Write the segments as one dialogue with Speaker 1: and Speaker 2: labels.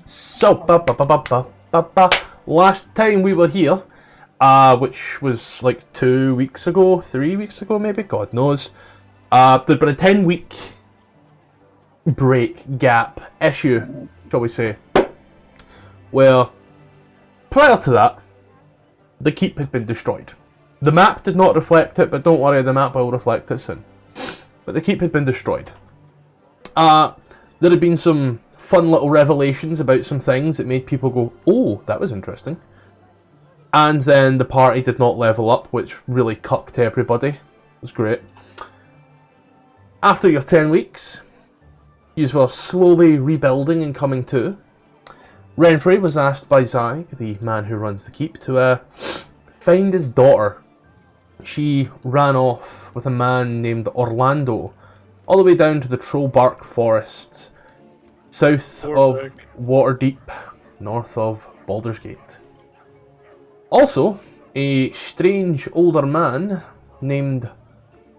Speaker 1: So, last time we were here, which was like 2 weeks ago, 3 weeks ago maybe, God knows, there'd been a 10-week gap issue, shall we say, where prior to that, the keep had been destroyed. The map did not reflect it, but don't worry, the map will reflect it soon. But the keep had been destroyed. There had been some fun little revelations about some things that made people go, oh, that was interesting. And then the party did not level up, which really cucked everybody. It was great. After your 10 weeks, you were slowly rebuilding and coming to. Renfrey was asked by Zag, the man who runs the keep, to find his daughter. She ran off with a man named Orlando, all the way down to the Trollbark Forests, south of Waterdeep, north of Baldur's Gate. Also, a strange older man named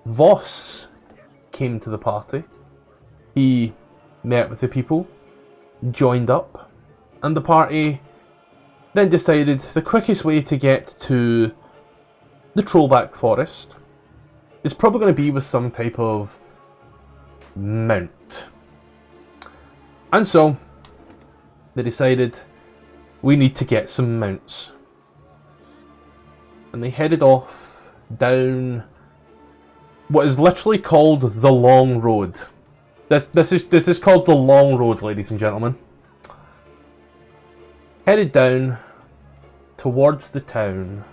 Speaker 1: Voss came to the party. He met with the people, joined up, and the party then decided the quickest way to get to the Trollbark Forest is probably going to be with some type of mount. And so, they decided, we need to get some mounts. And they headed off down what is literally called the Long Road. This is called the Long Road, ladies and gentlemen. Headed down towards the town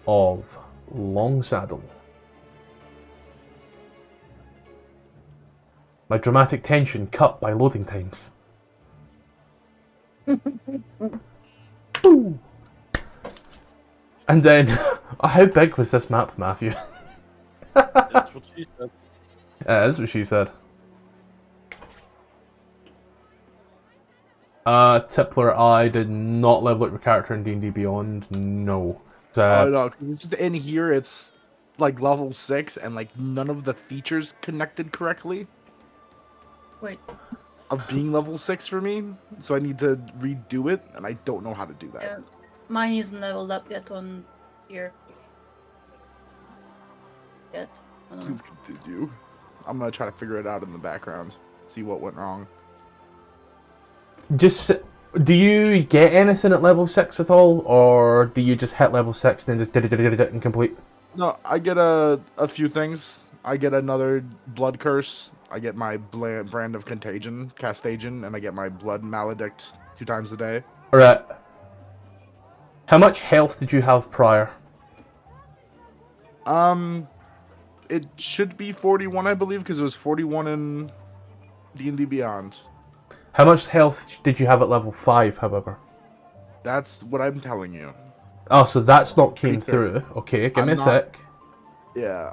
Speaker 1: of Longsaddle. My dramatic tension cut by loading times. Ooh. And then, how big was this map, Matthew?
Speaker 2: That's what she said.
Speaker 1: That is what she said. Tippler, I did not level up your character in D&D Beyond. No.
Speaker 3: No, because in here it's like level 6 and like none of the features connected correctly.
Speaker 4: Wait.
Speaker 3: Of being level 6 for me, so I need to redo it, and I don't know how to do that.
Speaker 4: Yeah. Mine isn't leveled up yet on here. Yet. I don't know.
Speaker 3: Please continue. I'm gonna try to figure it out in the background. See what went wrong.
Speaker 1: Just, do you get anything at level 6 at all, or do you just hit level 6 and then just did it and complete?
Speaker 3: No, I get a few things. I get another blood curse. I get my brand of contagion, Castagion, and I get my blood maledict 2 times a day.
Speaker 1: Alright. How much health did you have prior?
Speaker 3: It should be 41, I believe, because it was 41 in D&D Beyond.
Speaker 1: How much health did you have at level 5, however?
Speaker 3: That's what I'm telling you.
Speaker 1: Oh, so that's not came through. Okay, give me a sec.
Speaker 3: Yeah,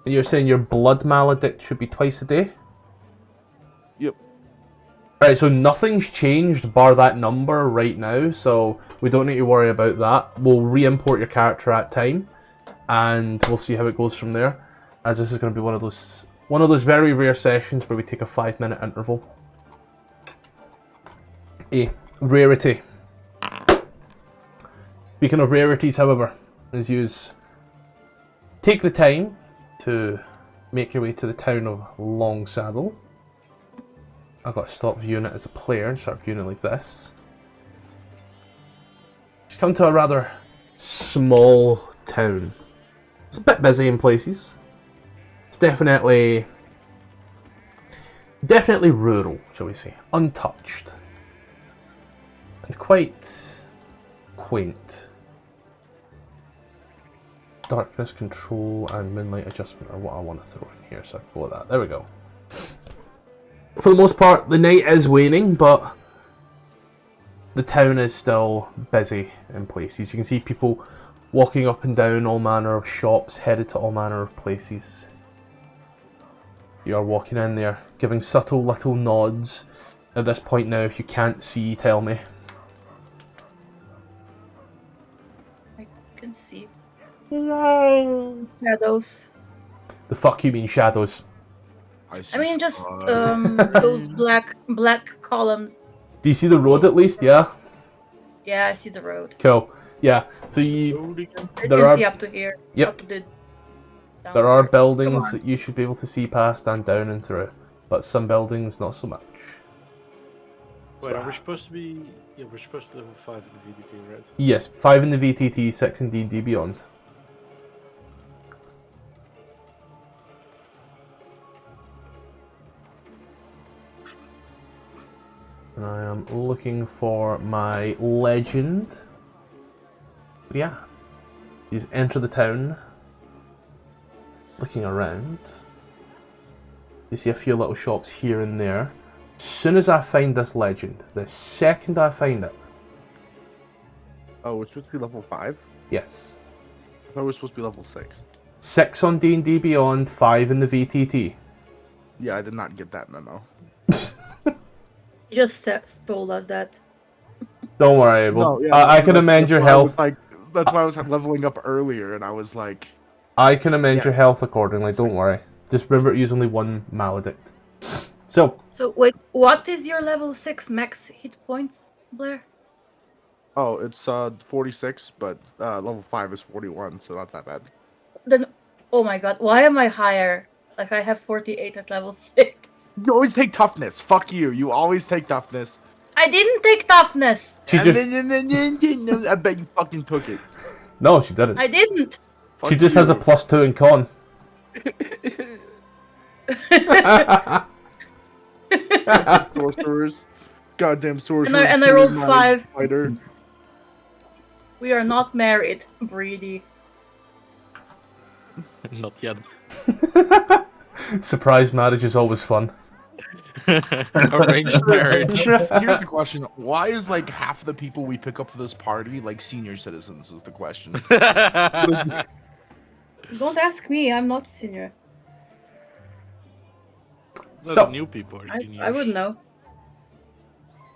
Speaker 1: You're saying your blood maledict should be twice a day?
Speaker 3: Yep.
Speaker 1: Right, so nothing's changed bar that number right now, so we don't need to worry about that. We'll re-import your character at time, and we'll see how it goes from there. As this is going to be one of those very rare sessions where we take a 5-minute interval. A rarity. Speaking of rarities, however, is you take the time to make your way to the town of Longsaddle. I've got to stop viewing it as a player and start viewing it like this. Just come to a rather small town. It's a bit busy in places. It's definitely rural, shall we say, untouched, and quite quaint. Darkness control and moonlight adjustment are what I want to throw in here, so I can go with that. There we go. For the most part, the night is waning, but the town is still busy in places. You can see people walking up and down all manner of shops, headed to all manner of places. You are walking in there, giving subtle little nods. At this point now, if you can't see, tell me.
Speaker 4: I can see. Shadows.
Speaker 1: The fuck you mean shadows?
Speaker 4: I mean just those black columns.
Speaker 1: Do you see the road at least? Yeah?
Speaker 4: Yeah, I see the road.
Speaker 1: Cool. Yeah, so you...
Speaker 2: Road again?
Speaker 4: I
Speaker 1: There
Speaker 4: can
Speaker 1: are-
Speaker 4: see up to here.
Speaker 1: Yep.
Speaker 4: Up to the... down
Speaker 1: There are
Speaker 4: here.
Speaker 1: buildings
Speaker 4: Come
Speaker 1: that you should be able to see past and down and through, but some buildings not so much.
Speaker 2: Wait, are we supposed to be... Yeah, we're supposed to level 5 in the VDT, right?
Speaker 1: Yes, 5 in the VTT, 6 in D&D Beyond. And I am looking for my legend. But yeah, you just enter the town, looking around. You see a few little shops here and there. As soon as I find this legend, the second I find it,
Speaker 3: Oh, it's supposed to be level 5?
Speaker 1: yes,
Speaker 3: I thought we were supposed to be level 6.
Speaker 1: 6 on D&D Beyond, 5 in the VTT.
Speaker 3: Yeah, I did not get that memo.
Speaker 4: You just told us that.
Speaker 1: Don't worry, Abel.
Speaker 3: No, yeah,
Speaker 1: I can
Speaker 3: that's-
Speaker 1: amend
Speaker 3: that's
Speaker 1: your
Speaker 3: why I was
Speaker 1: health.
Speaker 3: like, that's why I was leveling up earlier, and I was like,
Speaker 1: I can amend
Speaker 3: Yeah.
Speaker 1: your health accordingly, don't worry. Just remember to use only one maledict. So,
Speaker 4: So wait, what is your level 6 max hit points, Blair?
Speaker 3: oh, it's 46, but level 5 is 41, so not that bad.
Speaker 4: Then, oh my god, why am I higher? Like I have 48 at level 6.
Speaker 3: You always take toughness. Fuck you. You always take toughness.
Speaker 4: I didn't take toughness.
Speaker 1: she
Speaker 3: And
Speaker 1: just...
Speaker 3: then- I bet you fucking took it.
Speaker 1: No, she didn't.
Speaker 4: I didn't.
Speaker 3: Fuck
Speaker 1: She just has a
Speaker 3: you.
Speaker 1: +2 in con.
Speaker 3: Sorcerers. Goddamn sorcerers.
Speaker 4: And I rolled
Speaker 3: my
Speaker 4: 5.
Speaker 3: Fighter.
Speaker 4: We are not married, Breedy.
Speaker 2: Not yet.
Speaker 1: Surprise marriage is always fun.
Speaker 2: Arranged marriage.
Speaker 3: Here's the question: why is like half the people we pick up for this party like senior citizens? Is the question.
Speaker 4: Don't ask me, I'm not senior.
Speaker 1: So,
Speaker 2: New people are juniors.
Speaker 4: I would know.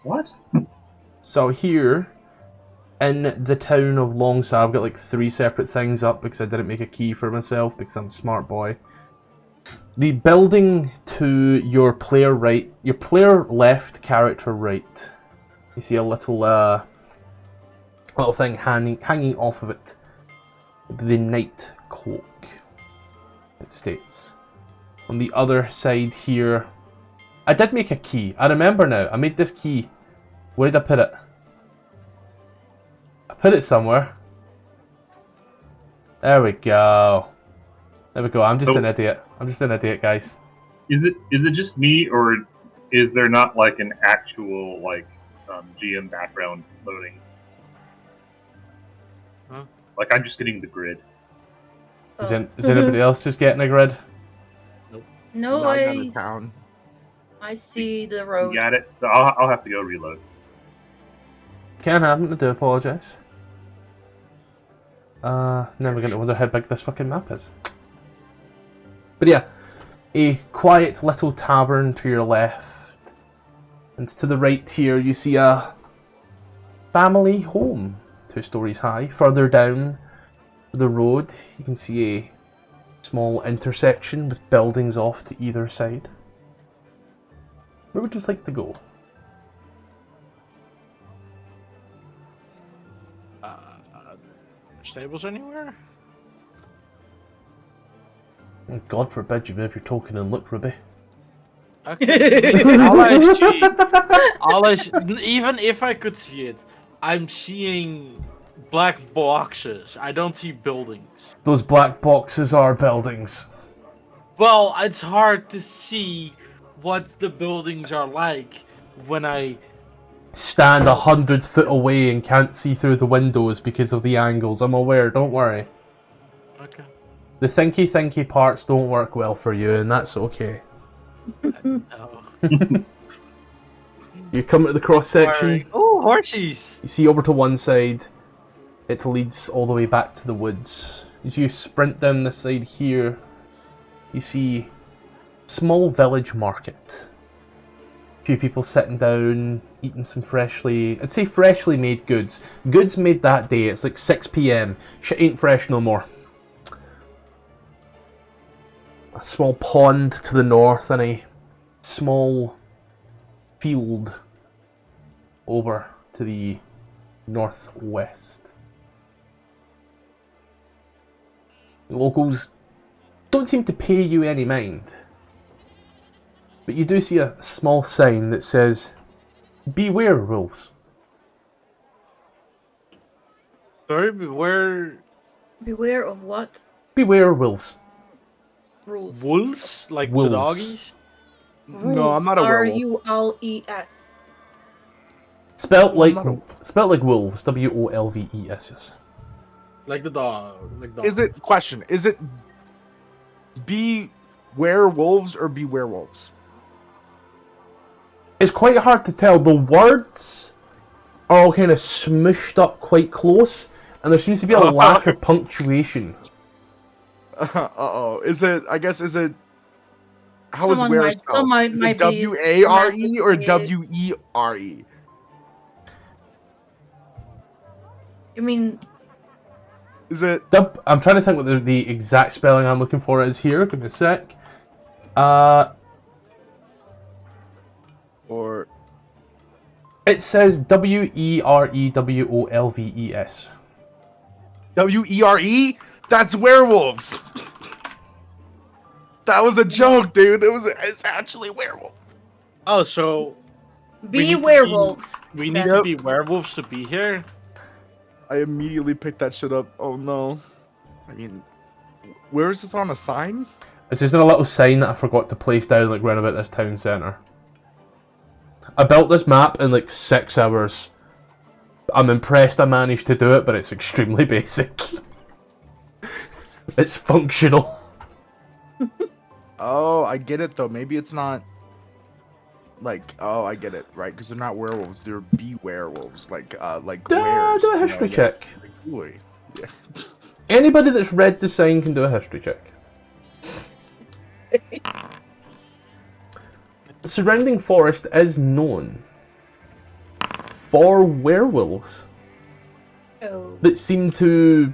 Speaker 5: What?
Speaker 1: so here, in the town of Longsaddle, I've got like 3 separate things up because I didn't make a key for myself because I'm a smart boy. The building to your player right, your player left, character right. You see a little little thing hanging off of it. The Night Cloak, it states. On the other side here, I did make a key. I remember now. I made this key. Where did I put it? I put it somewhere. There we go. There we go. I'm just
Speaker 5: Oh.
Speaker 1: an idiot. I'm just an idiot, guys.
Speaker 5: Is it just me, or is there not like an actual like GM background loading?
Speaker 2: Huh?
Speaker 5: Like I'm just getting the grid.
Speaker 1: Is,
Speaker 4: Oh.
Speaker 1: is anybody else just getting a grid?
Speaker 4: No,
Speaker 3: Not out of town.
Speaker 4: I see the
Speaker 5: You
Speaker 4: road.
Speaker 5: got it. So I'll have to go reload.
Speaker 1: Can't happen. I do apologise. Never going to wonder how big this fucking map is. But yeah, a quiet little tavern to your left, and to the right here you see a family home, 2 stories high. Further down the road you can see a small intersection with buildings off to either side. Where would you like to go?
Speaker 2: Stables anywhere?
Speaker 1: God forbid you move your token and look, Ruby.
Speaker 2: Okay. Even if I could see it, I'm seeing black boxes. I don't see buildings.
Speaker 1: Those black boxes are buildings.
Speaker 2: Well, it's hard to see what the buildings are like when I...
Speaker 1: Stand 100 foot away and can't see through the windows because of the angles. I'm aware, don't worry.
Speaker 2: Okay.
Speaker 1: The thinky parts don't work well for you, and that's okay.
Speaker 2: Oh.
Speaker 1: You come to the cross section,
Speaker 2: Oh, horses!
Speaker 1: you see over to one side, it leads all the way back to the woods. As you sprint down this side here, you see small village market. A few people sitting down, eating some I'd say freshly made goods. Goods made that day, it's like 6 PM. Shit ain't fresh no more. A small pond to the north and a small field over to the northwest. The locals don't seem to pay you any mind, but you do see a small sign that says, "Beware, wolves."
Speaker 2: Sorry, beware
Speaker 4: Beware of what?
Speaker 1: Beware, wolves.
Speaker 4: Rules.
Speaker 2: wolves, like
Speaker 1: Wolves.
Speaker 2: the doggies.
Speaker 3: No, I'm not a werewolf.
Speaker 4: Rules.
Speaker 1: Spelt
Speaker 3: Oh,
Speaker 1: like
Speaker 3: I'm
Speaker 1: wolves. WOLVES. Yes.
Speaker 2: Like the dog. Like dog.
Speaker 3: Is it question? Is it be werewolves or be werewolves?
Speaker 1: It's quite hard to tell. The words are all kind of smooshed up quite close, and there seems to be a lack of punctuation.
Speaker 3: Uh-oh. Is it, I guess, is it, how is
Speaker 4: Someone
Speaker 3: were
Speaker 4: might-
Speaker 3: spelled?
Speaker 4: someone
Speaker 3: Is
Speaker 4: might
Speaker 3: it
Speaker 4: be
Speaker 3: W-A-R-E or
Speaker 4: grammatically-
Speaker 3: W-E-R-E?
Speaker 4: You mean
Speaker 3: Is it,
Speaker 1: I'm trying to think what the exact spelling I'm looking for is here. Give me a sec.
Speaker 3: or,
Speaker 1: It says WEREWOLVES.
Speaker 3: W-E-R-E? That's werewolves! That was a joke, dude. It's actually werewolf.
Speaker 2: Oh, so
Speaker 4: be
Speaker 2: need to be-
Speaker 4: werewolves?
Speaker 2: we need
Speaker 4: That's-
Speaker 2: to be werewolves to be here?
Speaker 3: I immediately picked that shit up. Oh no. I mean, where is this on a sign?
Speaker 1: It's just a little sign that I forgot to place down like round about this town centre. I built this map in like 6 hours. I'm impressed I managed to do it, but it's extremely basic. It's functional.
Speaker 3: Oh, I get it though. Maybe it's not like, oh, I get it, right? Because they're not werewolves. They're be werewolves, like wares,
Speaker 1: Do a
Speaker 3: you know,
Speaker 1: history
Speaker 3: like-
Speaker 1: check.
Speaker 3: like ooey. Yeah.
Speaker 1: Anybody that's read the sign can do a history check. The surrounding forest is known for werewolves
Speaker 4: Oh.
Speaker 1: that seem to...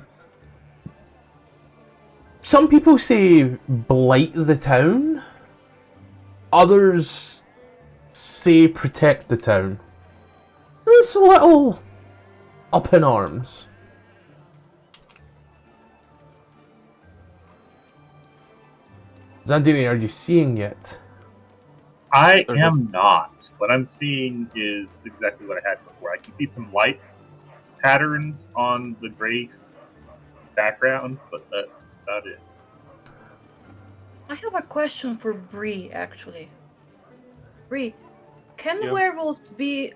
Speaker 1: Some people say blight the town. Others say protect the town. It's a little up in arms. Zandini, are you seeing yet?
Speaker 5: I am not. What I'm seeing is exactly what I had before. I can see some light patterns on the grave's background, but that's about it.
Speaker 4: I have a question for Bree, actually. Bree, can
Speaker 2: Yeah.
Speaker 4: werewolves be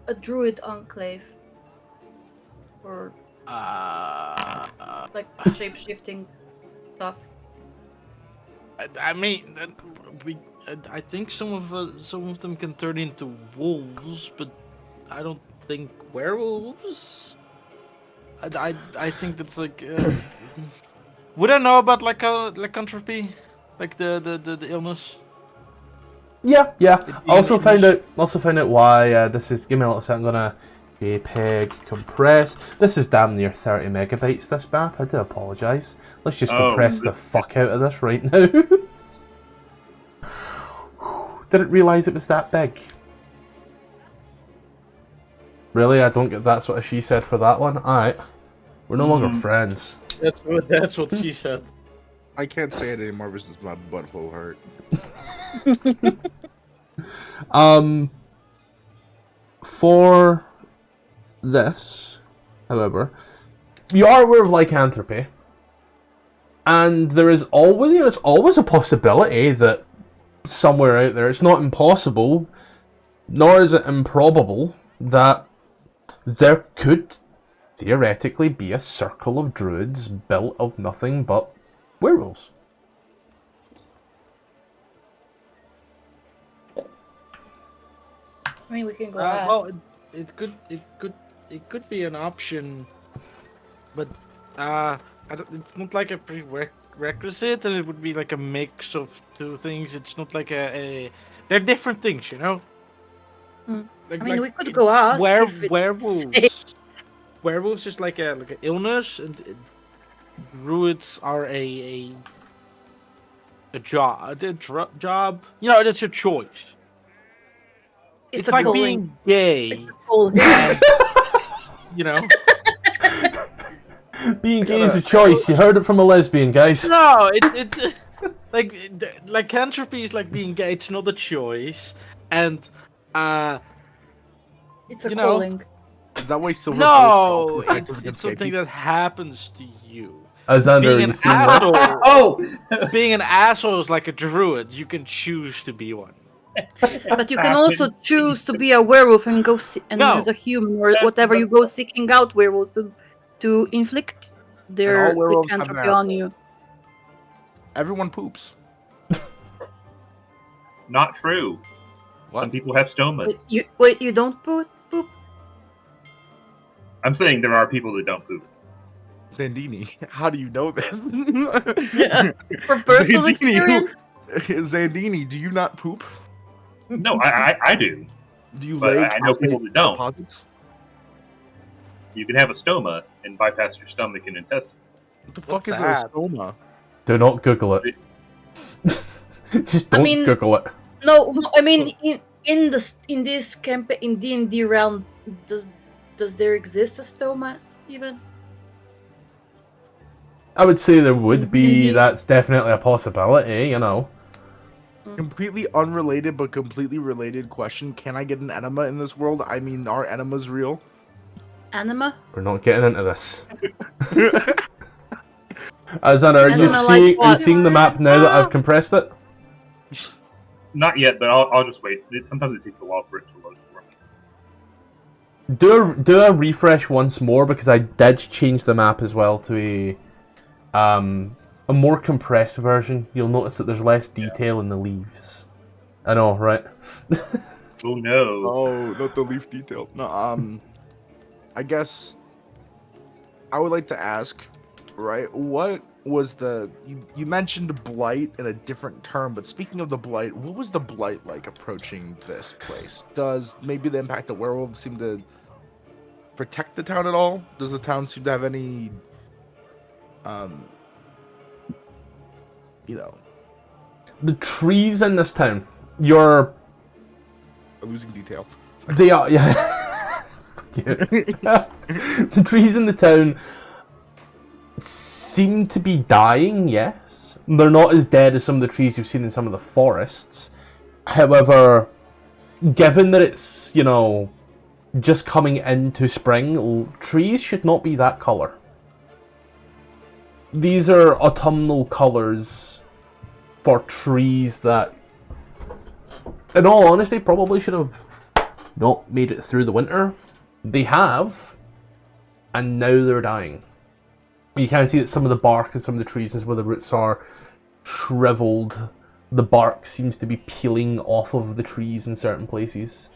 Speaker 4: a druid enclave? Or like shape-shifting stuff?
Speaker 2: I mean, I think some of them can turn into wolves, but I don't think werewolves. I think that's like. Would I know about lycanthropy, like the illness?
Speaker 1: Yeah.
Speaker 2: being
Speaker 1: Also found
Speaker 2: English.
Speaker 1: out why this is. Give me a little second. I'm gonna JPEG compress. This is damn near 30 megabytes. This map. I do apologize. Let's just
Speaker 5: Oh,
Speaker 1: compress the
Speaker 5: this-
Speaker 1: fuck out of this right now. Didn't realize it was that big. Really, I don't get. That's what she said for that one. All right, we're no longer friends.
Speaker 2: That's what she said.
Speaker 3: I can't say it anymore because my butthole hurt.
Speaker 1: For this, however, you are aware of lycanthropy, and there is always, it's always a possibility that somewhere out there, it's not impossible, nor is it improbable, that there could theoretically be a circle of druids built of nothing but werewolves.
Speaker 4: I mean, we can go ask.
Speaker 2: Well, it could be an option, but it's not like a prerequisite, and it would be like a mix of two things. It's not like they're different things, you know.
Speaker 4: Mm.
Speaker 2: Like,
Speaker 4: I mean, we could go ask if it's
Speaker 2: werewolves.
Speaker 4: safe.
Speaker 2: Werewolves is like an illness, and druids are a job. Job. You know, that's your choice.
Speaker 4: It's
Speaker 2: It's
Speaker 4: a
Speaker 2: like
Speaker 4: calling.
Speaker 2: being gay.
Speaker 4: Hole.
Speaker 2: and you know.
Speaker 1: Being gay is a choice. You heard it from a lesbian, guys.
Speaker 2: No, it's like lycanthropy is like being gay. It's not a choice, and
Speaker 4: It's a
Speaker 2: you know,
Speaker 4: calling.
Speaker 3: Is that why silver?
Speaker 2: no,
Speaker 3: bullets
Speaker 2: it's
Speaker 3: against
Speaker 2: something
Speaker 3: gay
Speaker 2: that happens to you.
Speaker 1: Alexander,
Speaker 2: Being
Speaker 1: you
Speaker 2: an
Speaker 1: seen that?
Speaker 2: asshole,
Speaker 5: Oh,
Speaker 2: being an asshole is like a druid. You can choose to be one.
Speaker 4: But you can also choose to be a werewolf and go and
Speaker 2: No.
Speaker 4: as a human or whatever you go seeking out werewolves to inflict their
Speaker 3: all werewolves have an
Speaker 4: lycanthropy on
Speaker 3: asshole.
Speaker 4: you.
Speaker 3: Everyone poops.
Speaker 5: not true. Some
Speaker 3: What?
Speaker 5: people have stomas.
Speaker 4: You don't poop?
Speaker 5: I'm saying there are people that don't poop.
Speaker 3: Zandini, how do you know this?
Speaker 4: Yeah. For personal
Speaker 3: Zandini,
Speaker 4: experience?
Speaker 3: Zandini, do you not poop?
Speaker 5: No, I do.
Speaker 3: Do you
Speaker 5: But
Speaker 3: lay
Speaker 5: I know people that don't.
Speaker 3: deposits?
Speaker 5: You can have a stoma and bypass your stomach and intestine.
Speaker 3: What the
Speaker 2: What's
Speaker 3: fuck is
Speaker 2: that?
Speaker 3: a stoma?
Speaker 1: Do not Google it. Just don't
Speaker 4: mean-
Speaker 1: Google it.
Speaker 4: No, I mean in this campaign in D&D realm, does there exist a stoma even?
Speaker 1: I would say there would be.
Speaker 4: Mhm.
Speaker 1: That's definitely a possibility, you know.
Speaker 3: Completely unrelated but completely related question. Can I get an enema in this world? I mean, are enemas real?
Speaker 4: Anima?
Speaker 1: We're not getting into this. Alexander, are you
Speaker 4: Enema like
Speaker 1: seeing? Are you
Speaker 4: what?
Speaker 1: seeing the map now that I've compressed it?
Speaker 5: Not yet, but I'll just wait. Sometimes it takes a while for it to load for me.
Speaker 1: Do a refresh once more because I did change the map as well to a more compressed version. You'll notice that there's less detail in the leaves. I know, right?
Speaker 5: Oh no.
Speaker 3: Oh, not the leaf detail. No, I guess I would like to ask, right? What was you mentioned blight in a different term, but speaking of the blight, what was the blight like approaching this place? Does maybe the impact of werewolves seem to protect the town at all? Does the town seem to have any, you know,
Speaker 1: The trees in this town, you're
Speaker 3: losing detail?
Speaker 1: they are yeah. The trees in the town seem to be dying, yes. They're not as dead as some of the trees you've seen in some of the forests. However, given that it's, you know, just coming into spring, trees should not be that colour. These are autumnal colours for trees that, in all honesty, probably should have not made it through the winter. They have, and now they're dying. You can see that some of the bark and some of the trees and where the roots are shriveled. The bark seems to be peeling off of the trees in certain places.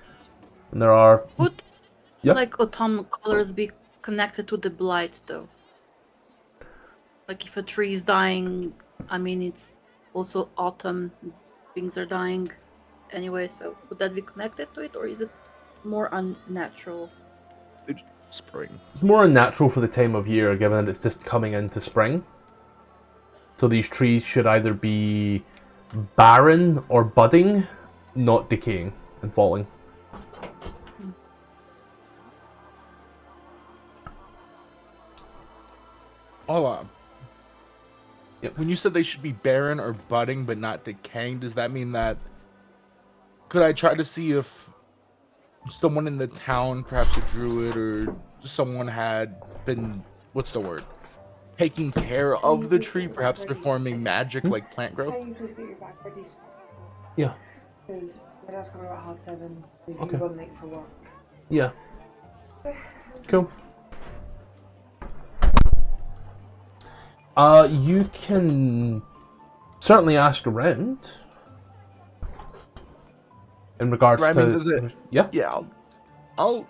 Speaker 1: And there are...
Speaker 4: Would
Speaker 1: Yep.
Speaker 4: like autumnal colors be connected to the blight though? Like if a tree is dying, I mean it's also autumn, things are dying anyway, so would that be connected to it or is it more unnatural?
Speaker 3: Spring.
Speaker 1: It's more unnatural for the time of year, given that it's just coming into spring. So these trees should either be barren or budding, not decaying and falling.
Speaker 3: Hold on.
Speaker 1: Yep.
Speaker 3: When you said they should be barren or budding but not decaying, does that mean that... Could I try to see if someone in the town, perhaps a druid or someone had been... What's the word? Taking care of the tree, perhaps performing magic like plant growth?
Speaker 6: Can you please get your back ready?
Speaker 1: Yeah.
Speaker 6: Because my dad's coming about 7:30. We've
Speaker 1: Okay.
Speaker 6: gone late for work.
Speaker 1: Yeah. Cool. You can certainly ask around in regards
Speaker 3: Right, I mean,
Speaker 1: to
Speaker 3: does it-
Speaker 1: yeah.
Speaker 3: Yeah, I'll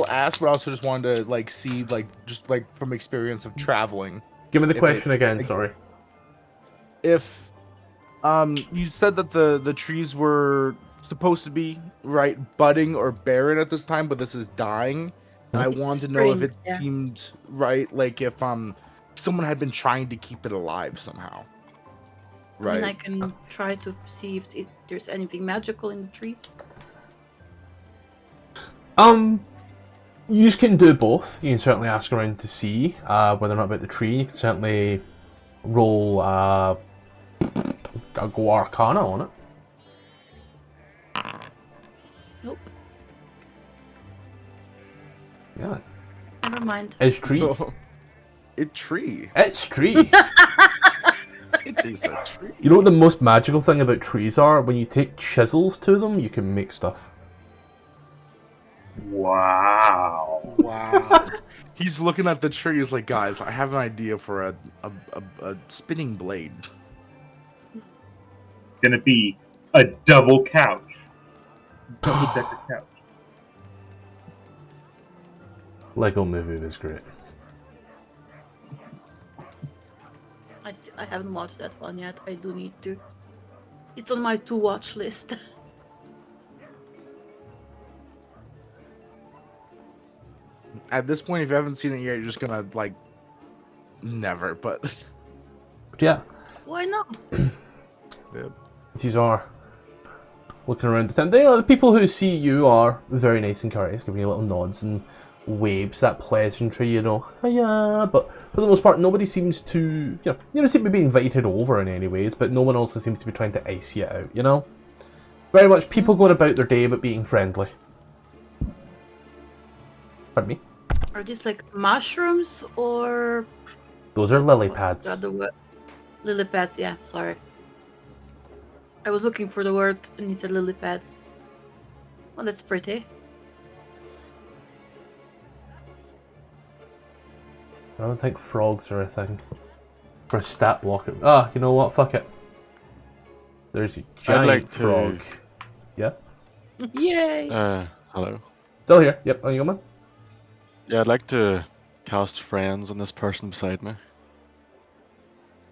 Speaker 3: ask, but I also just wanted to like see just from experience of traveling.
Speaker 1: Give me the
Speaker 3: If
Speaker 1: question
Speaker 3: it-
Speaker 1: again.
Speaker 3: like-
Speaker 1: Sorry.
Speaker 3: If you said that the trees were supposed to be right budding or barren at this time, but this is dying. And I
Speaker 4: It's
Speaker 3: wanted to know if
Speaker 4: spring,
Speaker 3: it
Speaker 4: yeah.
Speaker 3: seemed right, like if someone had been trying to keep it alive somehow.
Speaker 4: I
Speaker 3: Right.
Speaker 4: mean, I can try to see if there's anything magical in the trees.
Speaker 1: You can do both. You can certainly ask around to see whether or not about the tree. You can certainly roll go Arcana on it.
Speaker 4: Nope.
Speaker 1: Yeah,
Speaker 4: Never mind.
Speaker 1: it's tree.
Speaker 3: It tree.
Speaker 1: It's tree.
Speaker 3: It is a tree.
Speaker 1: You know what the most magical thing about trees are? When you take chisels to them, you can make stuff.
Speaker 5: Wow.
Speaker 2: Wow.
Speaker 3: He's looking at the tree. He's like, guys, I have an idea for a spinning blade.
Speaker 5: Gonna be a double couch. Double decker couch.
Speaker 1: Lego Movie was great.
Speaker 4: I haven't watched that one yet. I do need to. It's on my to-watch list.
Speaker 3: At this point, if you haven't seen it yet, you're just gonna like never. But
Speaker 1: But yeah,
Speaker 4: Why not?
Speaker 1: these are looking around the tent. You know, the people who see you are very nice and courteous, giving you little nods and waves, that pleasantry, you know. Hiya. But for the most part, nobody seems to, you don't seem to be invited over in any ways, but no one also seems to be trying to ice you out, you know. Very much people going about their day but being friendly. Pardon me?
Speaker 4: Are these like mushrooms or
Speaker 1: Those are lily
Speaker 4: what's
Speaker 1: pads.
Speaker 4: the other word? Lily pads, yeah, sorry. I was looking for the word and you said lily pads. Well, that's pretty.
Speaker 1: I don't think frogs are a thing. For a stat blocker. Ah, you know what? Fuck it. There's a giant
Speaker 7: like to-
Speaker 1: frog. Yeah?
Speaker 4: Yay!
Speaker 7: Hello.
Speaker 1: Still here. Yep, on you go, man.
Speaker 7: Yeah, I'd like to cast friends on this person beside me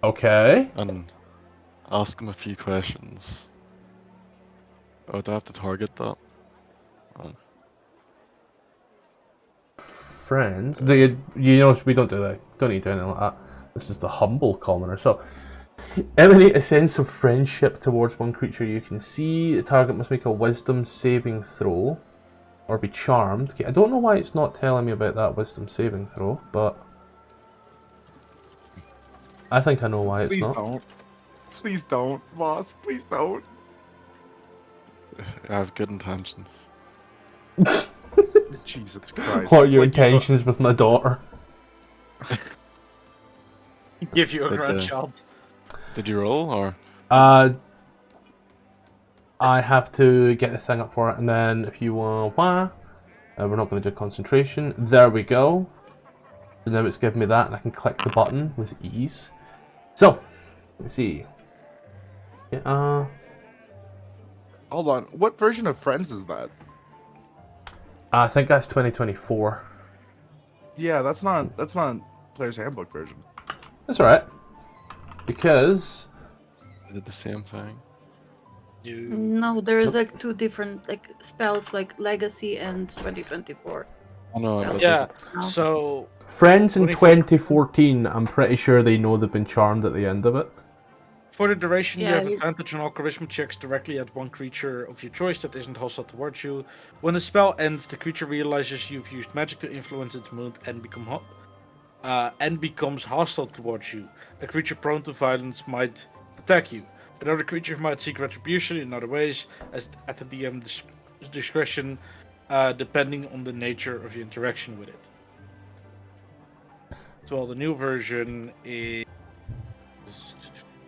Speaker 1: Okay.
Speaker 7: and ask them a few questions. Oh, do I have to target that? Oh.
Speaker 1: Friends. You know, we don't do that. Don't need to do anything like that. This is the humble commoner. So, emanate a sense of friendship towards one creature you can see. The target must make a wisdom saving throw. Or be charmed. Okay, I don't know why it's not telling me about that wisdom saving throw, but I think I know why it's
Speaker 3: please
Speaker 1: not.
Speaker 3: don't. Please don't, boss. Please don't.
Speaker 7: I have good intentions.
Speaker 3: Jesus Christ.
Speaker 1: What are
Speaker 3: It's
Speaker 1: your
Speaker 3: like you
Speaker 1: intentions with my daughter?
Speaker 2: Give you a
Speaker 7: But,
Speaker 2: grandchild.
Speaker 7: Did you roll or?
Speaker 1: I have to get the thing up for it, and then if you want, we're not going to do concentration. There we go. So now it's giving me that, and I can click the button with ease. So, let's see. Yeah,
Speaker 3: Hold on. What version of Friends is that?
Speaker 1: I think that's 2024.
Speaker 3: Yeah, that's not Player's Handbook version.
Speaker 1: That's alright. Because
Speaker 7: I did the same thing.
Speaker 4: No, there's like two different like spells, like Legacy and 2024.
Speaker 7: Oh no, but
Speaker 2: Yeah,
Speaker 4: No.
Speaker 2: so
Speaker 1: Friends in
Speaker 2: 24
Speaker 1: 2014, I'm pretty sure they know they've been charmed at the end of it.
Speaker 2: for the duration, you
Speaker 4: Yeah,
Speaker 2: have
Speaker 4: you-
Speaker 2: advantage on all charisma checks directly at one creature of your choice that isn't hostile towards you. When the spell ends, the creature realizes you've used magic to influence its mood and becomes hostile towards you. A creature prone to violence might attack you. Another creature might seek retribution in other ways, as at the DM's discretion, depending on the nature of your interaction with it. So the new version is.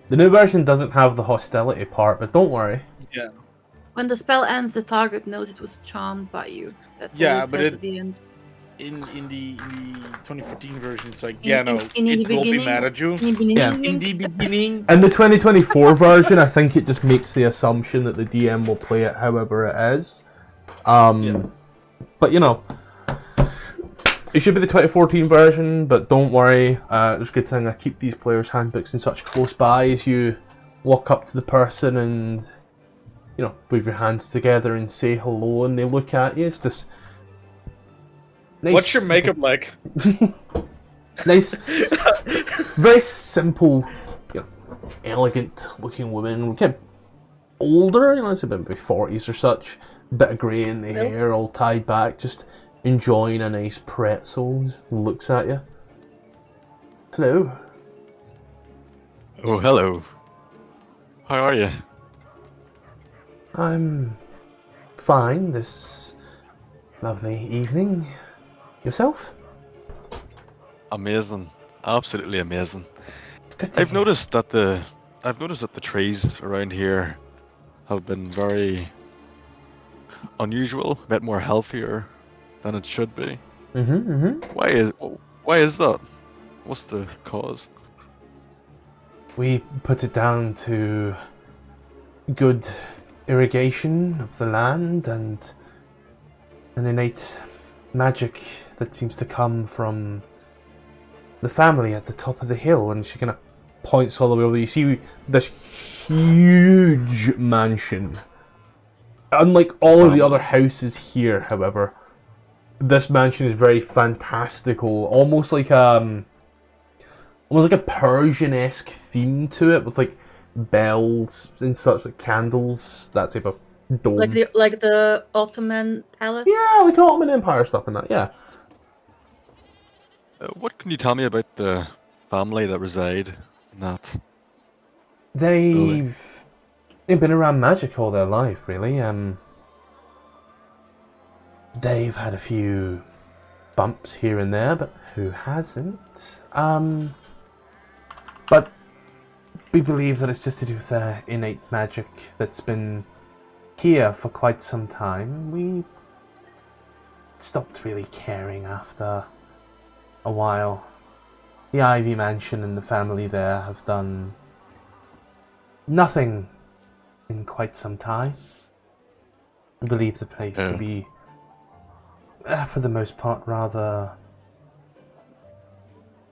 Speaker 1: The new version doesn't have the hostility part, but don't worry.
Speaker 2: Yeah.
Speaker 4: When the spell ends, the target knows it was charmed by you. That's
Speaker 2: Yeah,
Speaker 4: what it
Speaker 2: but
Speaker 4: says
Speaker 2: it-
Speaker 4: at the end.
Speaker 2: In the 2014 version, it's like,
Speaker 4: In-
Speaker 2: yeah, no,
Speaker 4: in the
Speaker 2: it will be
Speaker 4: beginning-
Speaker 2: mad at you.
Speaker 1: Yeah.
Speaker 2: In the beginning,
Speaker 1: In the 2024 version, I think it just makes the assumption that the DM will play it however it is.
Speaker 2: Yeah.
Speaker 1: But you know, it should be the 2014 version, but don't worry. It's a good thing I keep these players' handbooks in such close by as you walk up to the person and, you know, wave your hands together and say hello, and they look at you. It's just nice.
Speaker 2: what's your makeup like?
Speaker 1: Nice, very simple, you know, elegant looking woman. Kind of older, you know, it's about maybe 40s or such. bit of grey in the
Speaker 4: Milk?
Speaker 1: hair, all tied back, just enjoying a nice pretzel. Just looks at you. Hello.
Speaker 7: Oh, hello. How are you?
Speaker 1: I'm fine this lovely evening. Yourself?
Speaker 7: Amazing. Absolutely amazing.
Speaker 1: It's good to
Speaker 7: I've
Speaker 1: hear.
Speaker 7: noticed that the trees around here have been very unusual, a bit more healthier than it should be. Why is that? What's the cause?
Speaker 1: We put it down to good irrigation of the land and an innate magic that seems to come from the family at the top of the hill. And she kind of points all the way over. You see this huge mansion. Unlike all of the other houses here, however, this mansion is very fantastical, almost like a Persian-esque theme to it, with like bells and such, like candles, that type of dome.
Speaker 4: Like the Ottoman palace.
Speaker 1: Yeah, like Ottoman Empire stuff and that. Yeah.
Speaker 7: What can you tell me about the family that reside in that?
Speaker 1: They've been around magic all their life, really. They've had a few bumps here and there, but who hasn't? But we believe that it's just to do with their innate magic that's been here for quite some time. We stopped really caring after a while. The Ivy Mansion and the family there have done nothing in quite some time. I believe the place to be, for the most part, rather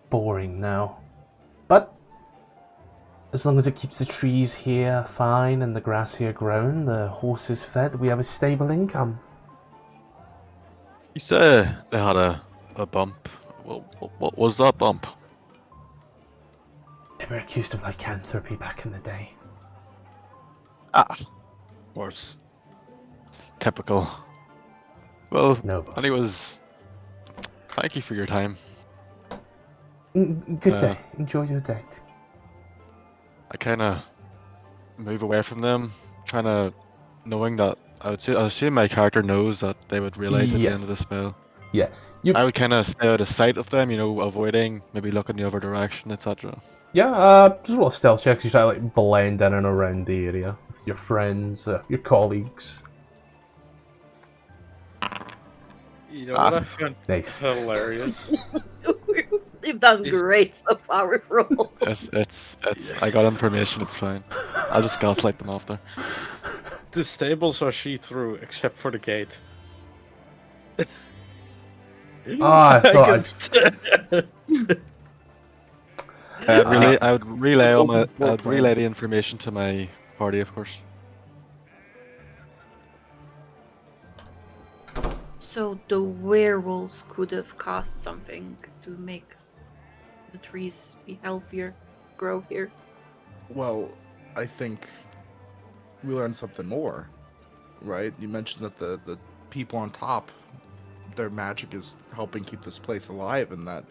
Speaker 1: boring now. But as long as it keeps the trees here fine and the grass here grown, the horses fed, we have a stable income.
Speaker 7: You say they had a bump. What was that bump?
Speaker 1: They were accused of lycanthropy back in the day.
Speaker 7: Of course. Typical. Well,
Speaker 1: No, boss.
Speaker 7: anyways, thank you for your time.
Speaker 1: Good day. Enjoy your date.
Speaker 7: I kind of move away from them, trying to, knowing that I assume my character knows that they would realize at the end of the spell.
Speaker 1: Yeah.
Speaker 7: I would kind of stay out of sight of them, avoiding, maybe looking the other direction, etc.
Speaker 1: Yeah, just roll a stealth check. You try to blend in and around the area with your friends, your colleagues.
Speaker 2: You know what I find
Speaker 1: Nice.
Speaker 2: hilarious?
Speaker 4: You've done great so far with roll.
Speaker 7: It's I got information, it's fine. I'll just gaslight them after.
Speaker 2: The stables are see-through except for the gate.
Speaker 1: I thought
Speaker 7: I would relay the information to my party, of course.
Speaker 4: So the werewolves could have cast something to make the trees be healthier, grow here.
Speaker 3: Well, I think we learned something more, right? You mentioned that the people on top, their magic is helping keep this place alive, and that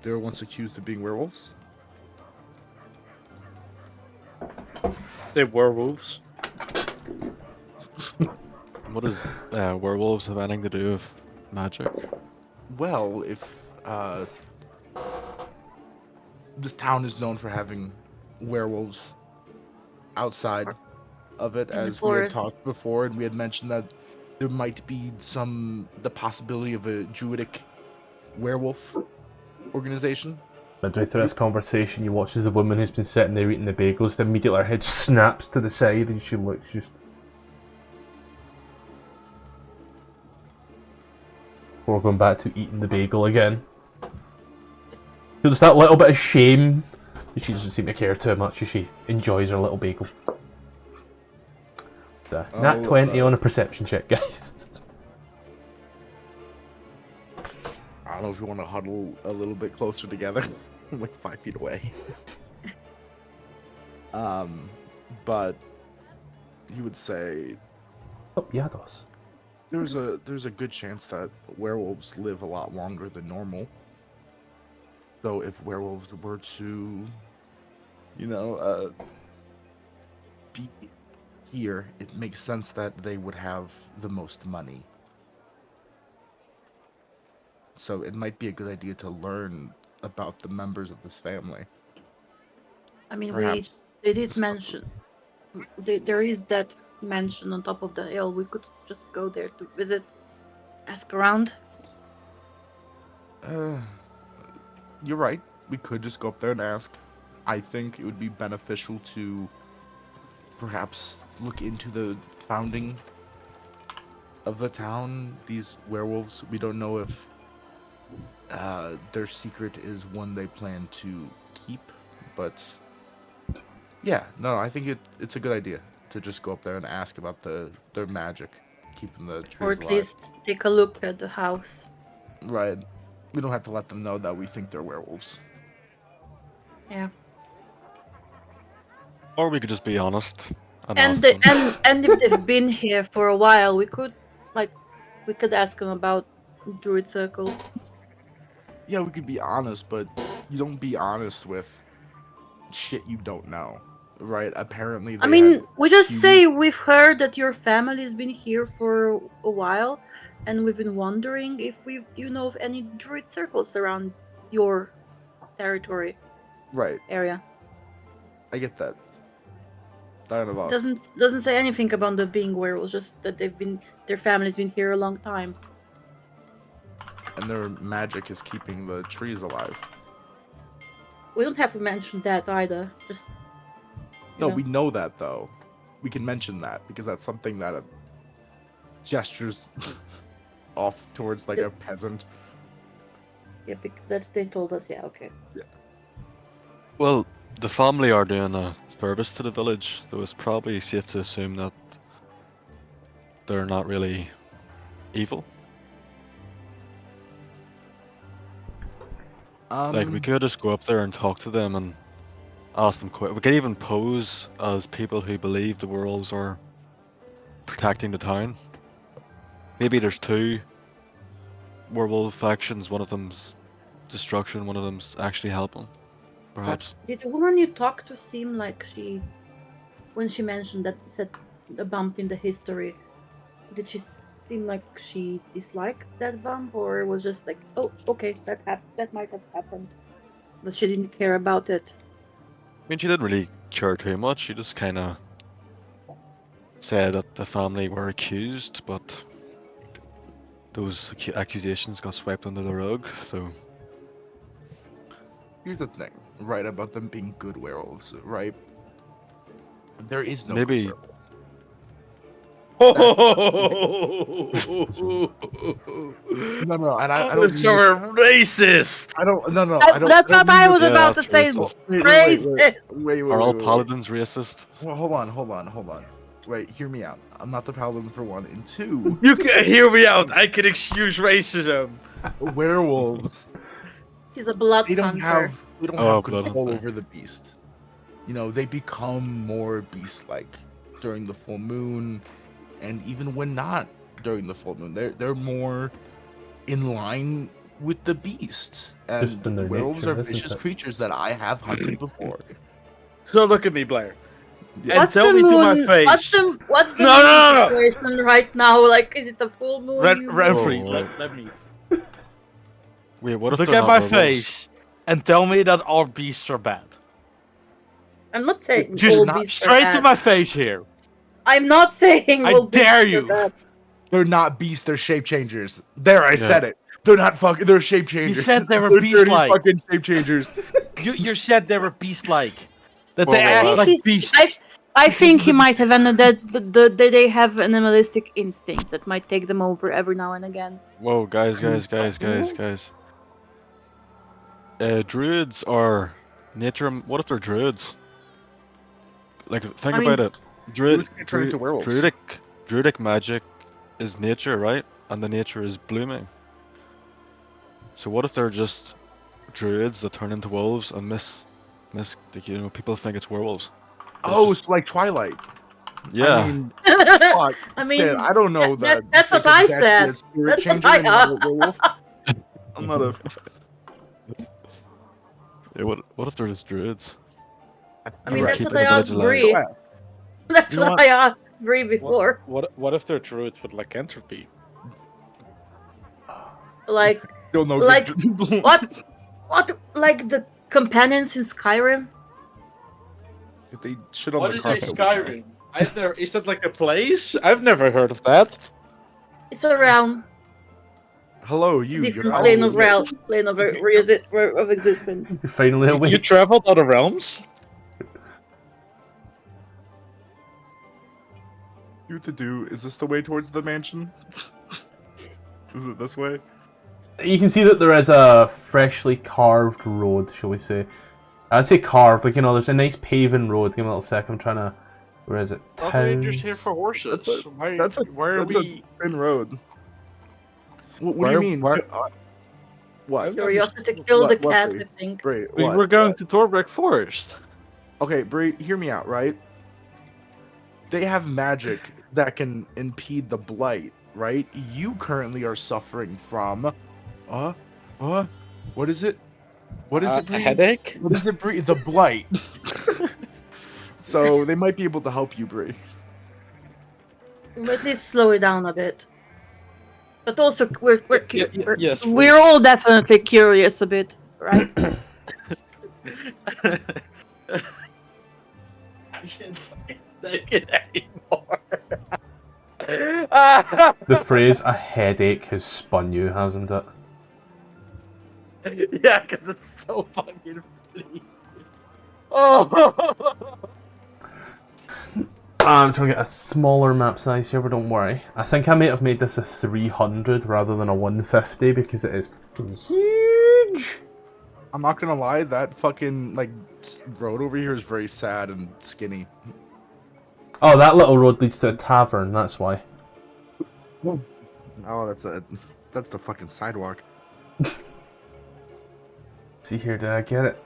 Speaker 3: they were once accused of being werewolves.
Speaker 2: They were wolves.
Speaker 7: What does werewolves have anything to do with magic?
Speaker 3: Well, if this town is known for having werewolves outside of it,
Speaker 4: In the
Speaker 3: as we had
Speaker 4: forest.
Speaker 3: talked before, and we had mentioned that there might be the possibility of a druidic werewolf organization.
Speaker 1: midway through this conversation, you watch as the woman who's been sitting there eating the bagels, immediately her head snaps to the side and she looks just... We're going back to eating the bagel again. There's that little bit of shame, but she doesn't seem to care too much as she enjoys her little bagel. Nat 20 on a perception check, guys.
Speaker 3: I don't know if you want to huddle a little bit closer together. I'm like 5 feet away. But he would say,
Speaker 1: Yados.
Speaker 3: There's a good chance that werewolves live a lot longer than normal. So if werewolves were to, be here, it makes sense that they would have the most money. So it might be a good idea to learn about the members of this family.
Speaker 4: I mean,
Speaker 3: Perhaps
Speaker 4: they did
Speaker 3: discuss
Speaker 4: mention there is that mansion on top of the hill. We could just go there to visit, ask around.
Speaker 3: You're right. We could just go up there and ask. I think it would be beneficial to perhaps look into the founding of the town. These werewolves, we don't know if their secret is one they plan to keep, but yeah, no, I think it's a good idea to just go up there and ask about their magic, keeping the trees
Speaker 4: Or at
Speaker 3: alive.
Speaker 4: least take a look at the house.
Speaker 3: Right. We don't have to let them know that we think they're werewolves.
Speaker 4: Yeah.
Speaker 7: Or we could just be honest and
Speaker 4: And
Speaker 7: ask
Speaker 4: they,
Speaker 7: them.
Speaker 4: and if they've been here for a while, we could ask them about druid circles.
Speaker 3: Yeah, we could be honest, but you don't be honest with shit you don't know, right? Apparently,
Speaker 4: I
Speaker 3: they
Speaker 4: mean,
Speaker 3: had
Speaker 4: we just
Speaker 3: huge-
Speaker 4: say we've heard that your family's been here for a while, and we've been wondering if you know of any druid circles around your territory
Speaker 3: right.
Speaker 4: area.
Speaker 3: I get that. None of us.
Speaker 4: Doesn't say anything about them being werewolves, just that their family's been here a long time.
Speaker 3: And their magic is keeping the trees alive.
Speaker 4: We don't have to mention that either. Just
Speaker 3: No,
Speaker 4: know.
Speaker 3: we know that though. We can mention that because that's something that gestures off towards like a peasant.
Speaker 4: Yeah, that they told us. Yeah, okay.
Speaker 7: Well, the family are doing a service to the village, so it's probably safe to assume that they're not really evil. Like, we could just go up there and talk to them and ask them we could even pose as people who believe the werewolves are protecting the town. Maybe there's two werewolf factions, one of them's destruction, one of them's actually helping. Perhaps.
Speaker 4: Did the woman you talked to seem like when she mentioned that, said a bump in the history, did she seem like she disliked that bump, or was just like, oh, okay, that might have happened, but she didn't care about it?
Speaker 7: I mean, she didn't really care too much. She just kind of said that the family were accused, but those accusations got swept under the rug, so...
Speaker 3: Here's the thing, right, about them being good werewolves, right? There is no
Speaker 7: Maybe-
Speaker 3: good No, and I don't.
Speaker 2: So racist.
Speaker 3: I don't. No.
Speaker 4: That's what I was
Speaker 7: Yeah,
Speaker 4: about to
Speaker 7: that's
Speaker 4: say.
Speaker 7: racist.
Speaker 4: Racist.
Speaker 3: Wait.
Speaker 7: Are all paladins racist?
Speaker 3: Well, hold on. Wait, hear me out. I'm not the paladin for one, and two,
Speaker 2: You can hear me out. I can excuse racism.
Speaker 3: werewolves.
Speaker 4: He's a blood
Speaker 3: They don't
Speaker 4: hunter.
Speaker 3: have. We don't
Speaker 7: Oh,
Speaker 3: have
Speaker 7: blood
Speaker 3: control
Speaker 7: hunter.
Speaker 3: over the beast. You know, they become more beast-like during the full moon, and even when not during the full moon, they're more in line with the beast. And
Speaker 1: Just in their
Speaker 3: werewolves
Speaker 1: nature,
Speaker 3: are
Speaker 1: isn't
Speaker 3: vicious
Speaker 1: it?
Speaker 3: creatures that I have hunted before.
Speaker 2: So look at me, Blair.
Speaker 3: Yeah.
Speaker 2: And
Speaker 4: What's
Speaker 2: tell
Speaker 4: the
Speaker 2: me to my
Speaker 4: moon?
Speaker 2: face.
Speaker 4: What's the
Speaker 2: No,
Speaker 4: moon
Speaker 2: no.
Speaker 4: situation right now? Like, is it a full moon?
Speaker 2: Renfrey,
Speaker 7: Oh,
Speaker 2: let me
Speaker 7: Wait, what if
Speaker 2: look
Speaker 7: they're
Speaker 2: at
Speaker 7: not
Speaker 2: my
Speaker 7: werewolves?
Speaker 2: face and tell me that all beasts are bad.
Speaker 4: I'm not saying
Speaker 2: Just
Speaker 4: all
Speaker 3: not
Speaker 4: beasts are
Speaker 2: straight
Speaker 4: bad.
Speaker 2: to my face here.
Speaker 4: I'm not saying
Speaker 2: I
Speaker 4: all beasts
Speaker 2: dare
Speaker 4: are
Speaker 2: you.
Speaker 4: bad.
Speaker 3: They're not beasts, they're shape changers. There, I
Speaker 7: Yeah.
Speaker 3: said it. They're not fucking, they're shape changers.
Speaker 2: You said they were
Speaker 3: They're dirty
Speaker 2: beast-like.
Speaker 3: fucking shape changers.
Speaker 2: You said they were beast-like. That
Speaker 7: Whoa,
Speaker 2: they
Speaker 7: whoa,
Speaker 2: act
Speaker 7: whoa.
Speaker 2: like beasts.
Speaker 4: I think he might have that they have animalistic instincts that might take them over every now and again.
Speaker 7: Whoa, guys. Druids are nature. What if they're druids? Like, think
Speaker 4: I mean,
Speaker 7: about it.
Speaker 3: Druids can turn into werewolves.
Speaker 7: Druidic magic is nature, right? And the nature is blooming. So what if they're just druids that turn into wolves and people think it's werewolves?
Speaker 3: Oh, so like Twilight.
Speaker 7: Yeah.
Speaker 3: I mean, fuck.
Speaker 4: I mean,
Speaker 3: Shit, I don't know that.
Speaker 4: that's what
Speaker 3: like,
Speaker 4: I
Speaker 3: exactly
Speaker 4: said.
Speaker 3: a spirit
Speaker 4: That's what
Speaker 3: changer
Speaker 4: I
Speaker 3: and not a werewolf. I'm not a.
Speaker 7: Yeah, what if they're just druids?
Speaker 4: I mean,
Speaker 7: We're
Speaker 4: that's what
Speaker 7: keeping
Speaker 4: I
Speaker 7: the
Speaker 4: asked
Speaker 7: village alive.
Speaker 4: Bree.
Speaker 3: Yeah.
Speaker 4: That's
Speaker 2: You know
Speaker 4: what
Speaker 2: what?
Speaker 4: I asked Bree before.
Speaker 2: What if they're druids with lycanthropy?
Speaker 4: Like,
Speaker 3: You'll know.
Speaker 4: Like, what? Like the companions in Skyrim?
Speaker 3: If they shit on
Speaker 2: What
Speaker 3: the
Speaker 2: is
Speaker 3: carpet.
Speaker 2: a Skyrim? I've never. Is that like a place? I've never heard of that.
Speaker 4: It's a realm.
Speaker 3: Hello,
Speaker 4: It's a
Speaker 3: you. You're
Speaker 4: different
Speaker 3: finally
Speaker 4: plane of
Speaker 3: awake.
Speaker 4: realm, plane of existence.
Speaker 1: You're finally
Speaker 2: You
Speaker 1: awake.
Speaker 2: traveled other realms?
Speaker 3: You to do. Is this the way towards the mansion? Is it this way?
Speaker 1: You can see that there is a freshly carved road, shall we say. I'd say carved, like, you know, there's a nice paving road. Give me a little sec, I'm trying to... Where is it?
Speaker 2: I thought we were just here
Speaker 1: Towns?
Speaker 2: for horses.
Speaker 3: That's a
Speaker 2: Where are we?
Speaker 3: thin road. What do
Speaker 2: Where-
Speaker 3: you mean?
Speaker 2: where-
Speaker 3: What?
Speaker 4: Curiosity killed the
Speaker 3: What,
Speaker 4: cat,
Speaker 3: Wesley?
Speaker 4: I think.
Speaker 3: Brie,
Speaker 2: We
Speaker 3: what?
Speaker 2: were going
Speaker 3: What?
Speaker 2: to Torbreck Forest.
Speaker 3: Okay, Brie, hear me out, right? They have magic that can impede the blight, right? You currently are suffering from, what is it? What is it,
Speaker 2: A
Speaker 3: Brie?
Speaker 2: headache?
Speaker 3: What is it, Brie? The blight. So they might be able to help you, Brie.
Speaker 4: But let's slow it down a bit. But also, we're
Speaker 2: yes,
Speaker 4: we're
Speaker 2: please.
Speaker 4: all definitely curious a bit, right?
Speaker 2: I can't take it anymore.
Speaker 1: The phrase, a headache, has spun you, hasn't it?
Speaker 2: Yeah, because it's so fucking funny. Oh!
Speaker 1: I'm trying to get a smaller map size here, but don't worry. I think I may have made this a 300 rather than a 150 because it is fucking huge.
Speaker 3: I'm not gonna lie, that fucking like road over here is very sad and skinny.
Speaker 1: Oh, that little road leads to a tavern, that's why.
Speaker 3: Oh, that's the fucking sidewalk.
Speaker 1: See here, did I get it?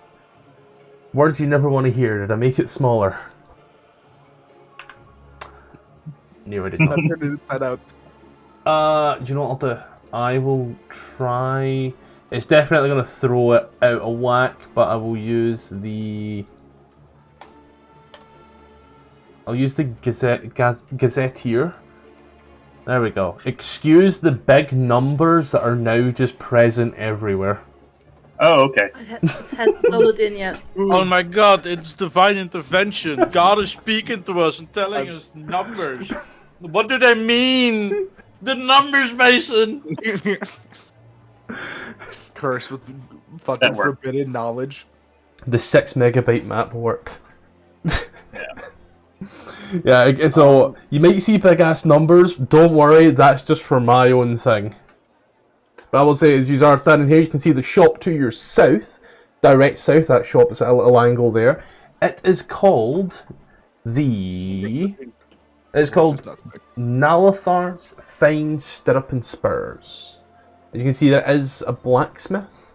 Speaker 1: Words you never want to hear, did I make it smaller? No, I did not.
Speaker 3: I turned it inside out.
Speaker 1: Do you know what I'll do? I will try... It's definitely going to throw it out of whack, but I will use the... I'll use the Gazetteer. There we go. Excuse the big numbers that are now just present everywhere.
Speaker 5: Oh, okay.
Speaker 4: It hasn't loaded in yet.
Speaker 2: Oh my god, it's divine intervention. God is speaking to us and telling us numbers. What do they mean? The numbers, Mason!
Speaker 3: Cursed with fucking
Speaker 5: That worked.
Speaker 3: forbidden knowledge.
Speaker 1: The 6 megabyte map worked. Yeah, so you might see big ass numbers. Don't worry, that's just for my own thing. But I will say, as you are standing here, you can see the shop to your south, direct south. That shop is at a little angle there. It is called Nalathar's Fine Stirrup and Spurs. As you can see, there is a blacksmith.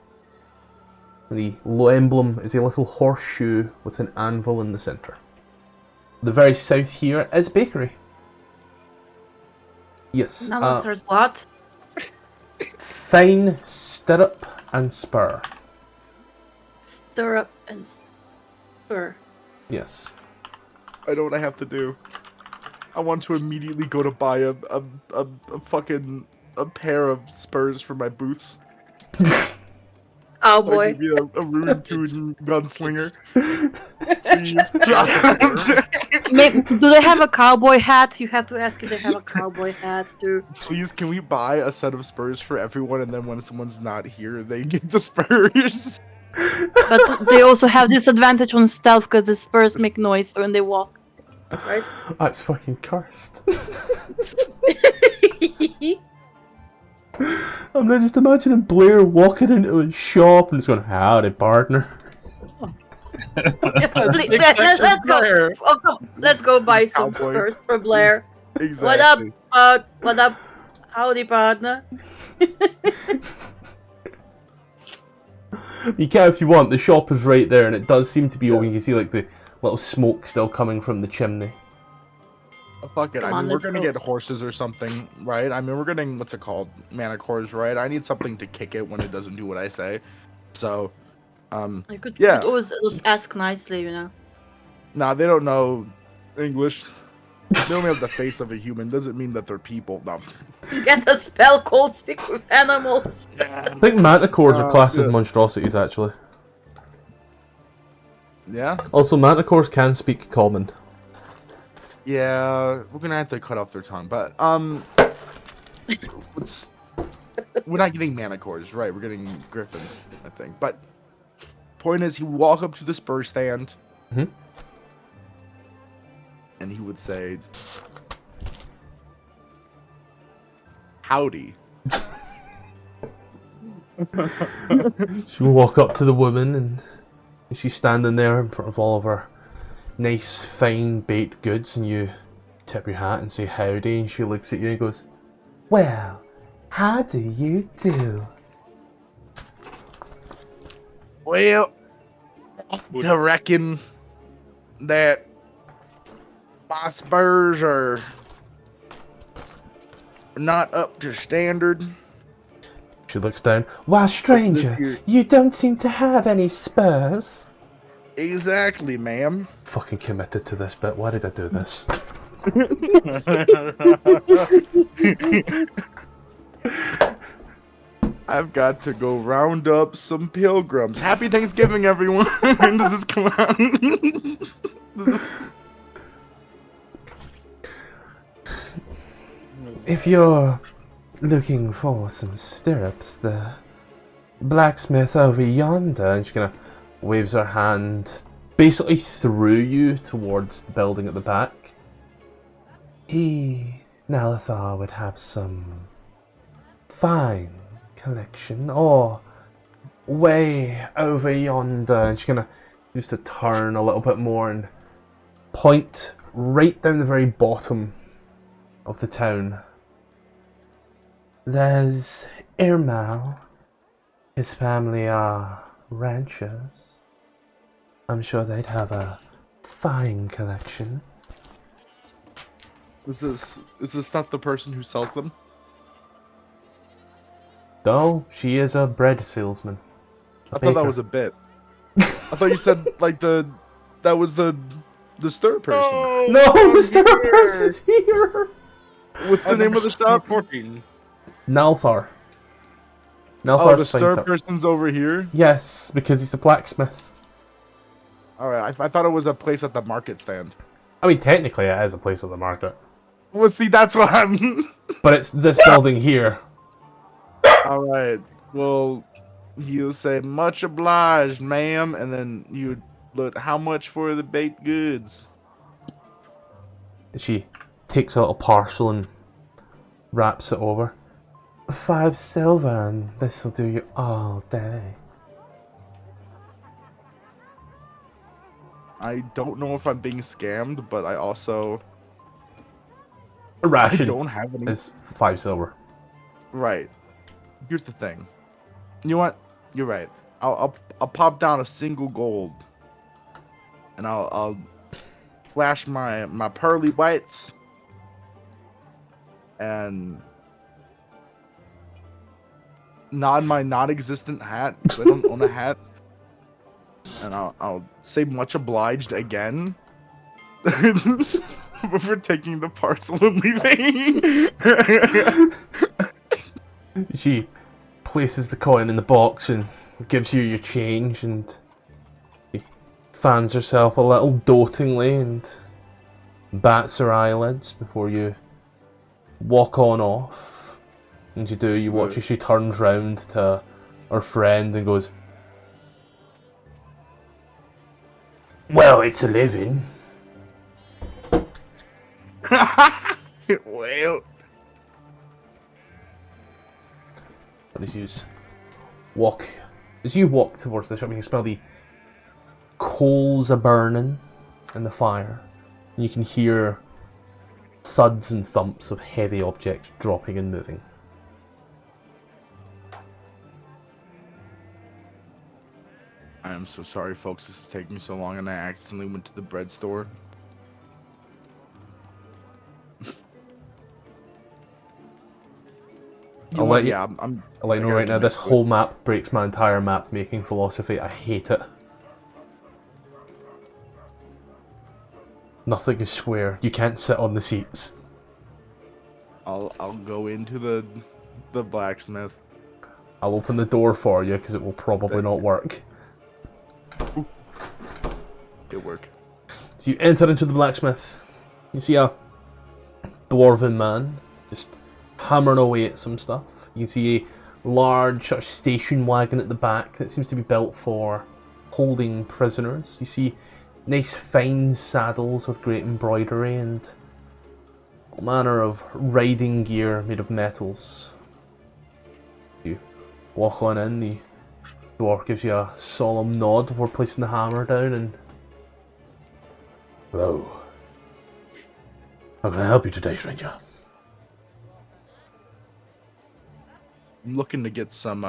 Speaker 1: The emblem is a little horseshoe with an anvil in the centre. The very south here is a bakery. Yes.
Speaker 4: Now there's what?
Speaker 1: Fine Stirrup and Spur.
Speaker 4: Stirrup and spur.
Speaker 1: Yes.
Speaker 3: I know what I have to do. I want to immediately go to buy a fucking pair of spurs for my boots.
Speaker 4: Oh
Speaker 3: I
Speaker 4: boy.
Speaker 3: could be a rude tune gunslinger.
Speaker 4: Do they have a cowboy hat? You have to ask if they have a cowboy hat too.
Speaker 3: Please, can we buy a set of spurs for everyone, and then when someone's not here, they get the spurs?
Speaker 4: But they also have disadvantage on stealth because the spurs make noise when they walk. Right?
Speaker 1: That's fucking cursed. I'm now just imagining Blair walking into a shop and just going, "Howdy, partner."
Speaker 4: Let's go. Oh, come. Let's go buy some
Speaker 3: Cowboy.
Speaker 4: spurs for Blair.
Speaker 3: Exactly.
Speaker 4: What up? Howdy, partner.
Speaker 1: You can if you want. The shop is right there, and it does seem to be open. You can see like the little smoke still coming from the chimney.
Speaker 3: Fuck it.
Speaker 4: Come
Speaker 3: I
Speaker 4: on,
Speaker 3: mean, we're
Speaker 4: let's
Speaker 3: gonna
Speaker 4: go.
Speaker 3: get horses or something, right? I mean, we're getting what's it called, manicores, right? I need something to kick it when it doesn't do what I say. So,
Speaker 4: I could
Speaker 3: yeah.
Speaker 4: always just ask nicely, you know.
Speaker 3: Nah, they don't know English. They only have the face of a human. Doesn't mean that they're people. No.
Speaker 4: Get a spell called Speak with Animals.
Speaker 1: I think manticores are classed as
Speaker 3: yeah.
Speaker 1: monstrosities, actually.
Speaker 3: Yeah.
Speaker 1: Also, manticores can speak common.
Speaker 3: Yeah, we're gonna have to cut off their tongue, but it's, we're not getting manicores, right? We're getting griffins, I think. But point is, he would walk up to the spur stand,
Speaker 1: Mhm.
Speaker 3: and he would say, "Howdy."
Speaker 1: She will walk up to the woman, and she's standing there in front of all of her nice, fine baked goods, and you tip your hat and say howdy, and she looks at you and goes, "Well, how do you do?"
Speaker 3: Well, I reckon that my spurs are not up to standard.
Speaker 1: She looks down. "Why, stranger,
Speaker 3: here-
Speaker 1: you don't seem to have any spurs."
Speaker 3: Exactly, ma'am.
Speaker 1: Fucking committed to this bit. Why did I do this?
Speaker 3: I've got to go round up some pilgrims. Happy Thanksgiving, everyone. Does this come out?
Speaker 1: If you're looking for some stirrups, the blacksmith over yonder, and she kind of waves her hand basically through you towards the building at the back. He, Nalathar, would have some fine collection, or way over yonder, and she kind of used to turn a little bit more and point right down the very bottom of the town. There's Irmal. His family are ranchers. I'm sure they'd have a fine collection.
Speaker 3: Is this not the person who sells them?
Speaker 1: Though she is a bread salesman.
Speaker 3: I thought that was a bit. I thought you said like that was the stir person.
Speaker 1: No, the star person's here.
Speaker 3: What's the name of the shop?
Speaker 2: 14.
Speaker 1: Nalthar.
Speaker 3: Oh,
Speaker 1: Nalthar's
Speaker 3: the
Speaker 1: fine,
Speaker 3: stir
Speaker 1: sir.
Speaker 3: person's over here.
Speaker 1: Yes, because he's a blacksmith.
Speaker 3: All right, I thought it was a place at the market stand.
Speaker 1: I mean, technically, it is a place at the market,
Speaker 3: Well, see, that's what I'm.
Speaker 1: but it's this building here.
Speaker 3: All right. Well, you say much obliged, ma'am, and then you look how much for the baked goods.
Speaker 1: She takes a little parcel and wraps it over. 5 silver, and this will do you all day.
Speaker 3: I don't know if I'm being scammed, but I also
Speaker 1: A ration
Speaker 3: don't have any.
Speaker 1: is 5 silver.
Speaker 3: Right. Here's the thing. You know what? You're right. I'll pop down a single gold, and I'll flash my pearly whites, and nod my non-existent hat because I don't own a hat, and I'll say much obliged again before taking the parcel and leaving.
Speaker 1: She places the coin in the box and gives you your change, and she fans herself a little dotingly and bats her eyelids before you walk on off. And you watch as she turns round to her friend and goes, "Well, it's a living."
Speaker 3: Well,
Speaker 1: But as you walk towards the shop, you can smell the coals a burning in the fire. And you can hear thuds and thumps of heavy objects dropping and moving.
Speaker 3: I am so sorry, folks. This is taking so long, and I accidentally went to the bread store.
Speaker 1: I'll let you.
Speaker 3: Yeah,
Speaker 1: I'll let you know
Speaker 3: gotta
Speaker 1: right now.
Speaker 3: commit
Speaker 1: This
Speaker 3: to it.
Speaker 1: whole map breaks my entire map making philosophy. I hate it. Nothing is square. You can't sit on the seats.
Speaker 3: I'll go into the blacksmith.
Speaker 1: I'll open the door for you because it will probably not work.
Speaker 3: It work.
Speaker 1: So you enter into the blacksmith. You see a dwarven man just hammering away at some stuff. You see a large sort of station wagon at the back that seems to be built for holding prisoners. You see nice fine saddles with great embroidery and all manner of riding gear made of metals. You walk on in, the dwarf gives you a solemn nod before placing the hammer down and... Hello. How can I help you today, stranger?
Speaker 3: I'm looking to get some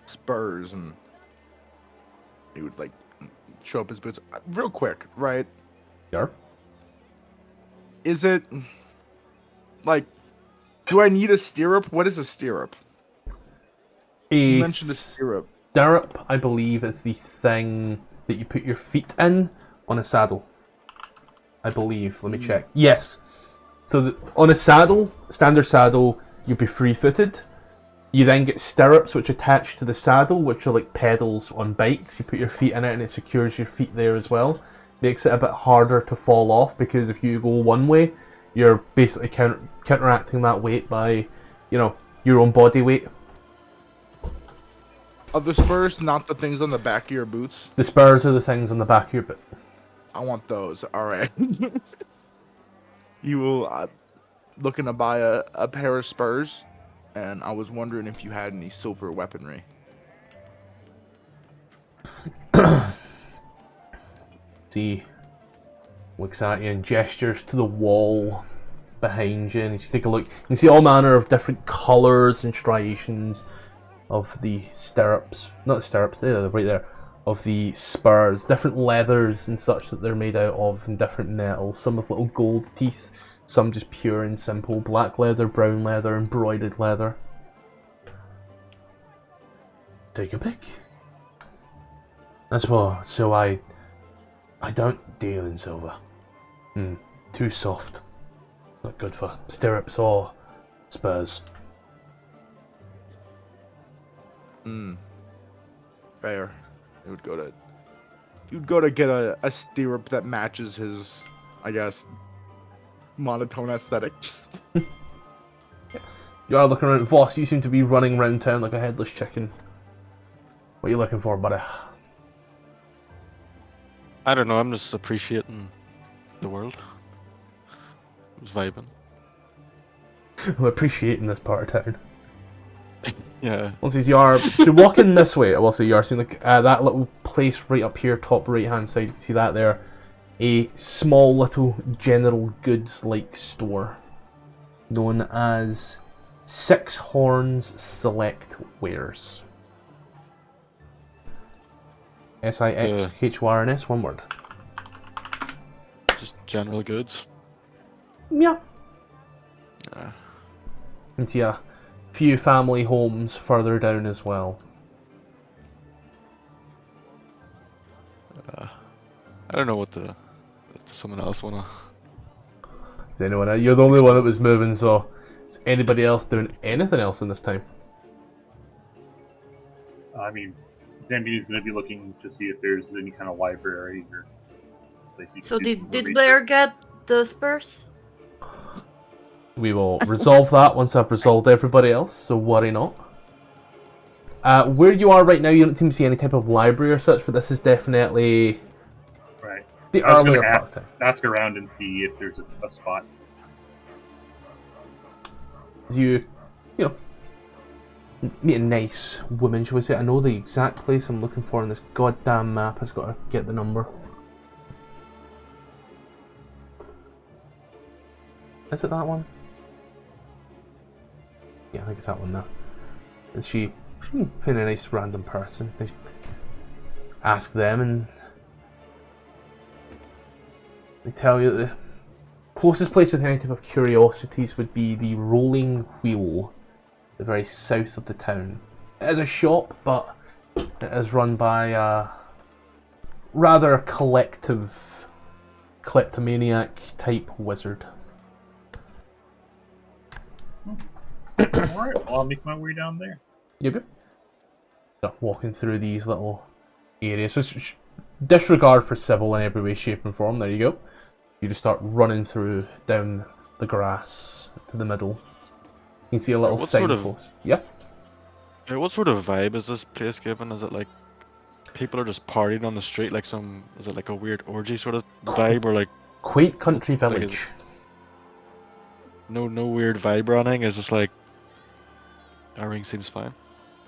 Speaker 3: spurs, and he would like show up his boots real quick, right?
Speaker 1: Yep.
Speaker 3: Is it like, do I need a stirrup? What is a stirrup? You mentioned a stirrup.
Speaker 1: Stirrup, I believe, is the thing that you put your feet in on a saddle. I believe. Let me check. Yes. So on a saddle, standard saddle, you'll be free-footed. You then get stirrups which attach to the saddle, which are like pedals on bikes. You put your feet in it and it secures your feet there as well. Makes it a bit harder to fall off because if you go one way, you're basically counteracting that weight by, you know, your own body weight.
Speaker 3: Are the spurs not the things on the back of your boots?
Speaker 1: The spurs are the things on the back of your boot.
Speaker 3: I want those. All right. You will looking to buy a pair of spurs, and I was wondering if you had any silver weaponry.
Speaker 1: See, looks at you and gestures to the wall behind you, and as you take a look, you can see all manner of different colours and striations of the stirrups. Not the stirrups, they're right there. Of the spurs, different leathers and such that they're made out of, and different metals. Some with little gold teeth, some just pure and simple black leather, brown leather, embroidered leather. Take a pick. That's what. So I don't deal in silver. Too soft. Not good for stirrups or spurs.
Speaker 3: Fair. You'd go to get a stirrup that matches his, I guess, monotone aesthetic.
Speaker 1: You are looking around. Voss, you seem to be running around town like a headless chicken. What are you looking for, buddy?
Speaker 7: I don't know, I'm just appreciating the world. I was vibing.
Speaker 1: I'm appreciating this part of town.
Speaker 7: Yeah.
Speaker 1: Once you're walking this way, I will say you are seeing like that little place right up here, top right hand side. You can see that there, a small little general goods like store, known as Six Horns Select Wares. SIXHYRNS, one word.
Speaker 7: Just general goods.
Speaker 1: Yeah.
Speaker 7: Yeah.
Speaker 1: And see a few family homes further down as well.
Speaker 7: I don't know what does someone else wanna.
Speaker 1: Is anyone? You're the only one that was moving, so is anybody else doing anything else in this time?
Speaker 5: I mean, Zambi is going to be looking to see if there's any kind of library or place you
Speaker 4: So
Speaker 5: can do some more
Speaker 4: did
Speaker 5: research.
Speaker 4: Blair get the spurs?
Speaker 1: We will resolve that once I've resolved everybody else, so worry not. Where you are right now, you don't seem to see any type of library or such, but this is definitely
Speaker 5: Right.
Speaker 1: the
Speaker 5: I was
Speaker 1: earlier
Speaker 5: gonna
Speaker 1: part of town.
Speaker 5: ask around and see if there's a spot.
Speaker 1: As you know, meet a nice woman, shall we say. I know the exact place I'm looking for on this goddamn map. I've got to get the number. Is it that one? Yeah, I think it's that one there. Is she find a nice random person? Ask them and they tell you that the closest place with any type of curiosities would be the Rolling Wheel, the very south of the town. It is a shop, but it is run by a rather collective kleptomaniac type wizard.
Speaker 5: Alright, well, I'll make my way down there.
Speaker 1: Yep. So, walking through these little areas. So disregard for civil in every way, shape and form. There you go. You just start running through down the grass to the middle. You can see a little
Speaker 7: What sort of-
Speaker 1: signpost. Yeah.
Speaker 7: Yeah, what sort of vibe is this place given? Is it like people are just partying on the street, like some? Is it like a weird orgy sort of vibe, or like
Speaker 1: Quaint country
Speaker 7: Like
Speaker 1: village.
Speaker 7: no weird vibe or anything? It's just like everything seems fine.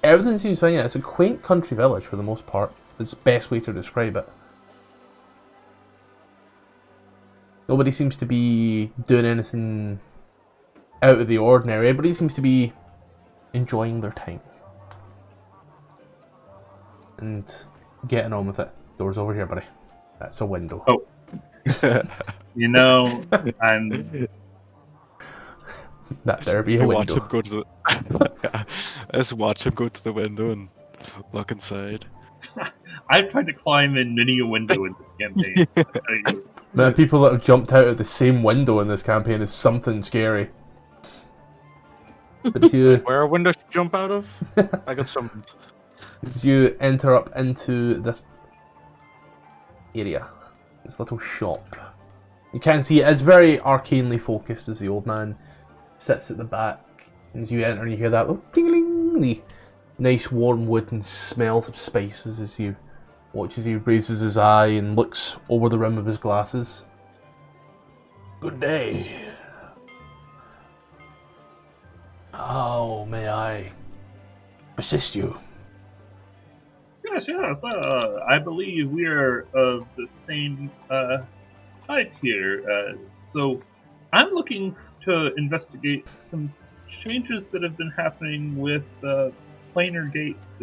Speaker 1: Everything seems fine. Yeah, it's a quaint country village for the most part. It's the best way to describe it. Nobody seems to be doing anything out of the ordinary. Everybody seems to be enjoying their time. And getting on with it. Door's over here, buddy. That's a window.
Speaker 5: Oh. You know, I'm
Speaker 1: That there be a
Speaker 7: I watch
Speaker 1: window.
Speaker 7: him go to the. I just watch him go to the window and look inside.
Speaker 5: I've tried to climb in many a window in this campaign. I tell you.
Speaker 1: The people that have jumped out of the same window in this campaign is something scary. But as you,
Speaker 2: Where a window should jump out of? I got summoned.
Speaker 1: as you enter up into this area, this little shop, you can see it is very arcanely focused as the old man sits at the back. As you enter, you hear that little ding-a-ling, the nice warm wood and smells of spices as you watch as he raises his eye and looks over the rim of his glasses. Good day. How may I assist you?
Speaker 5: Yes, I believe we are of the same type here. So I'm looking to investigate some changes that have been happening with planar gates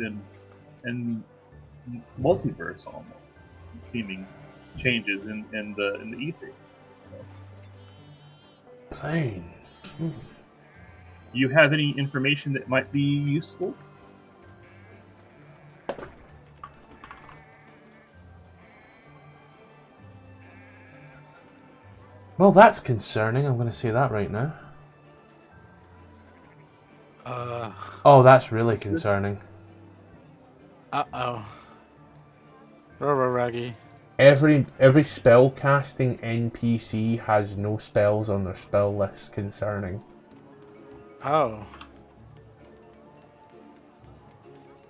Speaker 5: and multiverse almost seeming changes in the ether.
Speaker 1: Plain.
Speaker 5: You have any information that might be useful?
Speaker 1: Well, that's concerning. I'm going to say that right now. Oh, that's really concerning.
Speaker 2: Uh-oh. Raggy.
Speaker 1: Every spell casting NPC has no spells on their spell list. Concerning.
Speaker 2: Oh.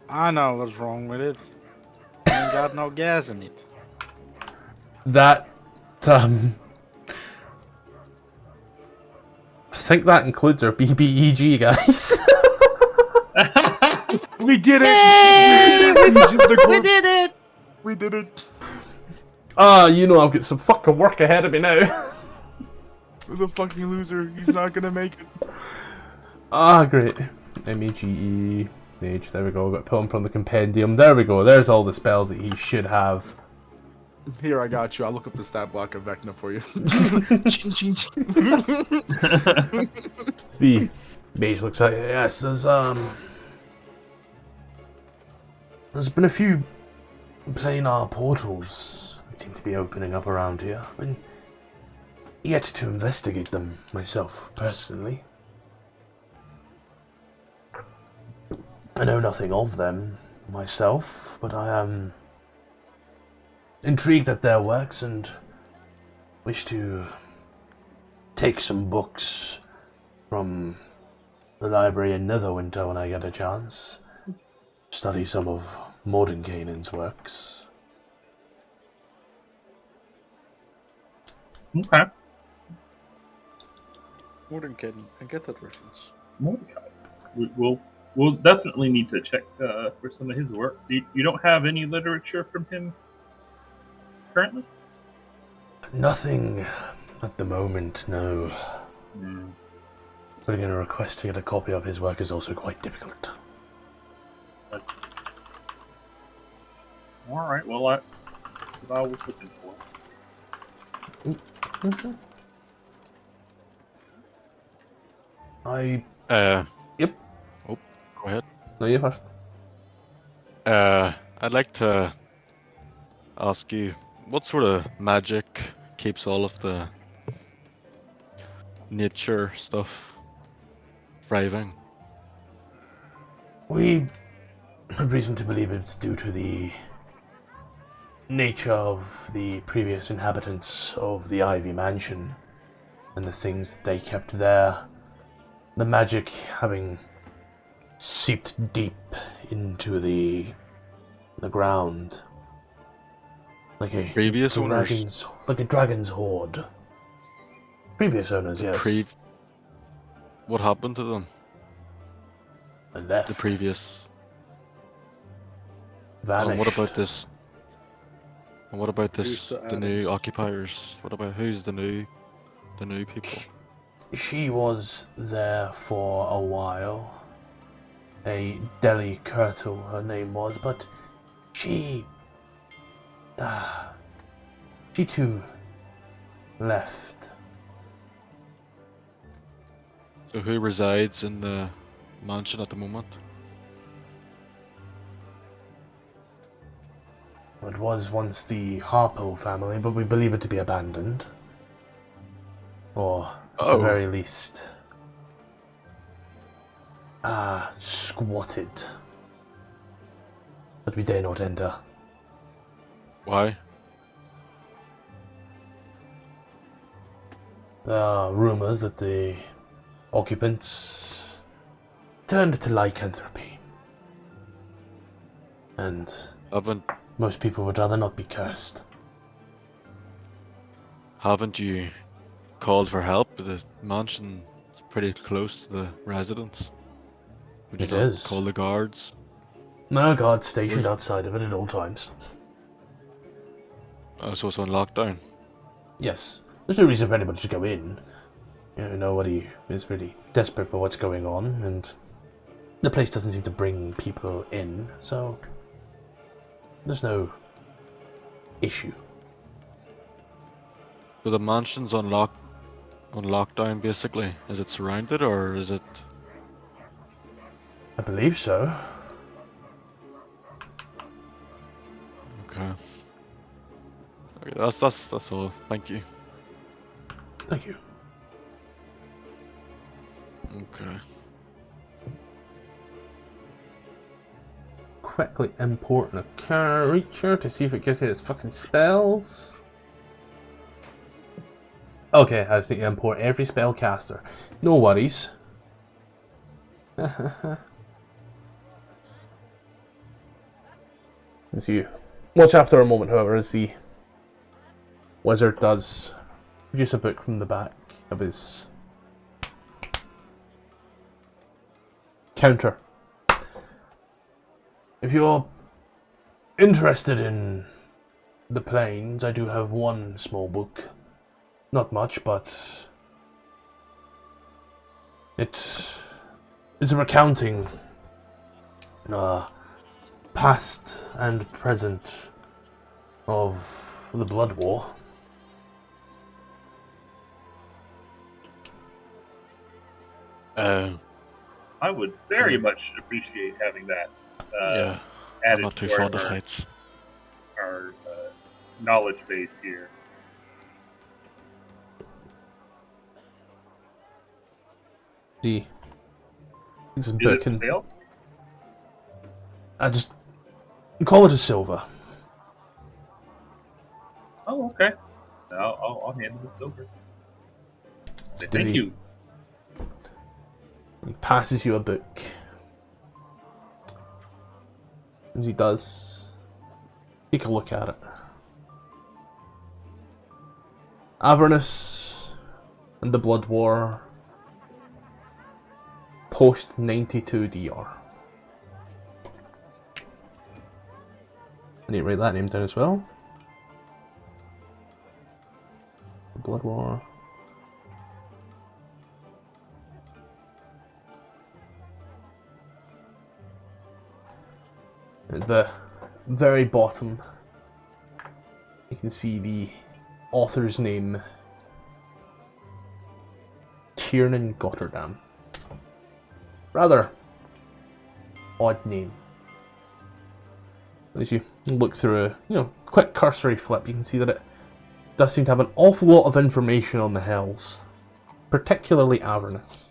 Speaker 2: I know what's wrong with it. Ain't got no gas in it.
Speaker 1: That, I think that includes our BBEG, guys.
Speaker 3: We did it!
Speaker 4: Yay! We did it!
Speaker 3: We did it!
Speaker 1: You know I've got some fucking work ahead of me now.
Speaker 3: Who's a fucking loser? He's not gonna make it.
Speaker 1: Great. MEGE, Mage, there we go. I've got to pull him from the compendium. There we go. There's all the spells that he should have.
Speaker 3: Here, I got you. I'll look up the stat block of Vecna for you. Ching, ching, ching.
Speaker 1: The Mage looks like, yes, there's been a few planar portals that seem to be opening up around here. I've been yet to investigate them myself, personally. I know nothing of them myself, but I am intrigued at their works and wish to take some books from the library in Netherwinter when I get a chance. Study some of Mordenkainen's works.
Speaker 5: Okay.
Speaker 2: Mordenkainen, I get that reference.
Speaker 5: Mordecai. We'll definitely need to check for some of his works. You don't have any literature from him currently?
Speaker 1: Nothing at the moment, no.
Speaker 5: Mm.
Speaker 1: Putting in a request to get a copy of his work is also quite difficult.
Speaker 5: That's... Alright, well, that's what I was looking for.
Speaker 1: I...
Speaker 7: Uh,
Speaker 1: Yep.
Speaker 7: oh, go ahead.
Speaker 1: No, you first.
Speaker 7: I'd like to ask you, what sort of magic keeps all of the nature stuff thriving?
Speaker 1: We have reason to believe it's due to the nature of the previous inhabitants of the Ivy Mansion and the things that they kept there. The magic having seeped deep into the ground, like a
Speaker 7: Previous owners?
Speaker 1: dragon's hoard. Previous owners, yes.
Speaker 7: What happened to them?
Speaker 1: They left.
Speaker 7: The previous.
Speaker 1: Vanished.
Speaker 7: And what about this? And what about
Speaker 2: Who's
Speaker 7: this?
Speaker 2: the
Speaker 7: The new
Speaker 2: Adams?
Speaker 7: occupiers. What about who's the new people?
Speaker 1: She was there for a while. A Deli Curtle, her name was, but she too left.
Speaker 7: So who resides in the mansion at the moment?
Speaker 1: It was once the Harpo family, but we believe it to be abandoned. Or, at the very least, squatted. But we dare not enter.
Speaker 7: Why?
Speaker 1: There are rumors that the occupants turned to lycanthropy. And most people would rather not be cursed.
Speaker 7: Haven't you called for help? The mansion's pretty close to the residence. Would you
Speaker 1: It
Speaker 7: not
Speaker 1: is.
Speaker 7: call the guards?
Speaker 1: No guards stationed outside of it at all times.
Speaker 7: Oh, so it's on lockdown.
Speaker 1: Yes, there's no reason for anybody to go in. You know, nobody is really desperate for what's going on, and the place doesn't seem to bring people in, so there's no issue.
Speaker 7: So the mansion's on lockdown basically. Is it surrounded or is it?
Speaker 1: I believe so.
Speaker 7: Okay. Okay, that's all. Thank you.
Speaker 1: Thank you.
Speaker 7: Okay.
Speaker 1: Quickly import a creature to see if it gives me its fucking spells. Okay, I just need to import every spellcaster. No worries. As you watch after a moment, however, as the wizard does produce a book from the back of his counter. If you're interested in the planes, I do have one small book. Not much, but it is a recounting past and present of the Blood War.
Speaker 5: I would very much appreciate having that
Speaker 7: Yeah. I'm
Speaker 5: added
Speaker 7: not too
Speaker 5: to
Speaker 7: fond of
Speaker 5: our,
Speaker 7: heights.
Speaker 5: our knowledge base here.
Speaker 1: The this
Speaker 5: Is
Speaker 1: book
Speaker 5: it for
Speaker 1: and
Speaker 5: sale?
Speaker 1: I just call it a silver.
Speaker 5: Oh, okay. I'll handle the silver. Thank
Speaker 1: he-
Speaker 5: you.
Speaker 1: He passes you a book. As he does, take a look at it. Avernus and the Blood War, post 92 DR. I need to write that name down as well. The Blood War. At the very bottom, you can see the author's name, Tiernan Gotterdam. Rather odd name. As you look through a quick cursory flip, you can see that it does seem to have an awful lot of information on the Hells, particularly Avernus.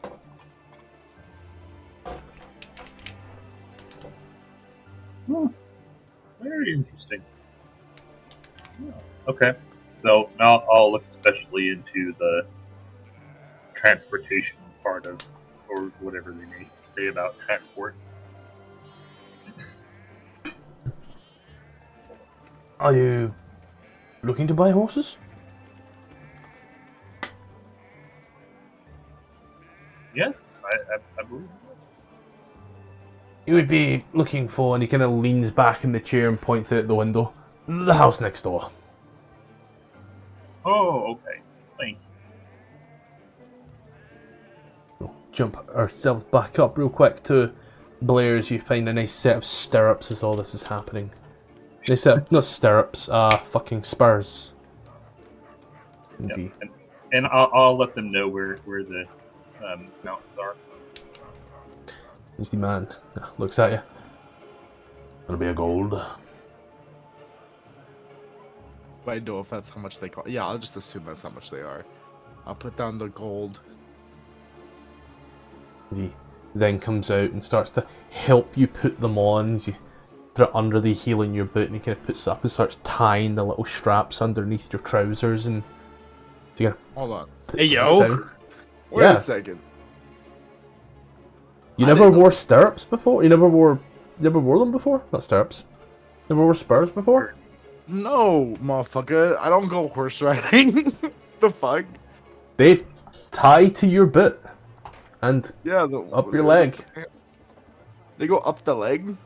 Speaker 5: Very interesting. Okay, so now I'll look especially into the transportation part of, or whatever they may say about transport.
Speaker 1: Are you looking to buy horses?
Speaker 5: Yes, I believe.
Speaker 1: You would be looking for, and he kind of leans back in the chair and points out the window, the house next door.
Speaker 5: Oh, okay. Thank you.
Speaker 1: We'll jump ourselves back up real quick to Blair as you find a nice set of stirrups as all this is happening. Nice set of, not stirrups, fucking spurs. And see.
Speaker 5: And I'll let them know where the mounts are.
Speaker 1: He's the man. Looks at you. It'll be a gold.
Speaker 3: But I know if that's how much they cost. Yeah, I'll just assume that's how much they are. I'll put down the gold.
Speaker 1: He then comes out and starts to help you put them on as you put it under the heel in your boot, and he kind of puts it up and starts tying the little straps underneath your trousers, and so you
Speaker 3: Hold on.
Speaker 1: puts
Speaker 2: Hey,
Speaker 1: them
Speaker 2: yo.
Speaker 1: down.
Speaker 3: Wait
Speaker 1: Yeah.
Speaker 3: a second.
Speaker 1: You
Speaker 3: I
Speaker 1: never
Speaker 3: didn't know.
Speaker 1: wore stirrups before? You never wore them before? Not stirrups. Never wore spurs before?
Speaker 3: No, motherfucker. I don't go horse riding. The fuck?
Speaker 1: They tie to your boot and
Speaker 3: Yeah,
Speaker 1: up your leg.
Speaker 3: They go up the leg?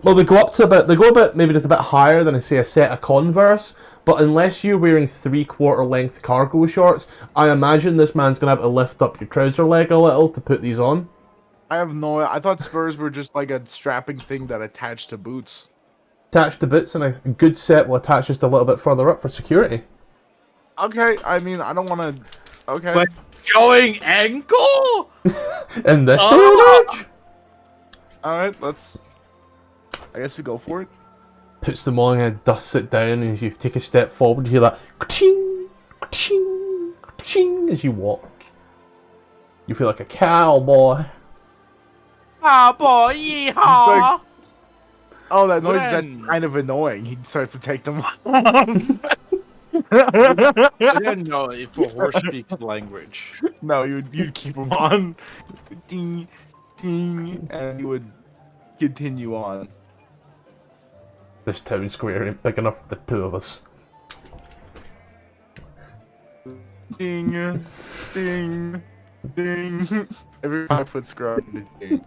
Speaker 1: Well, they go a bit, maybe just a bit higher than, say, a set of Converse, but unless you're wearing 3/4 length cargo shorts, I imagine this man's gonna have to lift up your trouser leg a little to put these on.
Speaker 3: I have no. I thought spurs were just like a strapping thing that attached to boots.
Speaker 1: Attached to boots, and a good set will attach just a little bit further up for security.
Speaker 3: Okay, I mean, I don't want to. Okay.
Speaker 2: But showing ankle?
Speaker 1: In this day
Speaker 2: Oh!
Speaker 1: and age,
Speaker 3: Alright, let's. I guess we go for it.
Speaker 1: puts them on and dusts it down, and as you take a step forward, you hear that ka-ching, ka-ching, ka-ching as you walk. You feel like a cowboy.
Speaker 2: Ah, boy, yeehaw!
Speaker 3: Oh, that noise is
Speaker 2: Glenn.
Speaker 3: kind of annoying. He starts to take them off.
Speaker 2: I didn't know if a horse speaks language.
Speaker 3: No, you'd keep them on. Ding, ding, and you would continue on.
Speaker 1: This town square ain't big enough for the two of us.
Speaker 3: Ding, ding, ding. Every 5 foot square. Ding,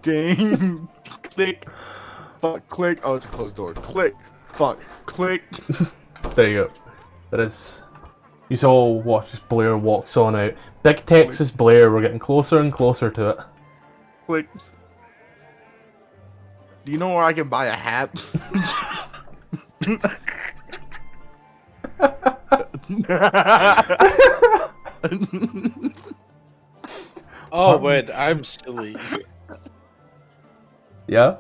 Speaker 3: ding, click, fuck, click. Oh, it's a closed door. Click, fuck, click.
Speaker 1: There you go. That is. You all watch as Blair walks on out. Big Texas Blare, we're getting closer and closer to it.
Speaker 3: Click. Do you know where I can buy a hat?
Speaker 2: Oh, wait, I'm silly.
Speaker 1: Yeah?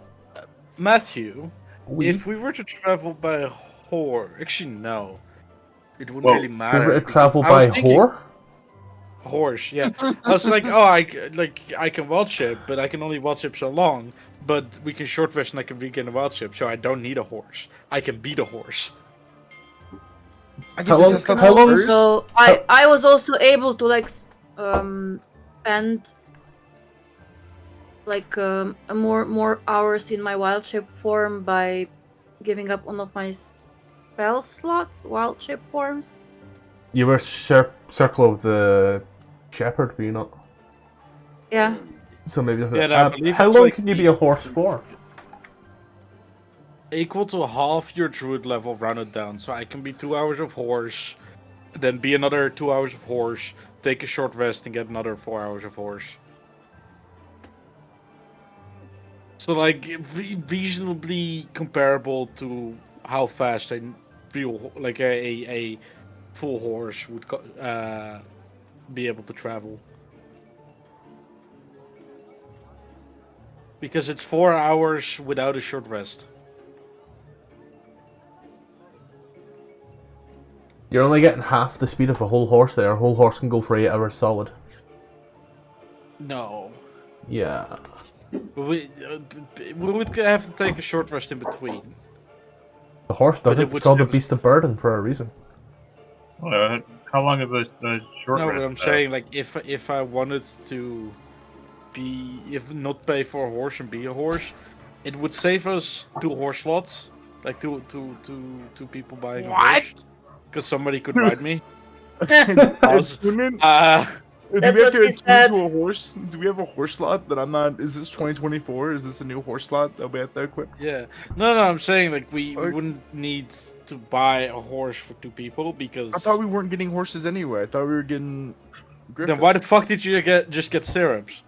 Speaker 2: Matthew,
Speaker 1: We
Speaker 2: if we were to travel by horse, actually no, it wouldn't
Speaker 5: Well,
Speaker 2: really
Speaker 1: we
Speaker 2: matter.
Speaker 1: were to travel
Speaker 2: I was
Speaker 1: by
Speaker 2: thinking-
Speaker 1: whore?
Speaker 2: Horse, yeah. I was like, oh, I can wild ship, but I can only wild ship so long. But we can short rest and I can regain a wild ship, so I don't need a horse. I can beat a horse.
Speaker 3: I
Speaker 1: How
Speaker 3: get to
Speaker 1: long-
Speaker 3: test out
Speaker 1: how
Speaker 3: the
Speaker 1: long-
Speaker 3: first-
Speaker 4: So I was also able to spend more hours in my wild shape form by giving up one of my spell slots, wild shape forms.
Speaker 1: You were Circle of the Shepherd, were you not?
Speaker 4: Yeah.
Speaker 1: So maybe.
Speaker 2: Yeah, and I believe
Speaker 1: how
Speaker 2: it's
Speaker 1: long
Speaker 2: like
Speaker 1: can you be a horse for?
Speaker 2: Equal to half your druid level rounded down, so I can be 2 hours of horse, then be another 2 hours of horse, take a short rest, and get another 4 hours of horse. So like reasonably comparable to how fast a real a full horse would be able to travel. Because it's 4 hours without a short rest.
Speaker 1: You're only getting half the speed of a whole horse there. A whole horse can go for 8 hours solid.
Speaker 2: No.
Speaker 1: Yeah.
Speaker 2: We would have to take a short rest in between.
Speaker 1: The horse doesn't.
Speaker 2: it
Speaker 1: It's
Speaker 2: would
Speaker 1: called the
Speaker 2: still-
Speaker 1: beast of burden for a reason.
Speaker 5: How long is the short
Speaker 2: No,
Speaker 5: rest?
Speaker 2: but I'm saying, like, if I wanted to not pay for a horse and be a horse, it would save us 2 horse slots. Like, two people buying a horse. Because somebody could ride me.
Speaker 3: Attunement? Do
Speaker 4: That's
Speaker 3: we have
Speaker 4: what
Speaker 3: to
Speaker 4: she
Speaker 3: attune
Speaker 4: said.
Speaker 3: to a horse? Do we have a horse slot that I'm not? Is this 2024? Is this a new horse slot that we have to equip?
Speaker 2: Yeah. No, I'm saying, like, we
Speaker 3: Okay.
Speaker 2: wouldn't need to buy a horse for 2 people because...
Speaker 3: I thought we weren't getting horses anyway. I thought we were getting. Griffins.
Speaker 2: Then why the fuck did you just get stirrups?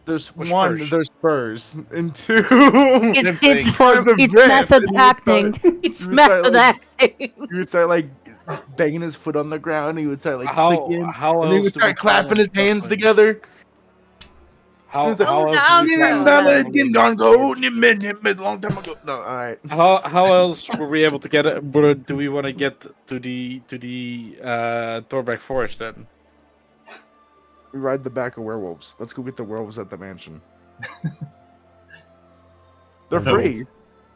Speaker 3: There's
Speaker 2: Or
Speaker 3: one.
Speaker 2: spurs?
Speaker 3: There's spurs, and 2.
Speaker 4: It's
Speaker 3: There's a
Speaker 4: method
Speaker 3: grip, and
Speaker 4: acting. It's
Speaker 3: you would start,
Speaker 4: method
Speaker 3: like-
Speaker 4: acting.
Speaker 3: He would start like banging his foot on the ground. He would start like
Speaker 2: How
Speaker 3: clicking,
Speaker 2: how
Speaker 3: and he
Speaker 2: else
Speaker 3: would
Speaker 2: do we
Speaker 3: start clapping
Speaker 2: follow
Speaker 3: his hands
Speaker 2: something?
Speaker 3: together.
Speaker 2: How
Speaker 3: Hold
Speaker 2: else do
Speaker 4: down,
Speaker 2: we
Speaker 4: girl.
Speaker 2: follow
Speaker 3: Long
Speaker 2: something?
Speaker 3: time ago. No, all right.
Speaker 2: How else were we able to get it? Do we want to get to the Thorbeck Forest then?
Speaker 3: We ride the back of werewolves. Let's go get the werewolves at the mansion. They're
Speaker 1: No.
Speaker 3: free.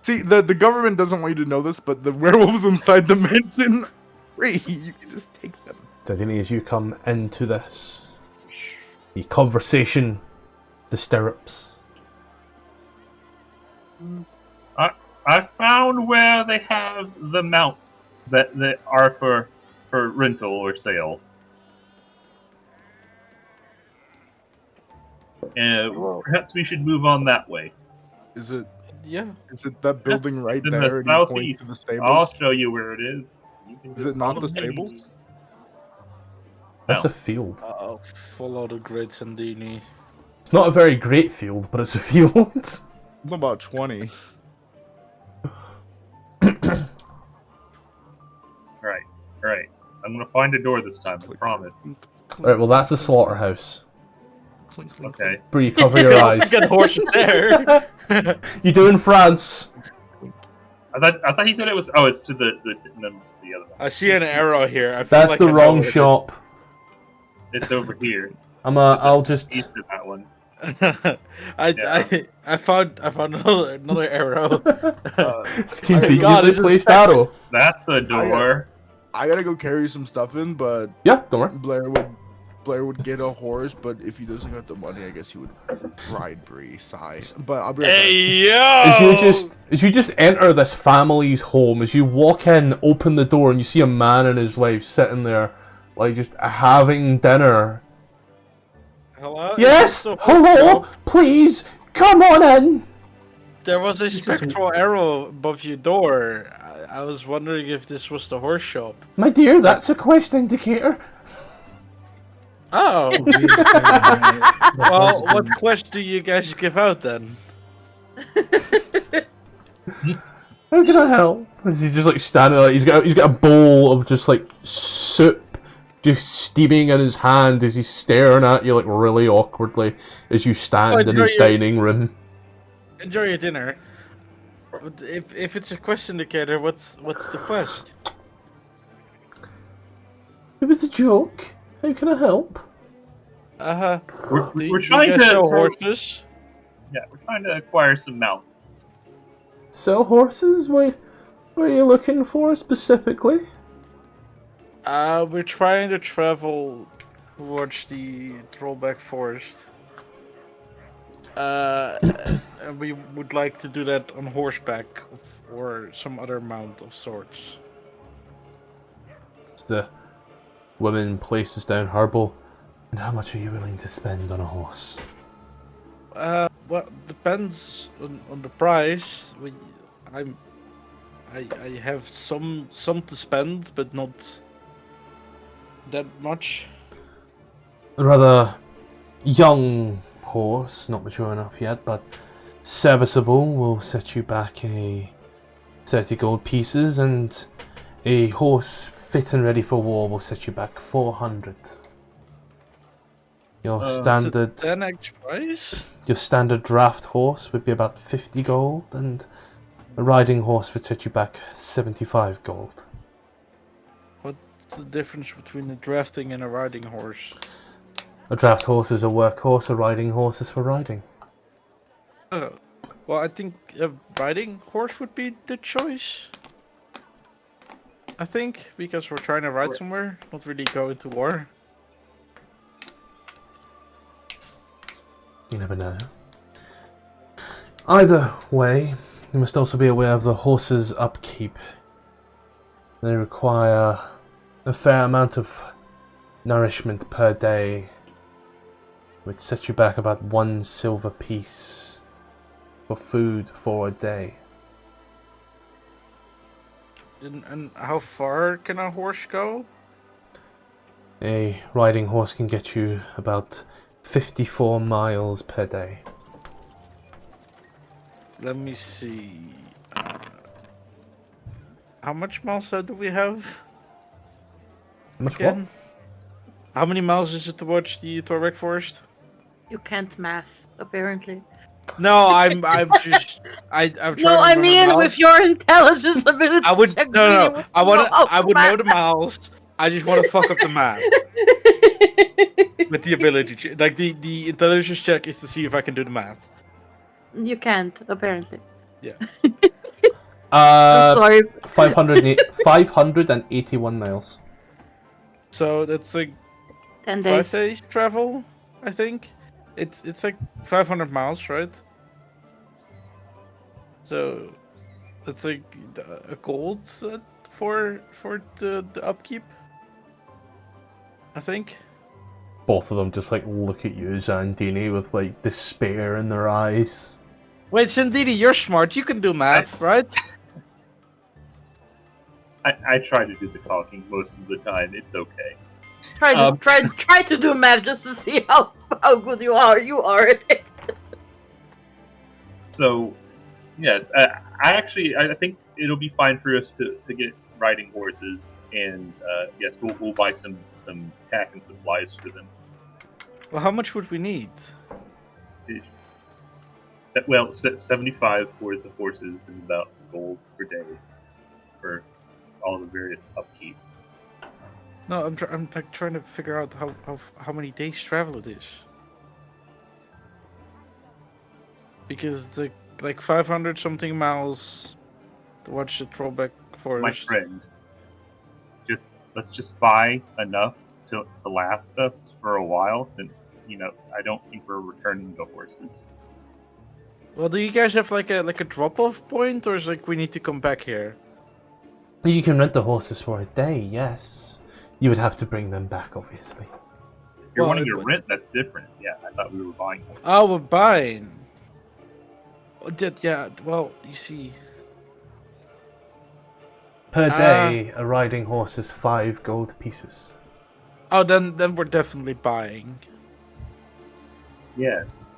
Speaker 3: See, the government doesn't want you to know this, but the werewolves inside the mansion, free. You can just take them.
Speaker 1: Didn't as you come into this, the conversation, the stirrups.
Speaker 5: I found where they have the mounts that are for rental or sale. And perhaps we should move on that way.
Speaker 3: Is it
Speaker 2: Yeah.
Speaker 3: that building right
Speaker 5: It's in
Speaker 3: there?
Speaker 5: the
Speaker 3: And he points to the
Speaker 5: southeast. I'll
Speaker 3: stables.
Speaker 5: show you where it is. You can
Speaker 3: Is
Speaker 5: just
Speaker 3: it not
Speaker 5: follow
Speaker 3: the
Speaker 5: me.
Speaker 3: stables?
Speaker 1: That's
Speaker 5: No.
Speaker 1: a field.
Speaker 2: Follow the great Sandini.
Speaker 1: It's not a very great field, but it's a field.
Speaker 3: I'm about 20.
Speaker 5: Right. I'm gonna find a door this time. I promise.
Speaker 1: Right, well that's a slaughterhouse.
Speaker 3: Clink, clink,
Speaker 5: Okay.
Speaker 1: Where you cover your eyes.
Speaker 2: Got horses there.
Speaker 1: You do in France.
Speaker 5: I thought he said it was. Oh, it's to the other one.
Speaker 2: I see an arrow here. I feel
Speaker 1: That's
Speaker 2: like
Speaker 1: the
Speaker 2: I know
Speaker 1: wrong
Speaker 2: what it is.
Speaker 1: shop.
Speaker 5: It's over here.
Speaker 1: I'll just.
Speaker 5: East of that one.
Speaker 2: I found another arrow.
Speaker 1: It's
Speaker 2: God,
Speaker 1: conveniently
Speaker 2: this is
Speaker 1: placed
Speaker 2: fact-
Speaker 1: arrow.
Speaker 5: That's a door.
Speaker 3: I gotta go carry some stuff in, but
Speaker 1: Yeah, don't worry.
Speaker 3: Blair would get a horse, but if he doesn't got the money, I guess he would ride Bree. Sigh. But I'll be right
Speaker 2: Hey yo!
Speaker 1: As you just enter this family's home, as you walk in, open the door, and you see a man and his wife sitting there, like just having dinner.
Speaker 2: Hello?
Speaker 1: Yes,
Speaker 2: Is this a
Speaker 1: hello,
Speaker 2: horse shop?
Speaker 1: please come on in.
Speaker 2: There was a spectral arrow above your door. I was wondering if this was the horse shop.
Speaker 1: My dear, that's a quest indicator.
Speaker 2: Oh. Well, what quest do you guys give out then?
Speaker 1: How can I help? Is he just like standing like he's got a bowl of just like soup just steaming in his hand as he's staring at you like really awkwardly as you stand in his
Speaker 2: enjoy your-
Speaker 1: dining room.
Speaker 2: Enjoy your dinner. But if it's a quest indicator, what's the quest?
Speaker 1: It was a joke. How can I help?
Speaker 5: We're trying to
Speaker 2: sell
Speaker 5: sell-
Speaker 2: horses.
Speaker 5: Yeah, we're trying to acquire some mounts.
Speaker 1: Sell horses? What are you looking for specifically?
Speaker 2: We're trying to travel towards the Trollback Forest. And we would like to do that on horseback or some other mount of sorts.
Speaker 1: As the woman places down her bowl. And how much are you willing to spend on a horse?
Speaker 2: Well, depends on the price. I have some to spend, but not that much.
Speaker 1: A rather young horse, not mature enough yet, but serviceable, will set you back a 30 gold pieces, and a horse fit and ready for war will set you back 400. Your
Speaker 5: It's a
Speaker 1: standard
Speaker 2: 10x price?
Speaker 1: your standard draft horse would be about 50 gold, and a riding horse would set you back 75 gold.
Speaker 2: What's the difference between a drafting and a riding horse?
Speaker 1: A draft horse is a workhorse, a riding horse is for riding.
Speaker 2: Oh. Well, I think a riding horse would be the choice. I think, because we're trying to ride somewhere, not really go into war.
Speaker 1: You never know. Either way, you must also be aware of the horse's upkeep. They require a fair amount of nourishment per day, which sets you back about 1 silver piece for food for a day.
Speaker 2: And how far can a horse go?
Speaker 1: A riding horse can get you about 54 miles per day.
Speaker 2: Let me see. How much miles do we have?
Speaker 1: Much
Speaker 2: Again? How many miles is it towards the Torbeck Forest?
Speaker 4: You can't math, apparently.
Speaker 2: No, I'm just I'm trying to
Speaker 4: No, I
Speaker 2: remember
Speaker 4: mean
Speaker 2: miles.
Speaker 4: with your intelligence ability.
Speaker 2: I would
Speaker 4: check
Speaker 2: no
Speaker 4: reading,
Speaker 2: no.
Speaker 4: would
Speaker 2: I
Speaker 4: you
Speaker 2: want
Speaker 4: know how
Speaker 2: I
Speaker 4: to
Speaker 2: would know
Speaker 4: math?
Speaker 2: the miles. I just want to fuck up the math with the ability. Like the intelligence check is to see if I can do the math.
Speaker 4: You can't, apparently.
Speaker 2: Yeah.
Speaker 4: I'm sorry.
Speaker 1: 581 miles.
Speaker 2: So that's like
Speaker 4: 10
Speaker 2: 5
Speaker 4: days.
Speaker 2: days travel, I think. It's like 500 miles, right? So that's like a gold for the upkeep, I think.
Speaker 1: Both of them just like look at you, Zandini, with like despair in their eyes.
Speaker 2: Wait, Sandini, you're smart. You can do math, right?
Speaker 5: I try to do the talking most of the time. It's okay.
Speaker 4: Try to do math just to see how good you are. You are at it.
Speaker 5: So, yes, I think it'll be fine for us to get riding horses, and yes, we'll buy some tack and supplies for them.
Speaker 2: Well, how much would we need?
Speaker 5: Well, 75 for the horses and about gold per day for all the various upkeep.
Speaker 2: No, I'm like trying to figure out how many days travel it is. Because the like 500 something miles to watch the Trollback Forest.
Speaker 5: My friend, let's just buy enough to last us for a while, since I don't think we're returning the horses.
Speaker 2: Well, do you guys have like a drop-off point, or is like we need to come back here?
Speaker 1: You can rent the horses for a day, yes. You would have to bring them back, obviously.
Speaker 5: If you're
Speaker 2: Well,
Speaker 5: wanting to rent, that's different. Yeah, I thought we were buying horses.
Speaker 2: Oh, we're buying. Yeah. Well, you see.
Speaker 1: Per day, a riding horse is 5 gold pieces.
Speaker 2: Oh, then we're definitely buying.
Speaker 5: Yes.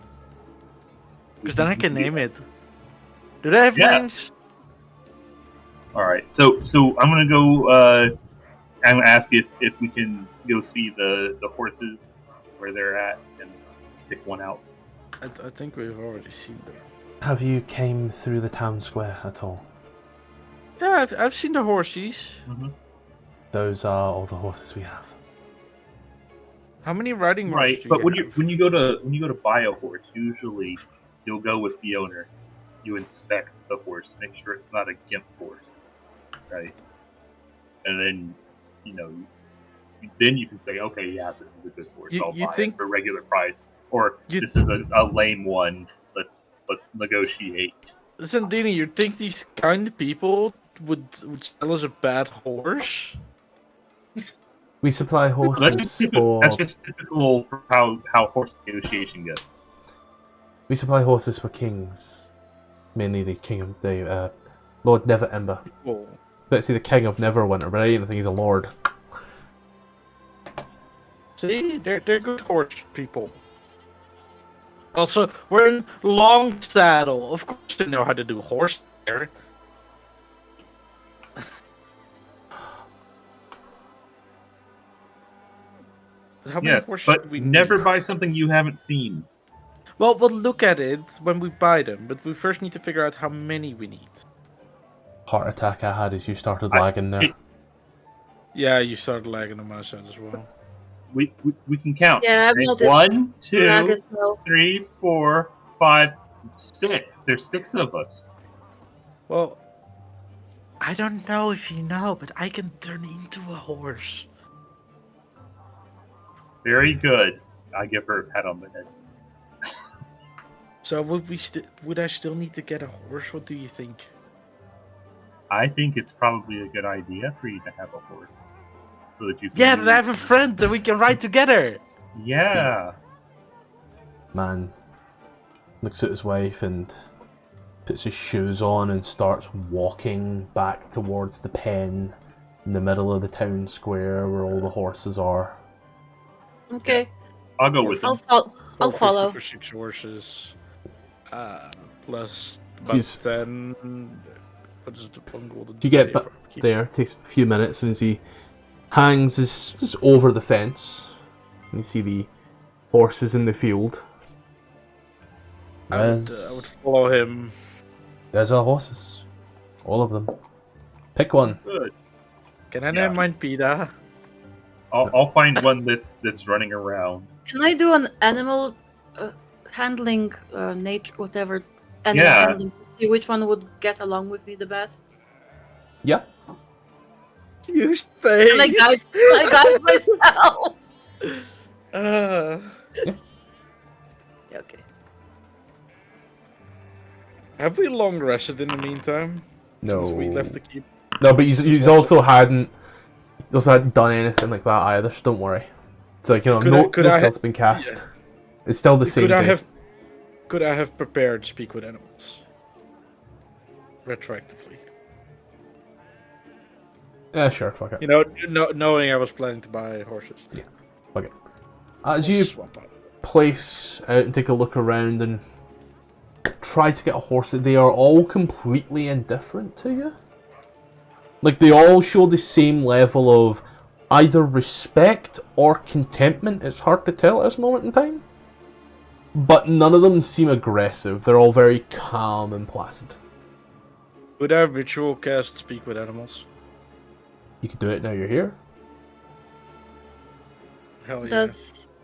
Speaker 2: Because then I can name it. Do they have
Speaker 5: Yeah.
Speaker 2: names?
Speaker 5: All right. So I'm gonna go. I'm gonna ask if we can go see the horses where they're at and pick one out.
Speaker 2: I think we've already seen them.
Speaker 1: Have you came through the town square at all?
Speaker 2: Yeah, I've seen the horses.
Speaker 5: Mm-hmm.
Speaker 1: Those are all the horses we have.
Speaker 2: How many riding horses
Speaker 5: Right,
Speaker 2: do
Speaker 5: but
Speaker 2: you
Speaker 5: when you
Speaker 2: have?
Speaker 5: go to buy a horse, usually you'll go with the owner. You inspect the horse, make sure it's not a gimp horse, right? And then, then you can say, okay, yeah, this is a good horse. I'll
Speaker 2: You
Speaker 5: buy
Speaker 2: think-
Speaker 5: it for regular price, or
Speaker 2: You-
Speaker 5: this is a lame one. Let's negotiate.
Speaker 2: Listen, Dini, you think these kind people would sell us a bad horse?
Speaker 1: We supply horses for
Speaker 5: That's just typical for how horse negotiation goes.
Speaker 1: we supply horses for kings, mainly the king of the Lord Neverember.
Speaker 2: Well,
Speaker 1: Let's see, the king of Neverwinter, but I don't think he's a lord.
Speaker 2: see, they're good horse people. Also, we're in Longsaddle. Of course, they know how to do horse hair. how many
Speaker 5: Yes,
Speaker 2: horses
Speaker 5: but
Speaker 2: do we
Speaker 5: never
Speaker 2: need?
Speaker 5: buy something you haven't seen.
Speaker 2: Well, we'll look at it when we buy them, but we first need to figure out how many we need.
Speaker 1: Heart attack I had as you started
Speaker 5: I-
Speaker 1: lagging there.
Speaker 5: it-
Speaker 2: Yeah, you started lagging on my side as well.
Speaker 5: We can count.
Speaker 4: Yeah, I've
Speaker 5: right?
Speaker 4: noticed.
Speaker 5: 1, 2,
Speaker 4: Lag as well.
Speaker 5: 3, 4, 5, 6. There's 6 of us.
Speaker 2: Well, I don't know if you know, but I can turn into a horse.
Speaker 5: Very good. I give her a pat on the head.
Speaker 2: So would I still need to get a horse? What do you think?
Speaker 5: I think it's probably a good idea for you to have a horse. So that you can
Speaker 2: Yeah,
Speaker 5: move.
Speaker 2: that I have a friend that we can ride together.
Speaker 5: Yeah.
Speaker 1: Man looks at his wife and puts his shoes on and starts walking back towards the pen in the middle of the town square where all the horses are.
Speaker 4: Okay,
Speaker 5: I'll go with
Speaker 4: I'll,
Speaker 5: them.
Speaker 4: I'll
Speaker 2: 450
Speaker 4: follow.
Speaker 2: for 6 horses. Plus about
Speaker 1: Jeez.
Speaker 2: 10. What is the one golden?
Speaker 1: You get
Speaker 2: day
Speaker 1: back
Speaker 2: for upkeep?
Speaker 1: there, takes a few minutes, and as he hangs just over the fence, you see the horses in the field.
Speaker 2: I would follow him.
Speaker 1: There's our horses. All of them. Pick one.
Speaker 5: Good.
Speaker 2: Can I
Speaker 5: Yeah.
Speaker 2: name mine Pita?
Speaker 5: I'll find one that's running around.
Speaker 4: Can I do an animal handling, nature, whatever, animal
Speaker 5: Yeah.
Speaker 4: handling, to see which one would get along with me the best?
Speaker 1: Yeah.
Speaker 2: You space.
Speaker 4: And I guide myself. Yeah, okay.
Speaker 2: Have we long rested in the meantime?
Speaker 1: No.
Speaker 2: Since we left the keep.
Speaker 1: No, but he's also hadn't done anything like that either, so don't worry. It's like, no spell's been cast.
Speaker 2: yeah.
Speaker 1: It's still the same thing.
Speaker 2: Could I have prepared speak with animals? Retroactively.
Speaker 1: Yeah, sure, fuck it.
Speaker 2: You know, knowing I was planning to buy horses.
Speaker 1: Fuck it. As
Speaker 2: We'll
Speaker 1: you
Speaker 2: swap out.
Speaker 1: place out and take a look around and try to get a horse, they are all completely indifferent to you. Like, they all show the same level of either respect or contentment. It's hard to tell at this moment in time. But none of them seem aggressive. They're all very calm and placid.
Speaker 2: Would I ritual cast speak with animals?
Speaker 1: You can do it now you're here.
Speaker 2: Hell yeah.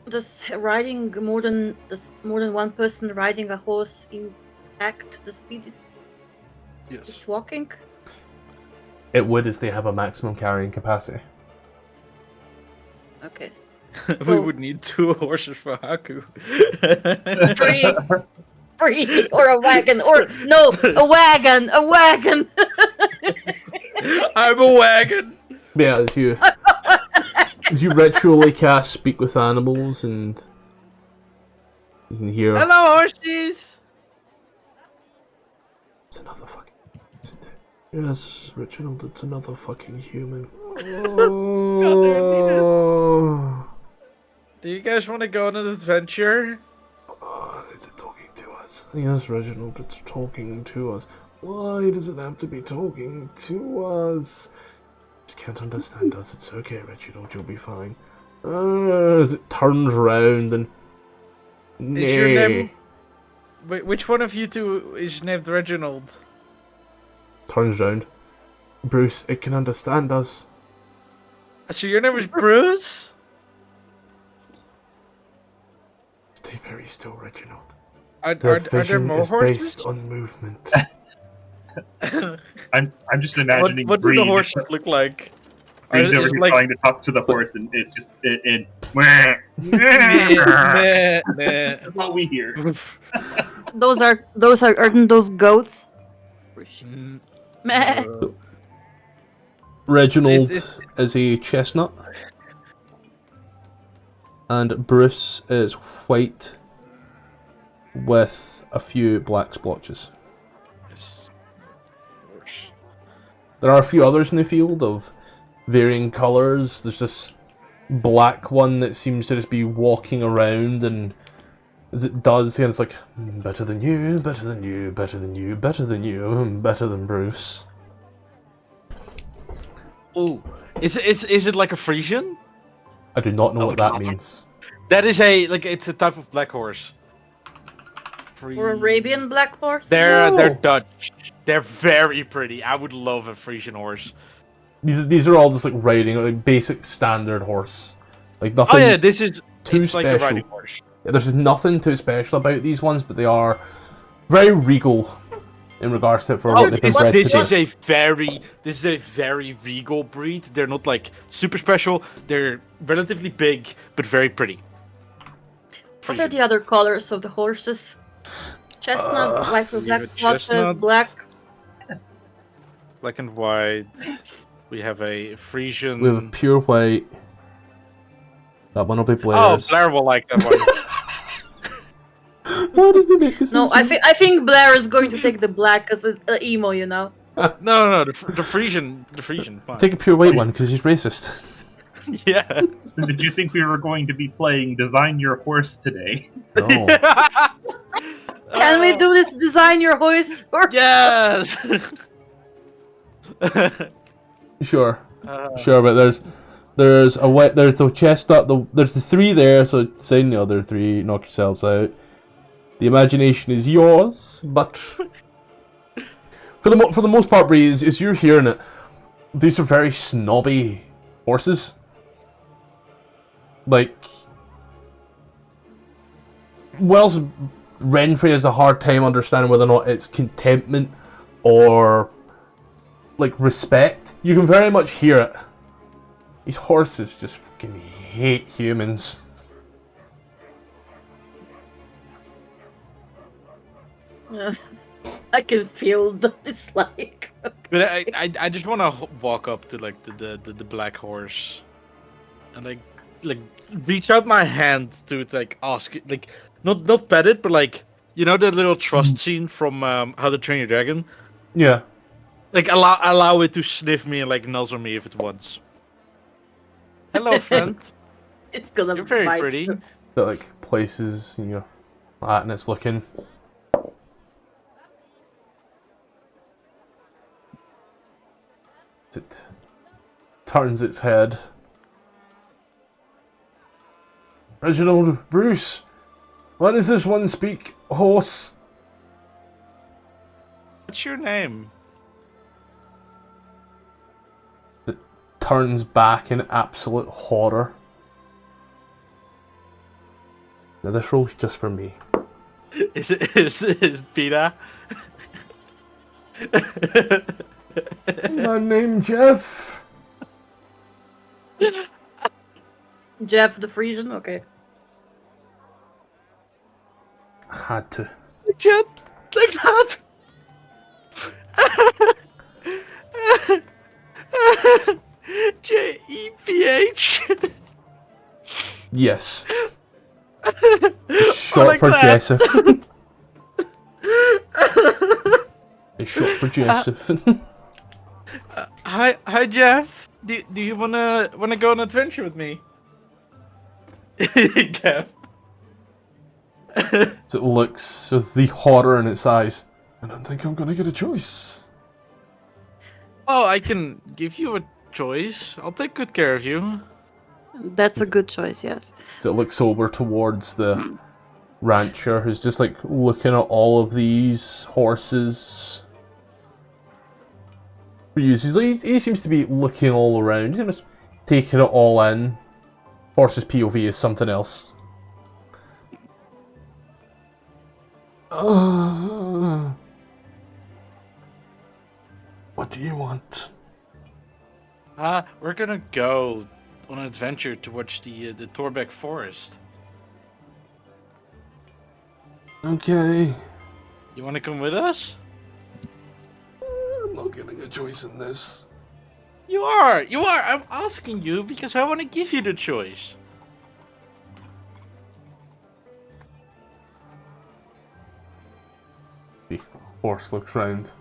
Speaker 4: Does riding more than one person riding a horse impact the speed it's
Speaker 2: Yes.
Speaker 4: walking?
Speaker 1: It would, as they have a maximum carrying capacity.
Speaker 4: Okay.
Speaker 2: We would need 2 horses for Haku.
Speaker 4: 3 or a wagon, or no, a wagon.
Speaker 2: I'm a wagon.
Speaker 1: Yeah, as you ritually cast Speak with Animals, and you can hear.
Speaker 2: Hello, horses.
Speaker 1: It's another fucking. Yes, Reginald, it's another fucking human.
Speaker 2: Do you guys want to go on an adventure?
Speaker 1: Is it talking to us? Yes, Reginald, it's talking to us. Why does it have to be talking to us? Just can't understand us. It's okay, Reginald, you'll be fine. As it turns round and.
Speaker 2: Is your name? Wait, which one of you two is named Reginald?
Speaker 1: Turns round. Bruce, it can understand us.
Speaker 2: So your name is Bruce?
Speaker 1: Stay very still, Reginald.
Speaker 2: Are
Speaker 1: The
Speaker 2: there
Speaker 1: vision
Speaker 2: more
Speaker 1: is
Speaker 2: horses?
Speaker 1: based on movement.
Speaker 5: I'm just imagining
Speaker 2: What do
Speaker 5: Breeze.
Speaker 2: the horses look like?
Speaker 5: Breeze
Speaker 2: Are-
Speaker 5: over
Speaker 2: is
Speaker 5: here
Speaker 2: like-
Speaker 5: trying to talk to the horse, and it's just it.
Speaker 2: Meh,
Speaker 5: That's all we hear.
Speaker 4: Aren't those goats?
Speaker 2: Mm,
Speaker 4: Meh.
Speaker 1: Reginald
Speaker 2: Is-
Speaker 1: is a chestnut. And Bruce is white with a few black splotches.
Speaker 2: yes. Horse.
Speaker 1: There are a few others in the field of varying colours. There's this black one that seems to just be walking around, and as it does, it's like, better than you, better than you, better than you, better than you, better than Bruce.
Speaker 2: Oh, is it like a Frisian?
Speaker 1: I do not know
Speaker 2: Oh,
Speaker 1: what that
Speaker 2: lava.
Speaker 1: means.
Speaker 2: That is it's a type of black horse.
Speaker 4: Or Arabian black horse?
Speaker 2: They're
Speaker 1: No.
Speaker 2: Dutch. They're very pretty. I would love a Frisian horse.
Speaker 1: These are all just like riding, like basic standard horse. Like nothing
Speaker 2: Oh yeah, this is
Speaker 1: too
Speaker 2: it's like a
Speaker 1: special.
Speaker 2: riding horse.
Speaker 1: Yeah, there's just nothing too special about these ones, but they are very regal in regards to for what they've been bred to
Speaker 2: this
Speaker 1: do.
Speaker 2: is a very regal breed. They're not like super special. They're relatively big but very pretty.
Speaker 4: What are the other colors of the horses? Chestnut, white with
Speaker 2: we
Speaker 4: black
Speaker 2: have a
Speaker 4: splotches,
Speaker 2: chestnut.
Speaker 4: black.
Speaker 2: Black and white. We have a Frisian.
Speaker 1: We have a pure white. That one will be
Speaker 2: Oh,
Speaker 1: Blair's.
Speaker 2: Blair will like that one.
Speaker 1: Why did you make us?
Speaker 4: No, I think Blair is going to take the black as an emo, you know.
Speaker 2: No, the Frisian, fine.
Speaker 1: Take a pure white one because he's racist.
Speaker 2: Yeah.
Speaker 5: So did you think we were going to be playing Design Your Horse today?
Speaker 1: No.
Speaker 4: Can we do this design your horse?
Speaker 2: Yes.
Speaker 1: Sure, sure, but there's a white, there's the chestnut, there's the three there, so saying the other three, knock yourselves out. The imagination is yours, but for the most part, Bree, as you're hearing it, these are very snobby horses. Like, whilst Renfrey has a hard time understanding whether or not it's contentment or like respect, you can very much hear it. These horses just fucking hate humans.
Speaker 4: I can feel the dislike.
Speaker 2: But I just want to walk up to like the black horse, and like reach out my hand to like ask it, like not pet it, but like you know the little trust scene from How to Train Your Dragon.
Speaker 1: Yeah.
Speaker 2: Like allow it to sniff me and like nuzzle me if it wants. Hello, friend.
Speaker 4: It's gonna
Speaker 2: You're very
Speaker 4: bite
Speaker 2: pretty.
Speaker 4: you.
Speaker 1: That like places your at and it's looking. It turns its head. Reginald, Bruce, why does this one speak horse?
Speaker 2: What's your name?
Speaker 1: It turns back in absolute horror. Now this roll's just for me.
Speaker 2: Is Peter?
Speaker 1: My name Jeff.
Speaker 4: Jeff the Frisian, okay.
Speaker 1: Had to.
Speaker 2: Jet like that. Jeph.
Speaker 1: Yes. It's short
Speaker 2: like
Speaker 1: for
Speaker 2: that.
Speaker 1: Joseph. It's short for Joseph.
Speaker 2: Hi, Jeff. Do you wanna go on an adventure with me? Jeff.
Speaker 1: As it looks with the horror in its eyes. I don't think I'm gonna get a choice.
Speaker 2: Oh, I can give you a choice. I'll take good care of you.
Speaker 4: That's a good choice, yes.
Speaker 1: As it looks over towards the rancher who's just like looking at all of these horses. He seems to be looking all around, just taking it all in. Horse's POV is something else. What do you want?
Speaker 2: We're gonna go on an adventure towards the Torbeck Forest.
Speaker 1: Okay.
Speaker 2: You wanna come with us?
Speaker 1: I'm not getting a choice in this.
Speaker 2: You are. I'm asking you because I want to give you the choice.
Speaker 1: The horse looks round.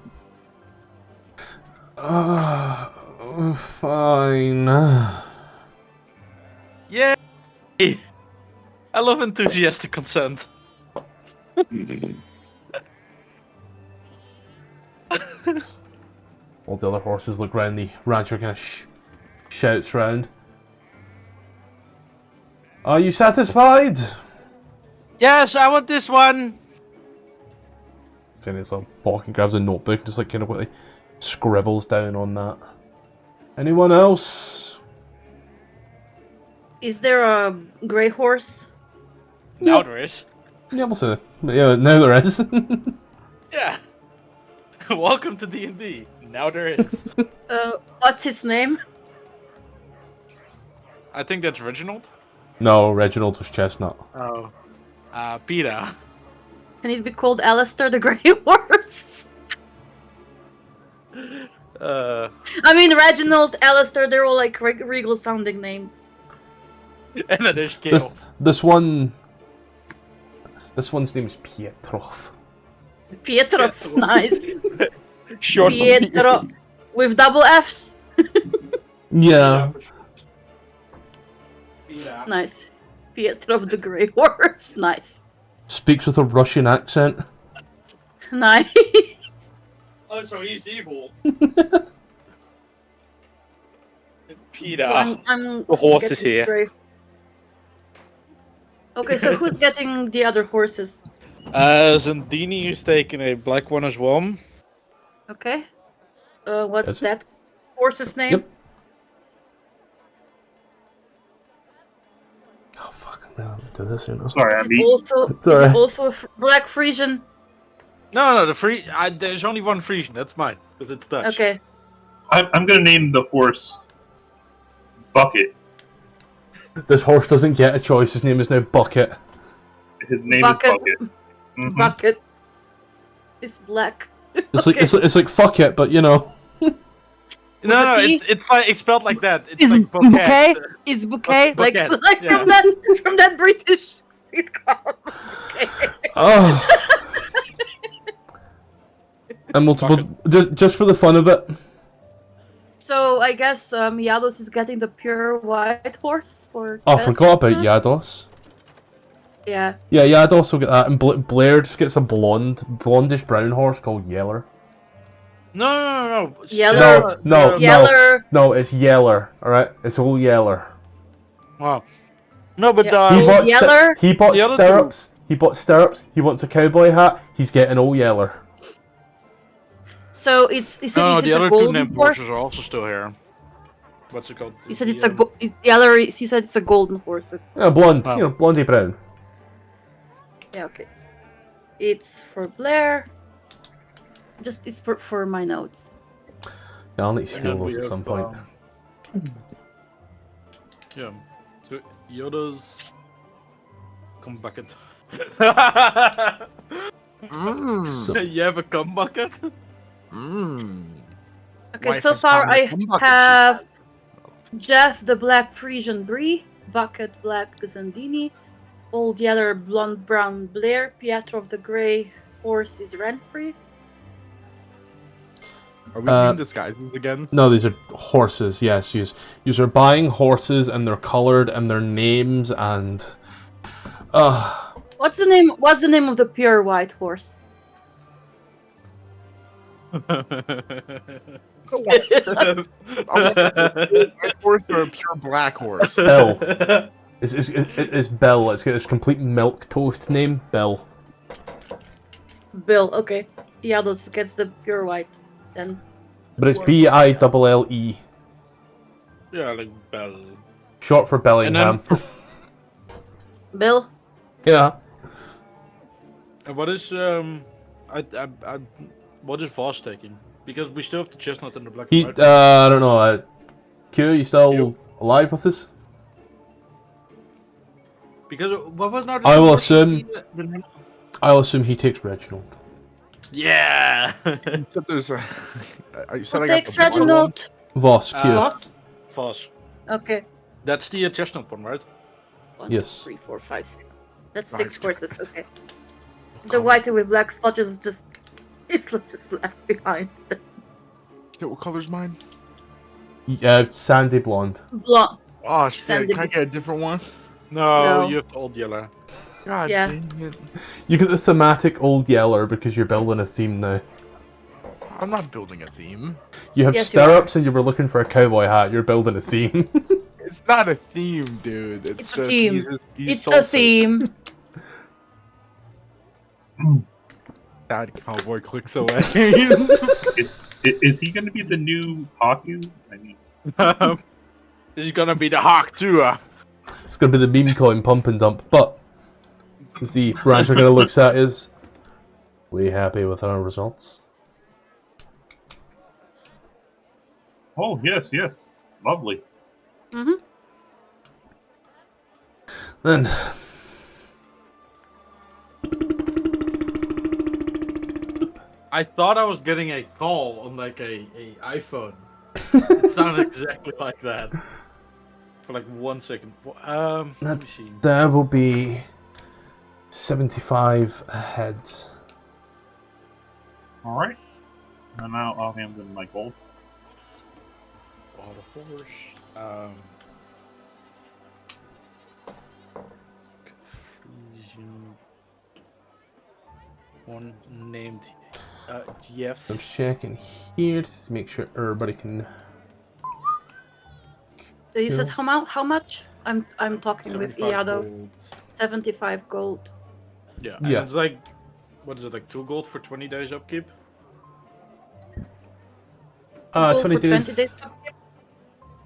Speaker 1: Fine.
Speaker 2: Yay! I love enthusiastic consent.
Speaker 1: All the other horses look round. The rancher kind of shouts round. Are you satisfied?
Speaker 2: Yes, I want this one.
Speaker 1: Then it's like walking, grabs a notebook, just like kind of like scribbles down on that. Anyone else?
Speaker 4: Is there a grey horse?
Speaker 2: Now there is.
Speaker 1: Yeah, we'll say. Yeah, now there is.
Speaker 2: Yeah. Welcome to D&D. Now there is.
Speaker 4: What's his name?
Speaker 2: I think that's Reginald.
Speaker 1: No, Reginald was Chestnut.
Speaker 2: Oh. Peter.
Speaker 4: Can it be called Alistair the Grey Horse? I mean, Reginald, Alistair, they're all like regal sounding names.
Speaker 2: And then there's Kale.
Speaker 1: This one's name is Pietrov.
Speaker 4: Pietro, nice.
Speaker 2: Short
Speaker 4: Pietro, with double F's.
Speaker 1: Yeah.
Speaker 2: Peter.
Speaker 4: Nice. Pietro the Grey Horse, nice.
Speaker 1: Speaks with a Russian accent.
Speaker 4: Nice.
Speaker 2: Oh, so he's evil. Peter.
Speaker 4: So I'm
Speaker 2: The horse is
Speaker 4: getting
Speaker 2: here.
Speaker 4: grey- Okay, so who's getting the other horses?
Speaker 2: Zandini is taking a black one as well.
Speaker 4: Okay. What's
Speaker 1: That's it.
Speaker 4: that horse's name?
Speaker 1: Yep. Oh fuck! I'm gonna have to do this, you know.
Speaker 5: Sorry,
Speaker 4: Is
Speaker 5: I'm
Speaker 4: it
Speaker 5: eating.
Speaker 4: also,
Speaker 1: It's alright.
Speaker 4: a black Frisian?
Speaker 2: No, there's only one Frisian. That's mine, because it's Dutch.
Speaker 4: Okay.
Speaker 5: I'm gonna name the horse Bucket.
Speaker 1: This horse doesn't get a choice. His name is now Bucket.
Speaker 5: His name
Speaker 4: Bucket.
Speaker 5: is Bucket. Mhm.
Speaker 4: Bucket. It's black.
Speaker 1: It's
Speaker 4: Okay.
Speaker 1: like it's like fuck it, but you know.
Speaker 2: No,
Speaker 4: With a T?
Speaker 2: it's like it's spelled like that. It's
Speaker 4: Is
Speaker 2: like
Speaker 4: bouquet? Is bouquet like
Speaker 2: Bouquet, yeah.
Speaker 4: from that British sitcom? Okay.
Speaker 1: Oh. And multiple, just for the fun of it.
Speaker 4: So I guess Yados is getting the pure white horse for.
Speaker 1: Oh, I forgot about
Speaker 4: Chestnut?
Speaker 1: Yados.
Speaker 4: Yeah.
Speaker 1: Yeah, Yados will get that, and Blair just gets a blondish brown horse called Yeller.
Speaker 2: No.
Speaker 4: Yellow.
Speaker 1: No.
Speaker 4: Yeller.
Speaker 1: No, it's Yeller. All right, it's all Yeller.
Speaker 2: Wow. No, but
Speaker 4: Yeah.
Speaker 1: He
Speaker 4: Old
Speaker 1: bought
Speaker 4: Yeller?
Speaker 1: he bought
Speaker 2: The other
Speaker 1: stirrups. He bought stirrups. He wants a cowboy hat. He's getting all Yeller.
Speaker 4: So it's you said
Speaker 2: no,
Speaker 4: it's
Speaker 2: the
Speaker 4: a
Speaker 2: other two
Speaker 4: golden
Speaker 2: named
Speaker 4: horse.
Speaker 2: horses are also still here. What's it called?
Speaker 4: You said it's a Yeller. You said it's a golden horse.
Speaker 1: Yeah, blonde.
Speaker 2: Oh.
Speaker 1: You know, blondie brown.
Speaker 4: Yeah. Okay. It's for Blair. It's for my notes.
Speaker 1: Yeah, I'll need to
Speaker 2: And
Speaker 1: steal
Speaker 2: then we
Speaker 1: those at
Speaker 2: have,
Speaker 1: some point.
Speaker 2: Yeah. So Yoda's cum bucket.
Speaker 1: So-
Speaker 2: You have a cum bucket?
Speaker 4: Okay,
Speaker 3: Wife
Speaker 4: so
Speaker 3: has
Speaker 4: far
Speaker 3: found the
Speaker 4: I
Speaker 3: cum bucket
Speaker 4: have Jeff the Black Frisian Brie, Bucket Black Zandini, Old Yeller Blonde Brown Blair, Pietro of the Grey Horse is Renfrey.
Speaker 3: Are we doing disguises again?
Speaker 1: No, these are horses. Yes, you are buying horses, and they're colored, and their names, and
Speaker 4: What's the name? What's the name of the pure white horse?
Speaker 3: A white horse or a pure black horse?
Speaker 1: Bill. It's Bill. It's got this complete milk toast name, Bill.
Speaker 4: Bill. Okay. Yeah, those gets the pure white then.
Speaker 1: But it's Bille.
Speaker 2: Yeah, like Bell.
Speaker 1: Short for Bellingham.
Speaker 4: Bill.
Speaker 1: Yeah.
Speaker 2: And what is what is Voss taking? Because we still have the chestnut and the black
Speaker 1: He,
Speaker 2: and white.
Speaker 1: I don't know. Q, you still
Speaker 2: Q?
Speaker 1: alive with us?
Speaker 2: Because what was now?
Speaker 1: I will
Speaker 2: horse?
Speaker 1: assume-
Speaker 2: The-
Speaker 1: I'll assume he takes Reginald.
Speaker 2: Yeah.
Speaker 3: Except there's a. You said
Speaker 4: Who
Speaker 3: I got
Speaker 4: takes
Speaker 3: the blonde one.
Speaker 4: Reginald?
Speaker 1: Voss, Q.
Speaker 4: Voss?
Speaker 2: Voss.
Speaker 4: Okay.
Speaker 2: That's the chestnut one, right?
Speaker 4: 1,
Speaker 1: Yes.
Speaker 4: 2, 3, 4, 5, 6. That's
Speaker 3: Nice.
Speaker 4: 6 horses. Okay. The white with black splotches is just just left behind.
Speaker 3: Yeah, what color's mine?
Speaker 1: Sandy blonde.
Speaker 4: Blonde.
Speaker 3: Oh shit!
Speaker 4: Sandy-
Speaker 3: Can I get a different one?
Speaker 2: No,
Speaker 4: No.
Speaker 2: you have the old yellow.
Speaker 3: God
Speaker 4: Yeah.
Speaker 3: dang it!
Speaker 1: You get the thematic old Yeller because you're building a theme now.
Speaker 3: I'm not building a theme.
Speaker 1: You have
Speaker 4: Yes, you are.
Speaker 1: stirrups and you were looking for a cowboy hat. You're building a theme.
Speaker 3: It's not a theme, dude.
Speaker 4: It's a
Speaker 3: just
Speaker 4: theme.
Speaker 3: he's
Speaker 4: It's
Speaker 3: soul
Speaker 4: a
Speaker 3: searching.
Speaker 4: theme.
Speaker 3: That cowboy clicks away.
Speaker 5: Is he going to be the new Haku? I mean,
Speaker 2: This is gonna be the Hawk too.
Speaker 1: It's going to be the meme coin pump and dump. But as the rancher kind of looks at is, we happy with our results?
Speaker 5: oh yes, yes, lovely.
Speaker 4: Mm-hmm.
Speaker 1: Then
Speaker 2: I thought I was getting a call on like a iPhone. It sounded exactly like that. For like 1 second. Let me see.
Speaker 1: there will be 75 ahead.
Speaker 5: All right, and now I'll hand them my gold.
Speaker 2: Oh, the horse. Confusion. One named Jeff.
Speaker 1: I'm checking here to make sure everybody can.
Speaker 4: So you said
Speaker 1: Yeah.
Speaker 4: how much? I'm talking with
Speaker 2: 75
Speaker 4: Iados.
Speaker 2: gold.
Speaker 4: 75 gold.
Speaker 2: Yeah.
Speaker 1: Yeah.
Speaker 2: And it's like, what is it, like 2 gold for 20 days upkeep?
Speaker 4: Gold
Speaker 1: 20
Speaker 4: for 20
Speaker 1: days
Speaker 4: days.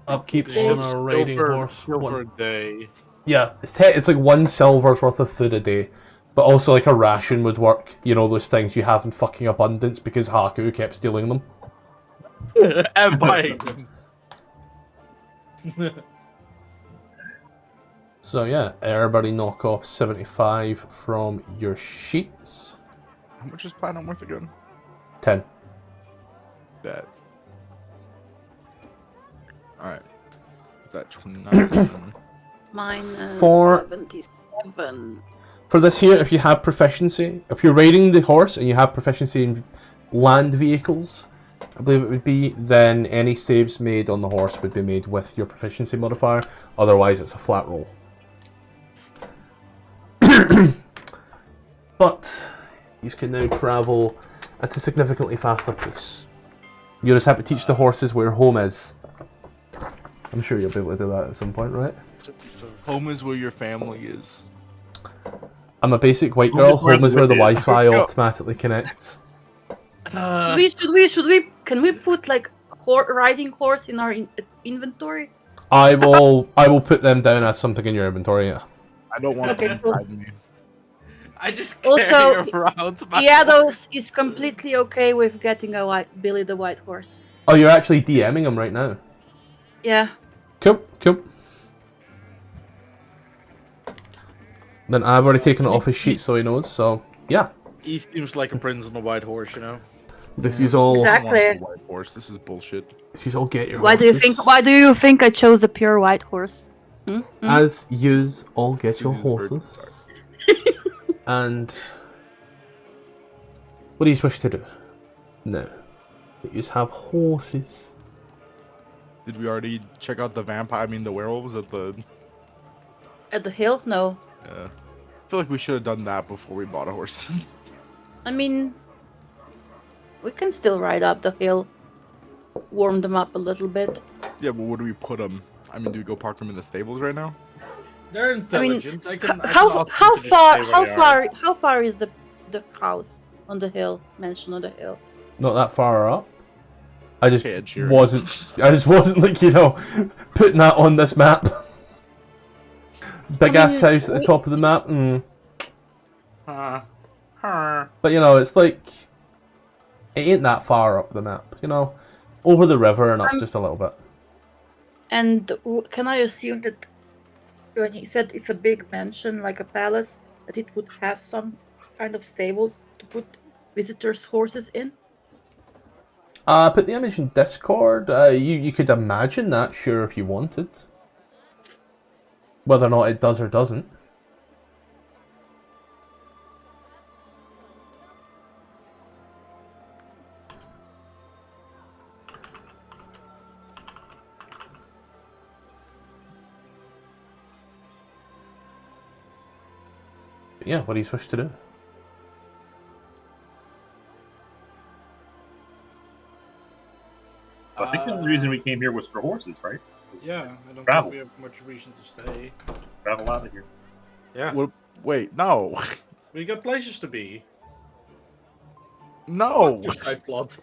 Speaker 1: upkeep
Speaker 4: Days.
Speaker 1: on a riding horse.
Speaker 2: Silver a day.
Speaker 1: Yeah, it's like 1 silver's worth of food a day. But also like a ration would work. You know, those things you have in fucking abundance because Haku kept stealing them.
Speaker 2: And buying them.
Speaker 1: So yeah, everybody knock off 75 from your sheets.
Speaker 3: How much is platinum worth again?
Speaker 1: 10.
Speaker 3: That. Alright. That 29.
Speaker 4: Minus
Speaker 1: For-
Speaker 4: 77.
Speaker 1: For this here, if you have proficiency, if you're riding the horse and you have proficiency in land vehicles, I believe it would be, then any saves made on the horse would be made with your proficiency modifier. Otherwise, it's a flat roll. But you can now travel at a significantly faster pace. You just have to teach the horses where home is. I'm sure you'll be able to do that at some point, right?
Speaker 3: Home is where your family is.
Speaker 1: I'm a basic white
Speaker 5: Home
Speaker 1: girl.
Speaker 5: is where
Speaker 1: Home is where the
Speaker 5: the wind is.
Speaker 1: Wi-Fi
Speaker 3: Go.
Speaker 1: automatically connects.
Speaker 4: Can we put like riding horse in our inventory?
Speaker 1: I will put them down as something in your inventory. Yeah.
Speaker 3: I don't want
Speaker 4: Okay,
Speaker 3: them
Speaker 4: cool.
Speaker 3: inside me.
Speaker 2: I just
Speaker 4: Also,
Speaker 2: carry around my
Speaker 4: Iados is completely okay with getting a Billy the White Horse.
Speaker 1: Oh, you're actually DMing him right now.
Speaker 4: Yeah.
Speaker 1: Cool. Then I've already taken it off his sheet, so he knows. So yeah,
Speaker 2: He seems like a prince on a white horse, you know.
Speaker 1: this is all.
Speaker 4: Exactly.
Speaker 3: I don't want the white horse. This is bullshit.
Speaker 1: This is all get your
Speaker 4: Why do you think I chose a pure white horse? Hmm? Hmm?
Speaker 1: As yous all get your
Speaker 3: This is very
Speaker 1: horses. And what do you wish to do? No, you have horses.
Speaker 3: Did we already check out the vampire? I mean, the werewolves at the.
Speaker 4: At the hill? No.
Speaker 3: I feel like we should have done that before we bought a horse.
Speaker 4: I mean, we can still ride up the hill, warm them up a little bit.
Speaker 3: Yeah, but where do we put them? I mean, do we go park them in the stables right now?
Speaker 2: They're
Speaker 4: I mean,
Speaker 2: intelligent. I can
Speaker 4: how
Speaker 2: ask them
Speaker 4: how
Speaker 2: to just
Speaker 4: far
Speaker 2: stay where they are.
Speaker 4: how far is the house on the hill? Mentioned on the hill.
Speaker 1: Not that far up. I just
Speaker 3: Okay, Ed Sheeran.
Speaker 1: wasn't like, you know, putting that on this map. Big ass house at the top of the map. But you know, it's like it ain't that far up the map. You know, over the river and up just a little bit.
Speaker 4: And can I assume that when you said it's a big mansion, like a palace, that it would have some kind of stables to put visitors' horses in?
Speaker 1: Put the image in Discord. You could imagine that, sure, if you wanted. Whether or not it does or doesn't. Yeah, what do you wish to do?
Speaker 5: I think the only reason we came here was for horses, right?
Speaker 2: Yeah, I don't
Speaker 5: Travel.
Speaker 2: think we have much reason to stay.
Speaker 5: Travel out of here.
Speaker 2: Yeah,
Speaker 3: What? Wait, no,
Speaker 2: we got places to be.
Speaker 3: no.
Speaker 2: Fuck this guy plot.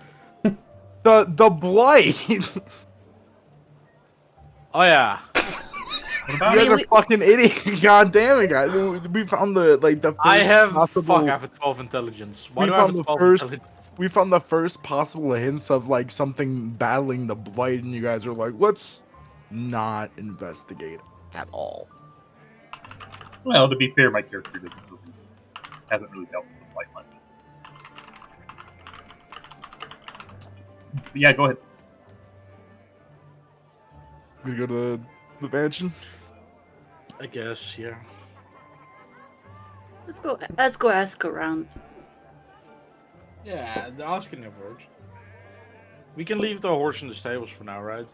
Speaker 3: The blight.
Speaker 2: Oh yeah.
Speaker 5: What about
Speaker 3: You
Speaker 5: it?
Speaker 3: guys are fucking idiots. God damn it, guys. We found the first
Speaker 2: I have
Speaker 3: possible.
Speaker 2: fuck. I have a 12 intelligence. Why
Speaker 3: We
Speaker 2: do I have
Speaker 3: found
Speaker 2: a
Speaker 3: the
Speaker 2: 12
Speaker 3: first-
Speaker 2: intelligence?
Speaker 3: We found the first possible hints of like something battling the blight, and you guys are like, let's not investigate at all.
Speaker 5: Well, to be fair, my character hasn't really dealt with the blight much. But yeah, go ahead.
Speaker 3: We go to the mansion.
Speaker 2: I guess, yeah.
Speaker 4: Let's go ask around.
Speaker 2: Yeah, the asking never works. We can leave the horse in the stables for now, right?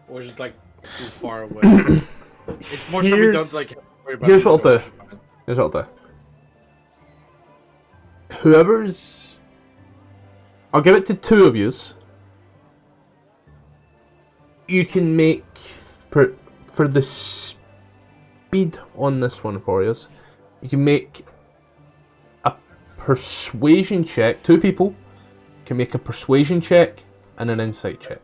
Speaker 2: Or is it like too far away? It's more so we don't like worry about
Speaker 1: Here's
Speaker 2: the
Speaker 1: what I'll do.
Speaker 2: horse, man.
Speaker 1: Here's what I'll do. Whoever's... I'll give it to two of yous. You can make... For the speed on this one for us, you can make a persuasion check. Two people can make a persuasion check and an insight check.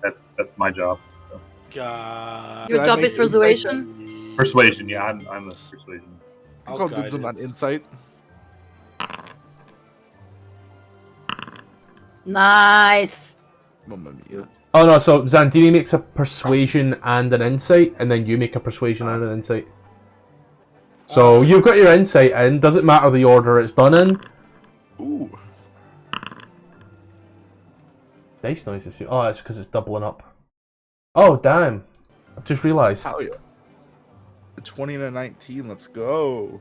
Speaker 5: That's my job. So.
Speaker 2: God.
Speaker 4: Your
Speaker 3: Can I
Speaker 4: job
Speaker 3: make
Speaker 4: is persuasion?
Speaker 5: Persuasion, yeah, I'm a persuasion.
Speaker 3: I'll call dibs on that insight.
Speaker 4: Nice.
Speaker 3: Mamma mia.
Speaker 1: Oh no, so Zandini makes a persuasion and an insight, and then you make a persuasion and an insight. So you've got your insight in, doesn't matter the order it's done in.
Speaker 3: Ooh.
Speaker 1: Dice noises. Oh, it's because it's doubling up. Oh, damn. I've just realised.
Speaker 3: Hell yeah. The 20 and a 19, let's go.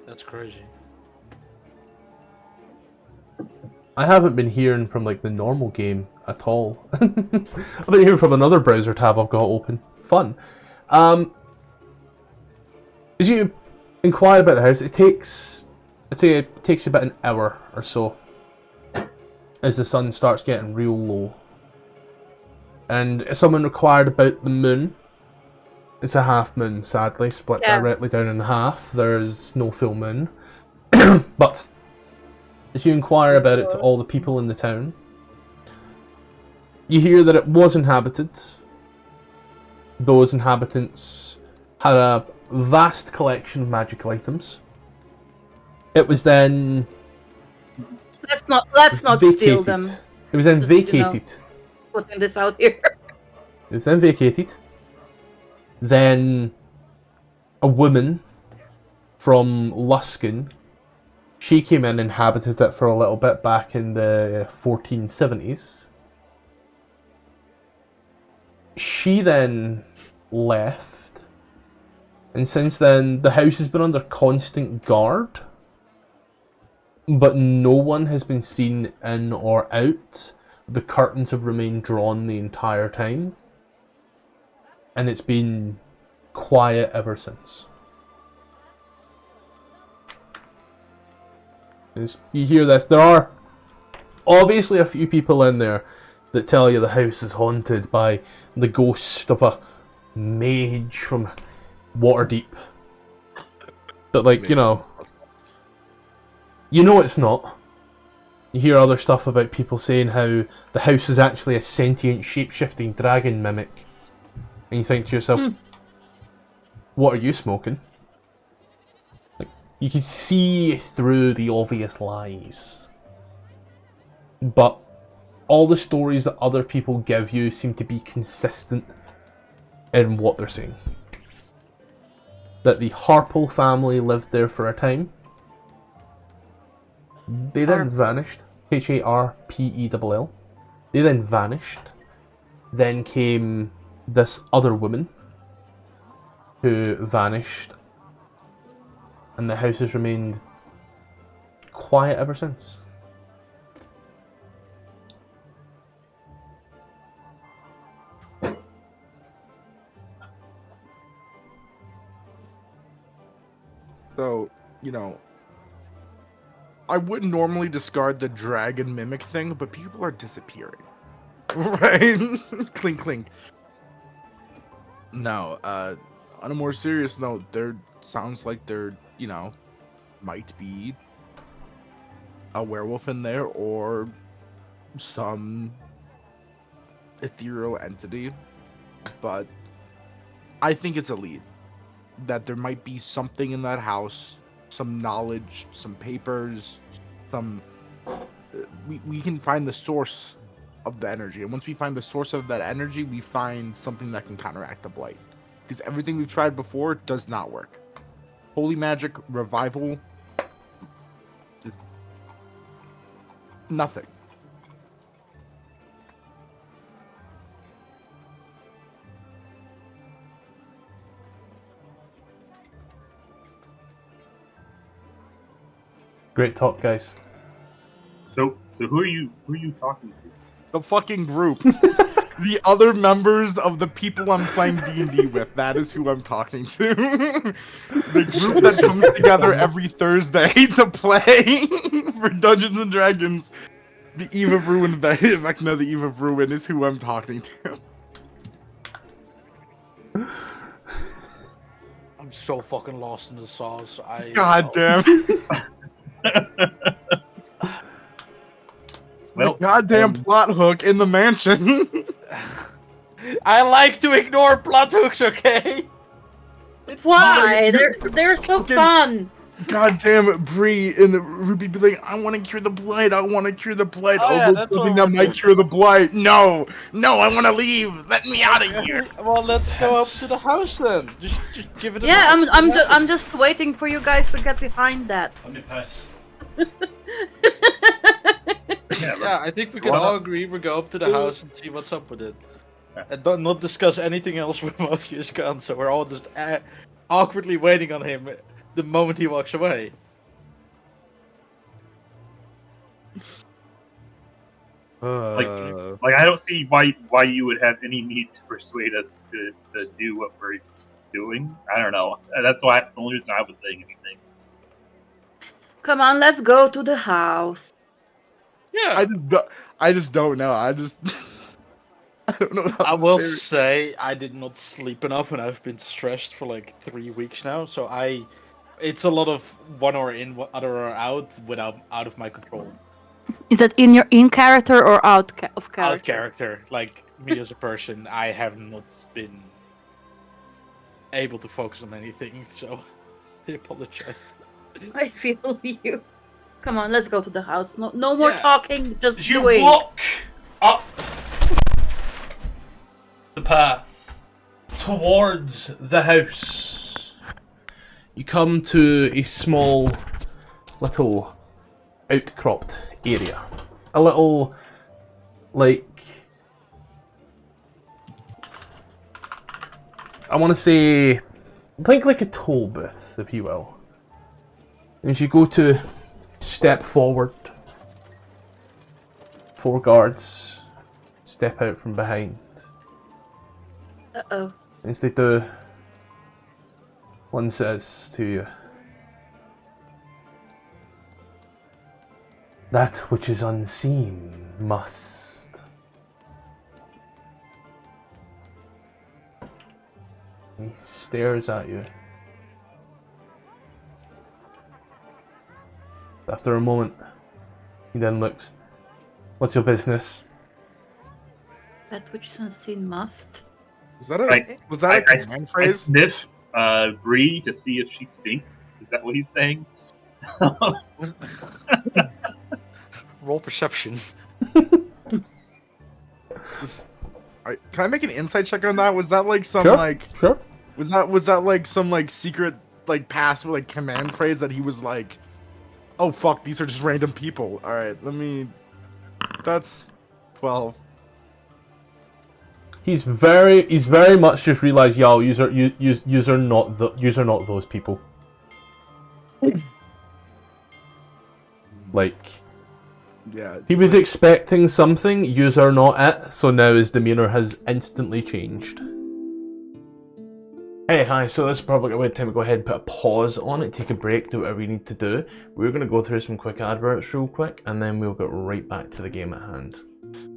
Speaker 2: That's crazy.
Speaker 1: I haven't been hearing from like the normal game at all. I've been hearing from another browser tab I've got open. Fun. As you inquire about the house, I'd say it takes you about an hour or so as the sun starts getting real low. And if someone inquired about the moon, it's a half moon, sadly, split directly down in half. There's no full moon. But as you inquire about it to all the people in the town, you hear that it was inhabited. Those inhabitants had a vast collection of magical items. It was then
Speaker 4: Let's not steal them.
Speaker 1: It was then
Speaker 4: Just, you know.
Speaker 1: vacated.
Speaker 4: Putting this out here.
Speaker 1: It was then vacated. Then a woman from Luskin, she came in and inhabited it for a little bit back in the 1470s. She then left, and since then the house has been under constant guard, but no one has been seen in or out. The curtains have remained drawn the entire time, and it's been quiet ever since. As you hear this, there are obviously a few people in there that tell you the house is haunted by the ghost of a mage from Waterdeep. But like, you know it's not. You hear other stuff about people saying how the house is actually a sentient, shape-shifting dragon mimic. And you think to yourself, what are you smoking? Like, you can see through the obvious lies. But all the stories that other people give you seem to be consistent in what they're saying. That the Harple family lived there for a time. They then vanished. Harpell. They then vanished. Then came this other woman who vanished. And the house has remained quiet ever since.
Speaker 3: So, I wouldn't normally discard the dragon mimic thing, but people are disappearing. Right? Clink, clink. No, on a more serious note, there sounds like there, might be a werewolf in there or some ethereal entity, but I think it's a lead. That there might be something in that house, some knowledge, some papers, some... We can find the source of the energy, and once we find the source of that energy, we find something that can counteract the blight. Because everything we've tried before does not work. Holy magic, revival... nothing.
Speaker 1: Great talk, guys.
Speaker 5: So who are you talking to?
Speaker 3: The fucking group. The other members of the people I'm playing D&D with. That is who I'm talking to. The group that comes together every Thursday to play for Dungeons and Dragons. The Eve of Ruin, Vecna, the Eve of Ruin is who I'm talking to.
Speaker 2: I'm so fucking lost in the sauce.
Speaker 3: God damn.
Speaker 5: Well,
Speaker 3: Goddamn plot hook in the mansion.
Speaker 2: I like to ignore plot hooks, okay?
Speaker 4: Why? They're so fun.
Speaker 3: Goddamn it, Bree and Ruby be like, I want to cure the blight. I want to cure the blight.
Speaker 2: Oh, yeah,
Speaker 3: there's
Speaker 2: that's
Speaker 3: something
Speaker 2: what
Speaker 3: that
Speaker 2: we're
Speaker 3: might
Speaker 2: doing.
Speaker 3: cure the blight. No, I want to leave. Let me out of here.
Speaker 2: Well, let's go up to the house then. Just give it a
Speaker 4: Yeah,
Speaker 2: nudge.
Speaker 4: I'm just waiting for you guys to get behind that.
Speaker 1: Let me pass.
Speaker 2: Yeah, I think we can all agree we go up to the house and see what's up with it. And don't not discuss anything else with Morpheus gone, so we're all just awkwardly waiting on him the moment he walks away.
Speaker 5: like I don't see why you would have any need to persuade us to do what we're doing. I don't know. That's why the only reason I was saying anything.
Speaker 4: Come on, let's go to the house.
Speaker 2: Yeah,
Speaker 3: I just don't know. I don't know. How
Speaker 2: I
Speaker 3: to
Speaker 2: will
Speaker 3: say it.
Speaker 2: say I did not sleep enough and I've been stressed for like 3 weeks now, so it's a lot of one or in, other or out out of my control.
Speaker 4: Is that in character or out of character?
Speaker 2: Out character, like me as a person, I have not been able to focus on anything, so I apologize.
Speaker 4: I feel you. Come on, let's go to the house. No more
Speaker 2: Yeah.
Speaker 4: talking, just
Speaker 1: You
Speaker 4: doing.
Speaker 1: walk up the path towards the house. You come to a small, little, outcropped area. A little, like, I want to say, think like a toll booth, if you will. As you go to step forward, 4 guards step out from behind.
Speaker 4: Uh-oh.
Speaker 1: As they do, one says to you, "That which is unseen must." He stares at you. After a moment, he then looks, "What's your business?"
Speaker 4: That which is unseen must.
Speaker 3: Was that a
Speaker 5: Right.
Speaker 3: was that a
Speaker 5: I
Speaker 3: command phrase?
Speaker 5: sniff Bree to see if she stinks. Is that what he's saying?
Speaker 2: Roll perception.
Speaker 3: Can I make an insight check on that? Was that like some
Speaker 1: Sure.
Speaker 3: like
Speaker 1: Sure.
Speaker 3: was that like some like secret like passive like command phrase that he was like, oh fuck, these are just random people. All right, that's 12.
Speaker 1: He's very much just realised, yo, you're not those people. Like,
Speaker 3: Yeah.
Speaker 1: he was expecting something, you're not it, so now his demeanour has instantly changed. Hey, hi, so this is probably a good time to go ahead and put a pause on it, take a break, do whatever we need to do. We're going to go through some quick adverts real quick, and then we'll get right back to the game at hand.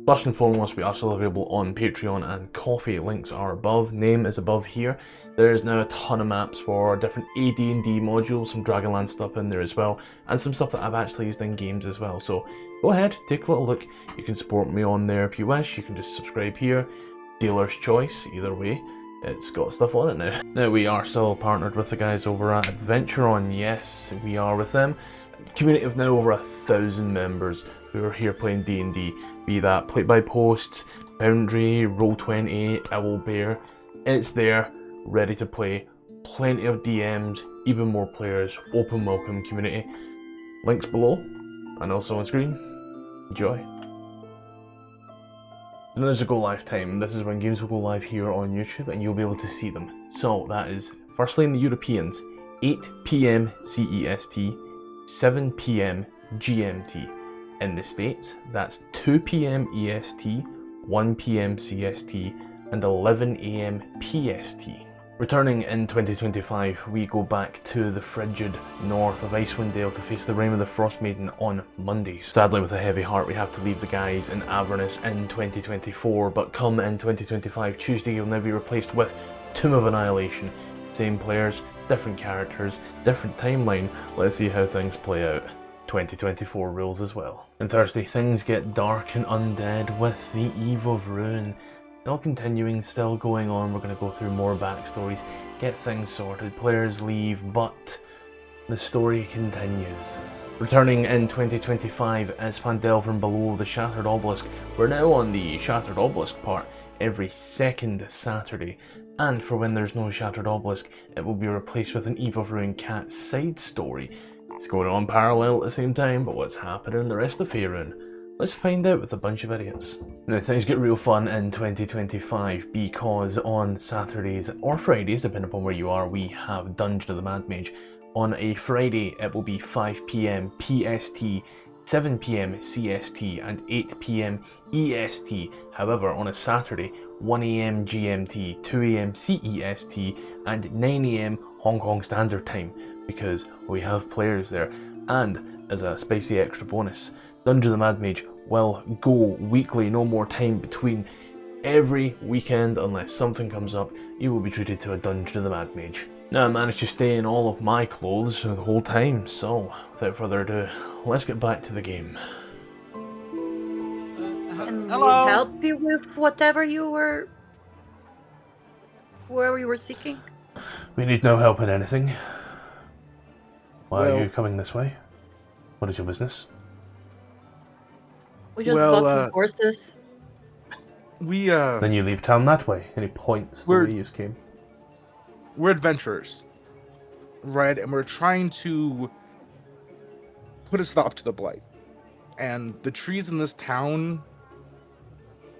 Speaker 1: First and foremost, we are still available on Patreon and Coffee. Links are above. Name is above here. There is now a ton of maps for different AD&D modules, some Dragonlance stuff in there as well, and some stuff that I've actually used in games as well. So go ahead, take a little look. You can support me on there if you wish. You can just subscribe here. Dealer's choice, either way. It's got stuff on it now. Now we are still partnered with the guys over at AdverntureOn. Yes, we are with them. Community of now over 1,000 members who are here playing D&D. Be that Play by Post, Boundary, Roll20, Owlbear. It's there, ready to play. Plenty of DMs, even more players, open welcome community. Links below and also on screen. Enjoy. And there's a go live time. This is when games will go live here on YouTube and you'll be able to see them. So that is firstly in the Europeans, 8 PM CEST, 7 PM GMT. In the States, that's 2 PM EST, 1 PM CST, and 11 AM PST. Returning in 2025, we go back to the frigid north of Icewind Dale to face the Reign of the Frost Maiden on Mondays. Sadly, with a heavy heart, we have to leave the guys in Avernus in 2024, but come in 2025, Tuesday will now be replaced with Tomb of Annihilation. Same players, different characters, different timeline. Let's see how things play out. 2024 rules as well. And Thursday, things get dark and undead with the Eve of Ruin. Still continuing, still going on. We're going to go through more backstories, get things sorted, players leave, but the story continues. Returning in 2025 as Fandel from Below the Shattered Obelisk. We're now on the Shattered Obelisk part every second Saturday. And for when there's no Shattered Obelisk, it will be replaced with an Eve of Ruin cat side story. It's going on parallel at the same time, but what's happening in the rest of Faerun? Let's find out with a bunch of idiots. Now things get real fun in 2025 because on Saturdays or Fridays, depending upon where you are, we have Dungeon of the Mad Mage. On a Friday it will be 5 PM PST, 7 PM CST and 8 PM EST. However, on a Saturday, 1 AM GMT, 2 AM CEST and 9 AM Hong Kong Standard Time, because we have players there. And as a spicy extra bonus, Dungeon of the Mad Mage will go weekly, no more time between. Every weekend, unless something comes up, you will be treated to a Dungeon of the Mad Mage. Now I managed to stay in all of my clothes the whole time, so without further ado, let's get back to the game.
Speaker 4: Can we
Speaker 2: Hello.
Speaker 4: help you with whatever you were seeking?
Speaker 1: We need no help in anything. Why
Speaker 3: Well-
Speaker 1: are you coming this way? What is your business?
Speaker 4: We just
Speaker 3: Well,
Speaker 4: got some horses.
Speaker 3: We
Speaker 1: Then you leave town that way. And he points the
Speaker 3: We're-
Speaker 1: way you came.
Speaker 3: we're adventurers, right? And we're trying to put a stop to the blight. And the trees in this town,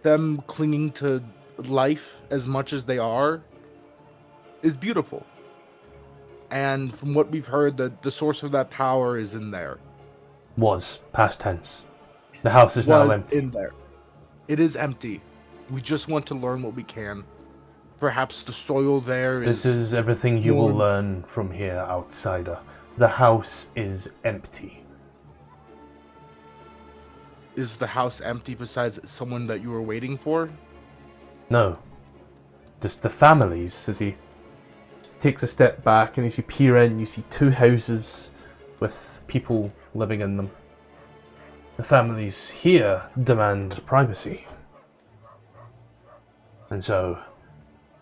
Speaker 3: them clinging to life as much as they are, is beautiful. And from what we've heard, the source of that power is in there.
Speaker 1: Was. Past tense. The house is now
Speaker 3: Was
Speaker 1: empty.
Speaker 3: in there. It is empty. We just want to learn what we can. Perhaps the soil there
Speaker 1: This is everything you will
Speaker 3: more-
Speaker 1: learn from here, outsider. The house is empty.
Speaker 3: Is the house empty besides someone that you were waiting for?
Speaker 1: No. Just the families, as he takes a step back, and as you peer in, you see 2 houses with people living in them. The families here demand privacy. And so,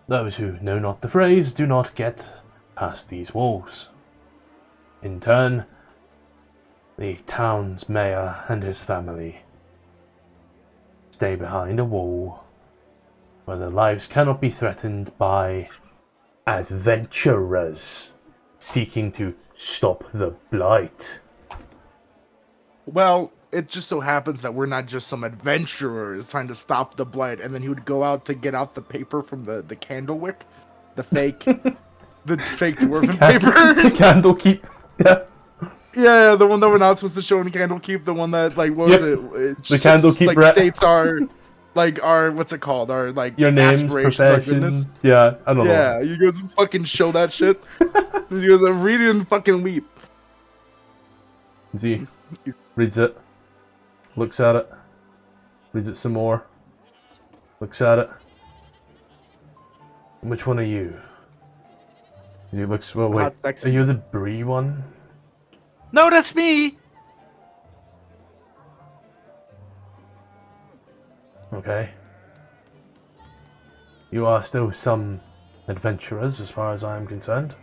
Speaker 1: those who know not the phrase do not get past these walls. In turn, the town's mayor and his family stay behind a wall where their lives cannot be threatened by adventurers seeking to stop the blight.
Speaker 3: Well, it just so happens that we're not just some adventurers trying to stop the blight, and then he would go out to get out the paper from the candle wick, the fake dwarven paper.
Speaker 1: The candle keep. Yeah.
Speaker 3: Yeah, the one that we're not supposed to show in Candlekeep, the one that, like, what was
Speaker 1: Yep.
Speaker 3: it?
Speaker 1: The Candlekeep
Speaker 3: like, states our, what's it called? Our, like,
Speaker 1: Your names,
Speaker 3: aspirations, our goodness.
Speaker 1: professions. Yeah, I don't know.
Speaker 3: Yeah, you guys fucking show that shit. You guys read it and fucking weep.
Speaker 1: Z reads it, looks at it, Reads it some more. Looks at it. Which one are you? He looks. Well, wait.
Speaker 3: Hot sexy.
Speaker 1: Are you the Bree one?
Speaker 2: No, that's me.
Speaker 1: Okay. You are still some adventurers, as far as I am concerned.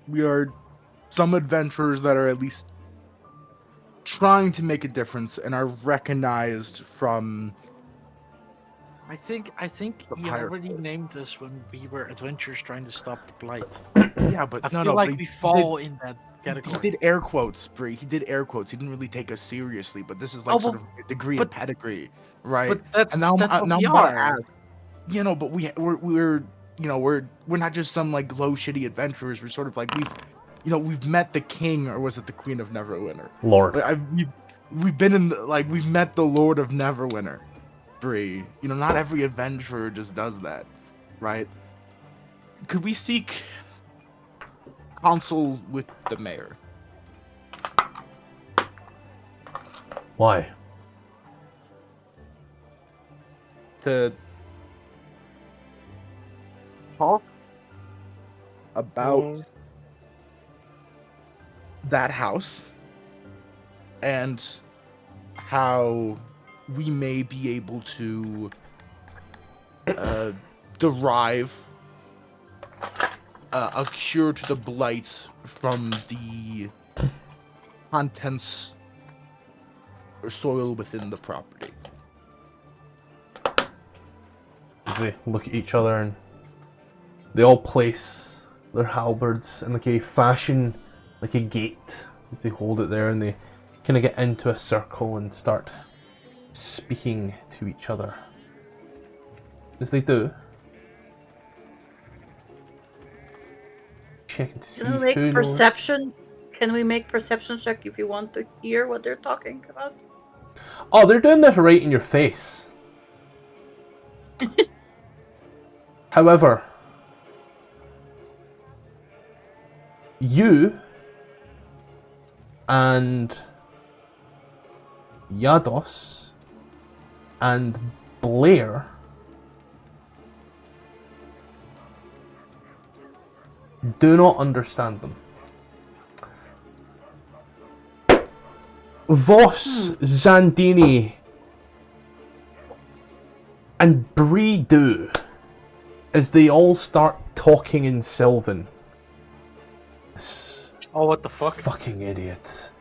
Speaker 3: We are some adventurers that are at least trying to make a difference and are recognized from.
Speaker 2: I think
Speaker 3: The
Speaker 2: he
Speaker 3: pirate
Speaker 2: already
Speaker 3: folk.
Speaker 2: named us when we were adventurers trying to stop the blight.
Speaker 3: Yeah, but
Speaker 2: I
Speaker 3: no,
Speaker 2: feel
Speaker 3: no.
Speaker 2: like
Speaker 3: but
Speaker 2: we
Speaker 3: he
Speaker 2: fall in that
Speaker 3: He
Speaker 2: category.
Speaker 3: did air quotes, Bree. He did air quotes. He didn't really take us seriously, but this is like
Speaker 2: Oh,
Speaker 3: sort
Speaker 2: well,
Speaker 3: of a degree
Speaker 2: but-
Speaker 3: of pedigree, right?
Speaker 2: But that's
Speaker 3: And now
Speaker 2: that's what
Speaker 3: now
Speaker 2: we
Speaker 3: I'm about to
Speaker 2: are.
Speaker 3: ask. You know, but we're we're not just some like low shitty adventurers. We're sort of like we've met the king, or was it the queen of Neverwinter?
Speaker 1: Lord.
Speaker 3: Like, we've been in we've met the Lord of Neverwinter, Bree. You know, not every adventurer just does that, right? Could we seek counsel with the mayor?
Speaker 1: Why?
Speaker 3: To talk about that house and how we may be able to derive a cure to the blight from the contents or soil within the property.
Speaker 1: As they look at each other and they all place their halberds in like a fashion, like a gate, as they hold it there, and they kind of get into a circle and start speaking to each other. As they do, checking to see
Speaker 4: Can we make
Speaker 1: who knows.
Speaker 4: perception? Can we make perception check if you want to hear what they're talking about?
Speaker 1: Oh, they're doing this right in your face. However, you and Yados and Blair do not understand them. Voss, Zandini, and Bree do, as they all start talking in Sylvan.
Speaker 2: Oh, what the fuck?
Speaker 1: Fucking idiots.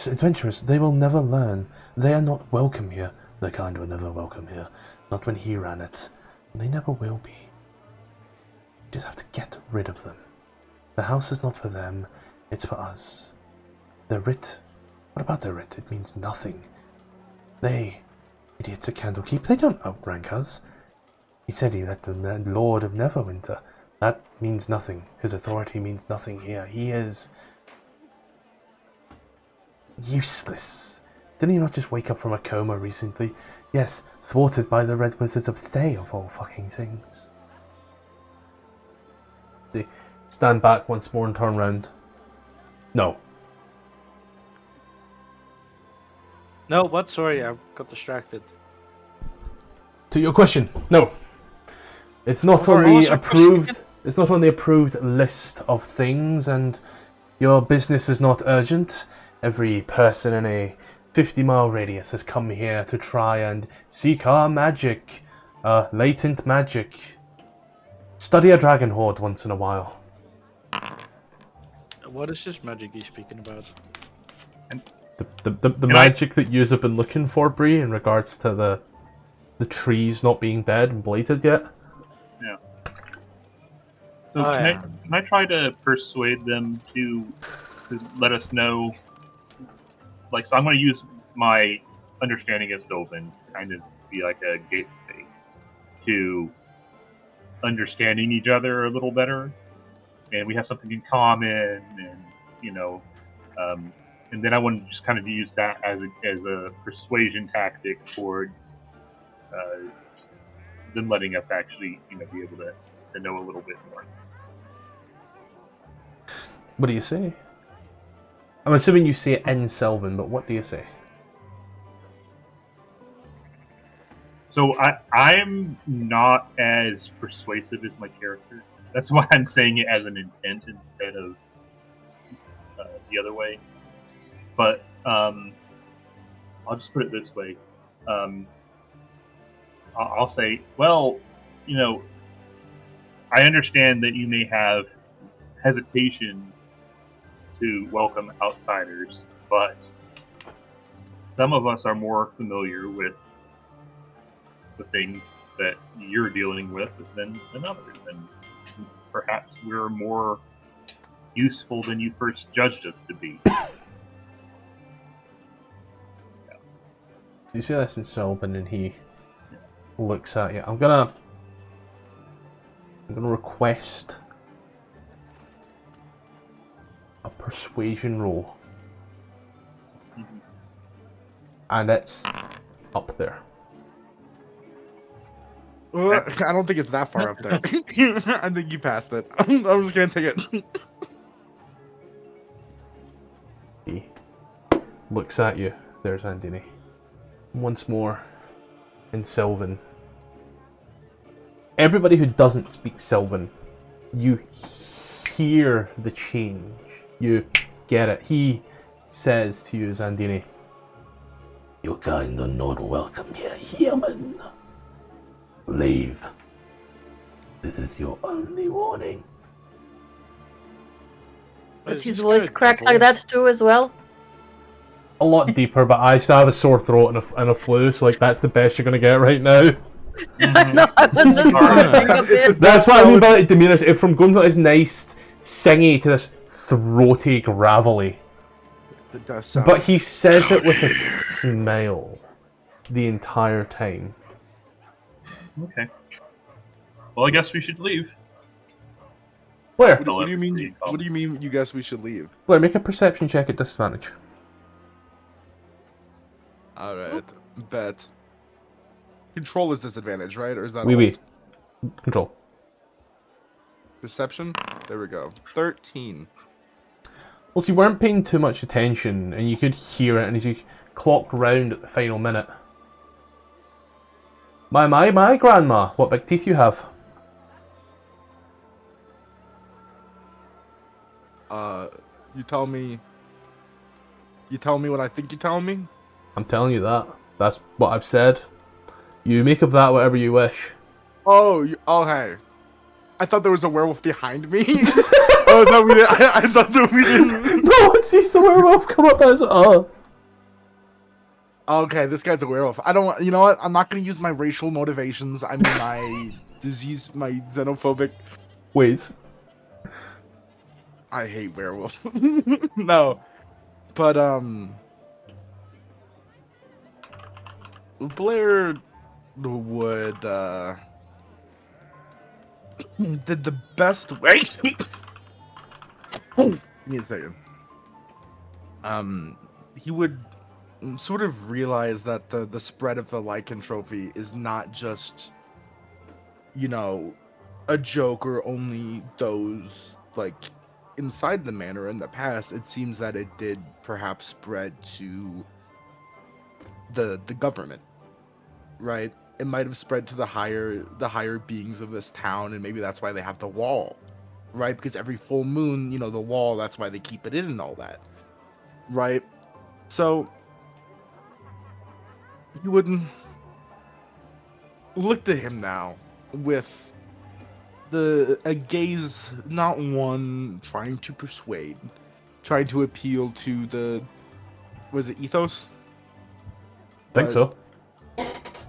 Speaker 1: Adventurers, they will never learn. They are not welcome here. Their kind were never welcome here. Not when he ran it. They never will be. You just have to get rid of them. The house is not for them, it's for us. The writ. What about the writ? It means nothing. They, idiots at Candlekeep, they don't outrank us. He said he let the Lord of Neverwinter. That means nothing. His authority means nothing here. He is useless. Didn't he not just wake up from a coma recently? Yes, thwarted by the Red Wizards of Thay, of all fucking things. They stand back once more and turn round. No.
Speaker 2: No, what? Sorry, I got distracted.
Speaker 1: To your question, no. It's not
Speaker 2: What
Speaker 1: on
Speaker 2: was
Speaker 1: the
Speaker 2: your question
Speaker 1: approved. It's not on the approved list of things, and your business is not urgent. Every person in a 50-mile radius has come here to try and seek our magic, latent magic. Study a dragon horde once in a while.
Speaker 2: What is this magic he's speaking about?
Speaker 1: The magic that you have been looking for, Bree, in regards to the trees not being dead and blighted yet.
Speaker 5: Yeah. So
Speaker 2: Oh,
Speaker 5: can
Speaker 2: yeah.
Speaker 5: I try to persuade them to let us know? Like, so I'm going to use my understanding of Sylvan to kind of be like a gateway to understanding each other a little better, and we have something in common, and and then I want to just kind of use that as a persuasion tactic towards them letting us actually be able to know a little bit more.
Speaker 1: What do you say? I'm assuming you say it in Sylvan, but what do you say?
Speaker 5: So I'm not as persuasive as my character. That's why I'm saying it as an intent instead of the other way. But I'll just put it this way. I'll say, well, you know, I understand that you may have hesitation to welcome outsiders, but some of us are more familiar with the things that you're dealing with than others, and perhaps we're more useful than you first judged us to be.
Speaker 1: You see this in Sylvan, and he looks at you. I'm gonna request a persuasion roll, and it's up there.
Speaker 3: Well, I don't think it's that far up there. I think you passed it. I'm just gonna take it.
Speaker 1: He looks at you. There's Andini. Once more in Sylvan. Everybody who doesn't speak Sylvan, you hear the change. You get it. He says to you, Zandini, "You kind are not welcome here, human. Leave. This is your only warning."
Speaker 4: Is his voice cracked like that too as well?
Speaker 1: A lot deeper, but I still have a sore throat and a flu, so like that's the best you're gonna get right now.
Speaker 4: No, I was just wondering a bit.
Speaker 1: That's why I mean by demeanor. From going from this nice singy to this throaty, gravelly.
Speaker 3: It does sound.
Speaker 1: But he says it with a smile the entire time.
Speaker 5: Okay. Well, I guess we should leave.
Speaker 1: Blair,
Speaker 3: What do you mean? What do you mean? You guess we should leave?
Speaker 1: Blair, make a perception check at disadvantage.
Speaker 3: All right, bet. Control is disadvantage, right? Or is that
Speaker 1: Oui. Control.
Speaker 3: Perception? There we go. 13.
Speaker 1: Well, so you weren't paying too much attention, and you could hear it, and as you clocked round at the final minute. My grandma, what big teeth you have.
Speaker 3: You tell me what I think you tell me?
Speaker 1: I'm telling you that. That's what I've said. You make of that whatever you wish.
Speaker 3: Oh, hey. I thought there was a werewolf behind me. Oh, I thought that we didn't.
Speaker 1: No one sees the werewolf come up as
Speaker 3: Okay, this guy's a werewolf. I don't. You know what? I'm not gonna use my racial motivations. I mean my my xenophobic.
Speaker 1: Wait.
Speaker 3: I hate werewolf. No, but Blair would did the best way. Give me a second. He would sort of realize that the spread of the lycanthropy is not just, you know, a joke or only those like inside the manor. In the past, it seems that it did perhaps spread to the government, right? It might have spread to the higher beings of this town, and maybe that's why they have the wall, right? Because every full moon, you know, the wall, that's why they keep it in and all that, right? So you would look to him now with a gaze, not one trying to persuade, trying to appeal to the, was it ethos?
Speaker 1: Think so.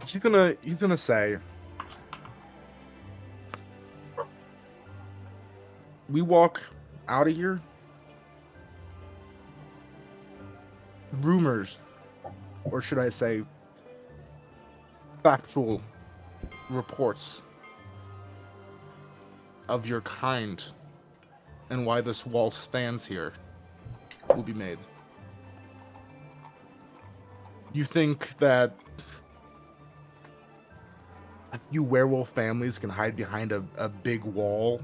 Speaker 3: He's gonna say, we walk out of here, rumors, or should I say factual reports of your kind and why this wall stands here will be made. You think that a few werewolf families can hide behind a big wall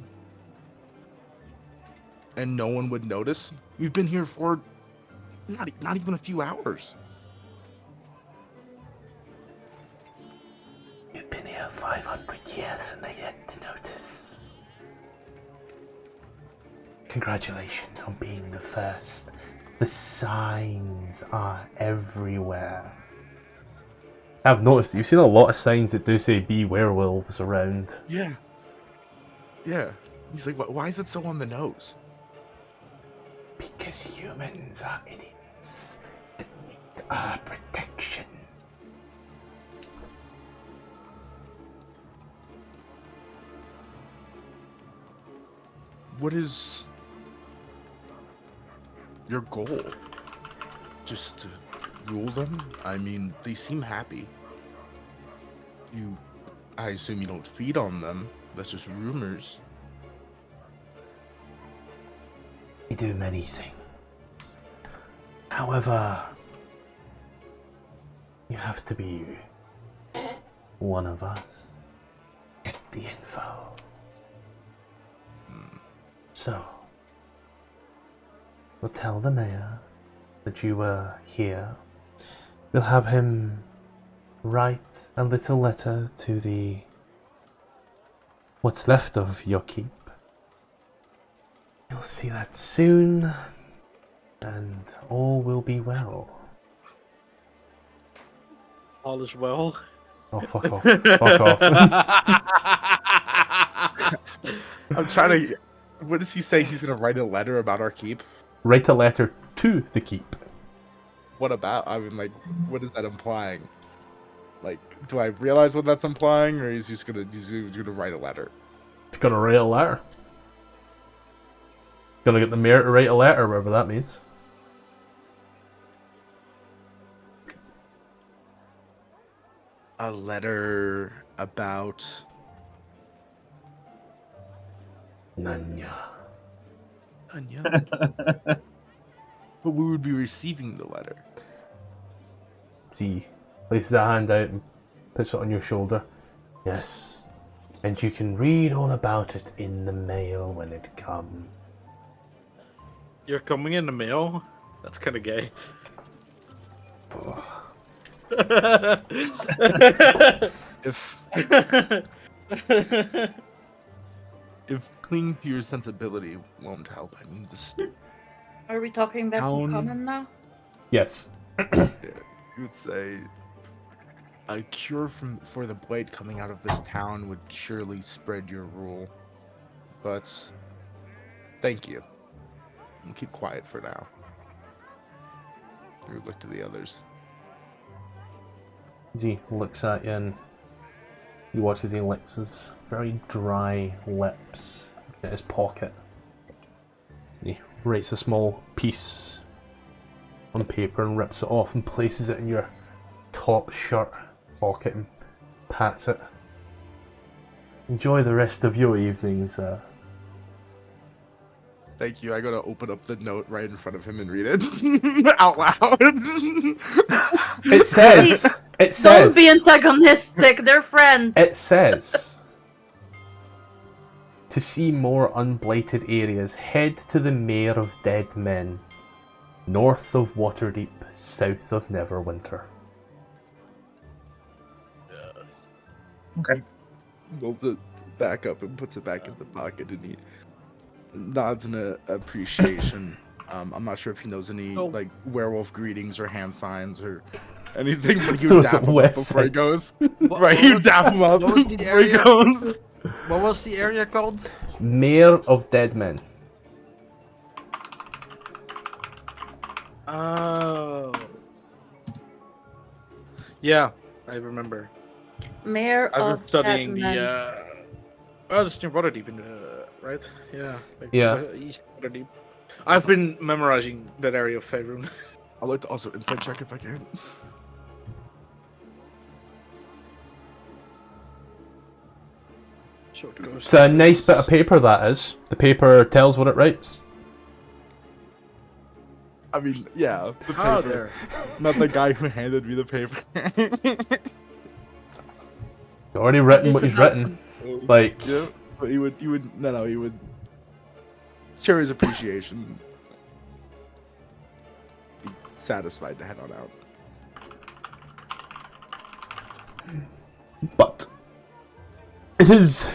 Speaker 3: and no one would notice? We've been here for not even a few hours.
Speaker 1: Congratulations on being the first. The signs are everywhere. I've noticed you've seen a lot of signs that do say "Be werewolves" around.
Speaker 3: Yeah. Yeah. He's like, why is it so on the nose?
Speaker 1: Because humans are idiots that need our protection.
Speaker 3: What is your goal? Just to rule them? I mean, they seem happy. I assume you don't feed on them. That's just rumors.
Speaker 1: We do many things. However, you have to be one of us. Get the info. So, we'll tell the mayor that you were here. We'll have him write a little letter to the what's left of your keep. You'll see that soon, and all will be well.
Speaker 2: All is well.
Speaker 1: Oh, fuck off. Fuck off.
Speaker 3: I'm trying to. What is he saying? He's gonna write a letter about our keep?
Speaker 1: Write a letter to the keep.
Speaker 3: What about? I mean, like, what is that implying? Like, do I realize what that's implying, or is he just gonna write a letter?
Speaker 1: It's gonna write a letter. Gonna get the mayor to write a letter, whatever that means.
Speaker 3: A letter about
Speaker 1: Nanya.
Speaker 3: Anya. But we would be receiving the letter.
Speaker 1: See, places a hand out and puts it on your shoulder. Yes. And you can read all about it in the mail when it comes.
Speaker 2: You're coming in the mail? That's kind of gay.
Speaker 3: If clinging to your sensibility won't help, I mean, this
Speaker 4: Are we talking back in
Speaker 3: Town-
Speaker 4: common now?
Speaker 1: Yes.
Speaker 3: you would say a cure for the blight coming out of this town would surely spread your rule. But thank you. We'll keep quiet for now. We look to the others.
Speaker 1: He looks at you and you watch as he licks his very dry lips in his pocket. He writes a small piece on paper and rips it off and places it in your top shirt pocket and pats it. Enjoy the rest of your evening, sir.
Speaker 3: Thank you. I gotta open up the note right in front of him and read it out loud.
Speaker 1: It says. It
Speaker 4: Don't
Speaker 1: says.
Speaker 4: be antagonistic, they're friends.
Speaker 1: It says. To see more unblighted areas, head to the Mayor of Dead Men, north of Waterdeep, south of Neverwinter.
Speaker 5: Okay.
Speaker 3: Rolls it back up and puts it back in the pocket, and he nods in appreciation. I'm not sure if he knows any like werewolf greetings or hand signs or anything, but you
Speaker 1: Throws
Speaker 3: dap
Speaker 1: it
Speaker 3: him up
Speaker 1: west
Speaker 3: before he
Speaker 1: side.
Speaker 3: goes.
Speaker 2: What-
Speaker 3: Right,
Speaker 2: what
Speaker 3: you
Speaker 2: was-
Speaker 3: dap him up
Speaker 2: what was the
Speaker 3: before he
Speaker 2: area?
Speaker 3: goes.
Speaker 2: What was the area called?
Speaker 1: Mayor of Dead Men.
Speaker 2: Oh. Yeah, I remember.
Speaker 4: Mayor
Speaker 2: I've
Speaker 4: of
Speaker 2: been studying
Speaker 4: Dead Men.
Speaker 2: the. Oh, it's near Waterdeep, right? Yeah. Like,
Speaker 1: Yeah.
Speaker 2: East Waterdeep. I've been memorizing that area of Faerun.
Speaker 3: I'd like to also insight check if I can.
Speaker 2: Short goes.
Speaker 1: It's a nice bit of paper, that is. The paper tells what it writes.
Speaker 3: I mean, yeah, the
Speaker 2: Oh,
Speaker 3: paper.
Speaker 2: there.
Speaker 3: Not the guy who handed me the paper.
Speaker 1: He's already written
Speaker 4: Is
Speaker 1: what
Speaker 4: this
Speaker 1: he's
Speaker 4: about-
Speaker 1: written. Like,
Speaker 3: Yeah, but he would, he would share his appreciation. Be satisfied to head on out.
Speaker 1: but it is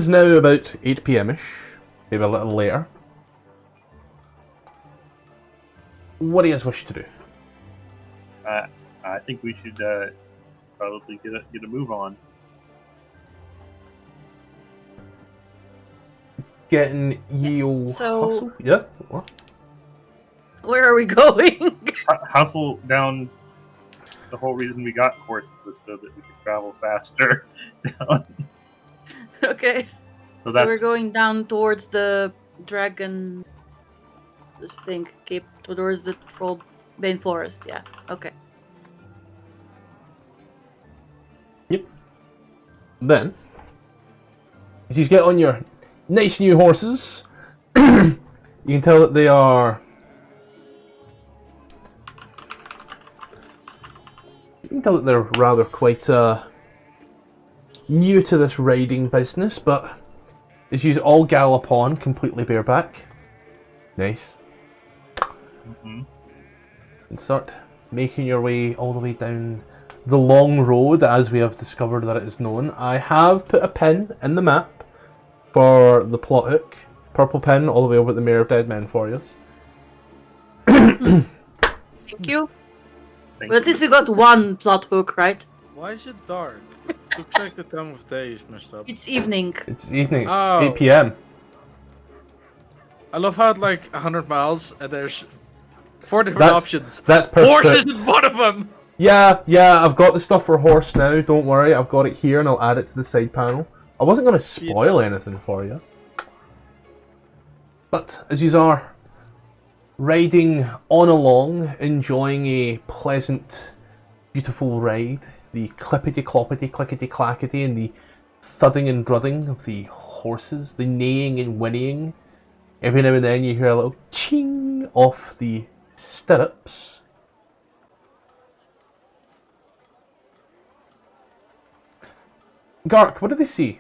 Speaker 1: now about 8 p.m ish, maybe a little later. what do you guys wish to do?
Speaker 5: I think we should probably get a move on.
Speaker 1: Getting Yeo
Speaker 4: so-
Speaker 1: hustle? Yeah. What?
Speaker 4: Where are we going?
Speaker 5: Hustle down. The whole reason we got courses was so that we could travel faster down.
Speaker 4: Okay.
Speaker 5: So
Speaker 4: So
Speaker 5: that's
Speaker 4: we're going down towards the dragon thing, keep towards the troll main forest. Yeah. Okay.
Speaker 1: Then, as you get on your nice new horses, you can tell that they are. You can tell that they're rather quite new to this riding business, but as you all gallop on, completely bareback. Nice.
Speaker 5: Mhm.
Speaker 1: And start making your way all the way down the long road, as we have discovered that it is known. I have put a pin in the map for the plot hook. Purple pin all the way over at the Mayor of Dead Men for you.
Speaker 4: Thank you.
Speaker 5: Thank
Speaker 4: Well, at
Speaker 5: you.
Speaker 4: least we got one plot hook, right?
Speaker 2: Why is it dark? Looks like the time of day is messed up.
Speaker 4: It's evening.
Speaker 1: It's evening, it's
Speaker 2: Oh.
Speaker 1: 8 p.m.
Speaker 2: I love how it's like 100 miles and there's 4 different
Speaker 1: That's-
Speaker 2: options.
Speaker 1: That's perfect.
Speaker 2: Horses is one of them!
Speaker 1: Yeah, I've got the stuff for horse now, don't worry. I've got it here and I'll add it to the side panel. I wasn't going to spoil anything for you. But as you are riding on along, enjoying a pleasant, beautiful ride, the clippity-cloppity, clickety-clackety, and the thudding and drudding of the horses, the neighing and whinnying. Every now and then you hear a little ching off the stirrups. Gark, what do they see?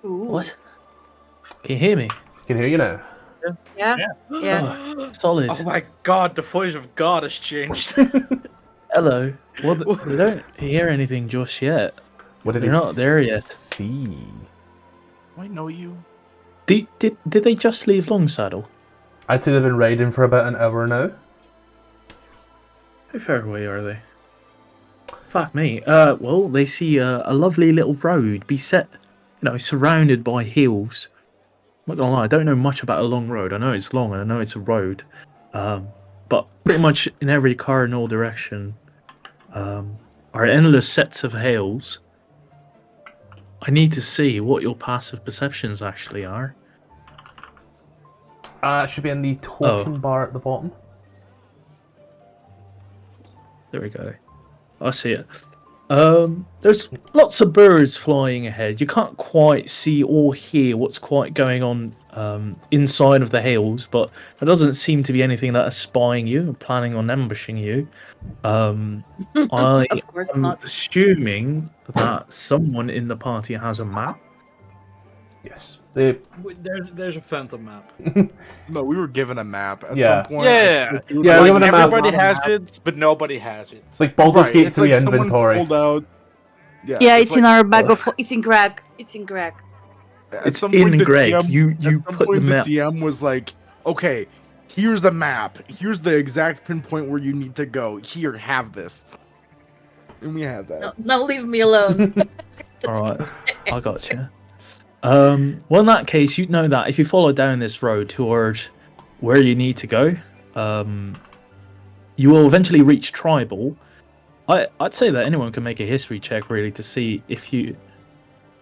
Speaker 4: Ooh.
Speaker 8: What? Can you hear me?
Speaker 1: I can hear you now.
Speaker 4: Yeah.
Speaker 5: Yeah.
Speaker 4: Yeah.
Speaker 8: Solid.
Speaker 2: Oh my god, the voice of God has changed.
Speaker 8: Hello. Well, we don't hear anything just yet.
Speaker 1: What did
Speaker 8: They're
Speaker 1: they
Speaker 8: not there yet.
Speaker 1: see?
Speaker 3: I know you.
Speaker 8: Did they just leave Longsaddle?
Speaker 1: I'd say they've been riding for about an hour now.
Speaker 8: How far away are they? Fuck me. Well, they see a lovely little road beset, surrounded by hills. I'm not gonna lie, I don't know much about a long road. I know it's long and I know it's a road. But pretty much in every cardinal direction are endless sets of hills. I need to see what your passive perceptions actually are.
Speaker 1: It should be in the token bar at the bottom.
Speaker 8: There we go. I see it. There's lots of birds flying ahead. You can't quite see or hear what's quite going on inside of the hills, but there doesn't seem to be anything that is spying you or planning on ambushing you. I
Speaker 4: Of course
Speaker 8: am
Speaker 4: not.
Speaker 8: assuming that someone in the party has a map.
Speaker 1: Yes.
Speaker 2: There's a phantom map.
Speaker 3: No, we were given a map at
Speaker 1: Yeah.
Speaker 3: some point.
Speaker 2: Yeah,
Speaker 3: We were
Speaker 1: Yeah,
Speaker 3: like,
Speaker 1: we were given a map.
Speaker 2: everybody has it, but nobody has it.
Speaker 1: It's like Baldur's
Speaker 3: Right,
Speaker 1: Gate
Speaker 3: it's
Speaker 1: 3
Speaker 3: like someone
Speaker 1: inventory.
Speaker 3: pulled out.
Speaker 4: Yeah, it's in
Speaker 3: like-
Speaker 4: our bag of. It's in Greg. It's in Greg.
Speaker 3: At
Speaker 8: It's
Speaker 3: some
Speaker 8: in
Speaker 3: point, the
Speaker 8: Greg.
Speaker 3: DM
Speaker 8: You
Speaker 3: at some
Speaker 8: put the
Speaker 3: point,
Speaker 8: map.
Speaker 3: DM was like, "Okay, here's the map. Here's the exact pinpoint where you need to go. Here, have this." And we had that.
Speaker 4: No, now leave me alone.
Speaker 8: All right, I got you. Well, in that case, you know that if you follow down this road toward where you need to go, you will eventually reach Tribal. I'd say that anyone can make a history check really to see if you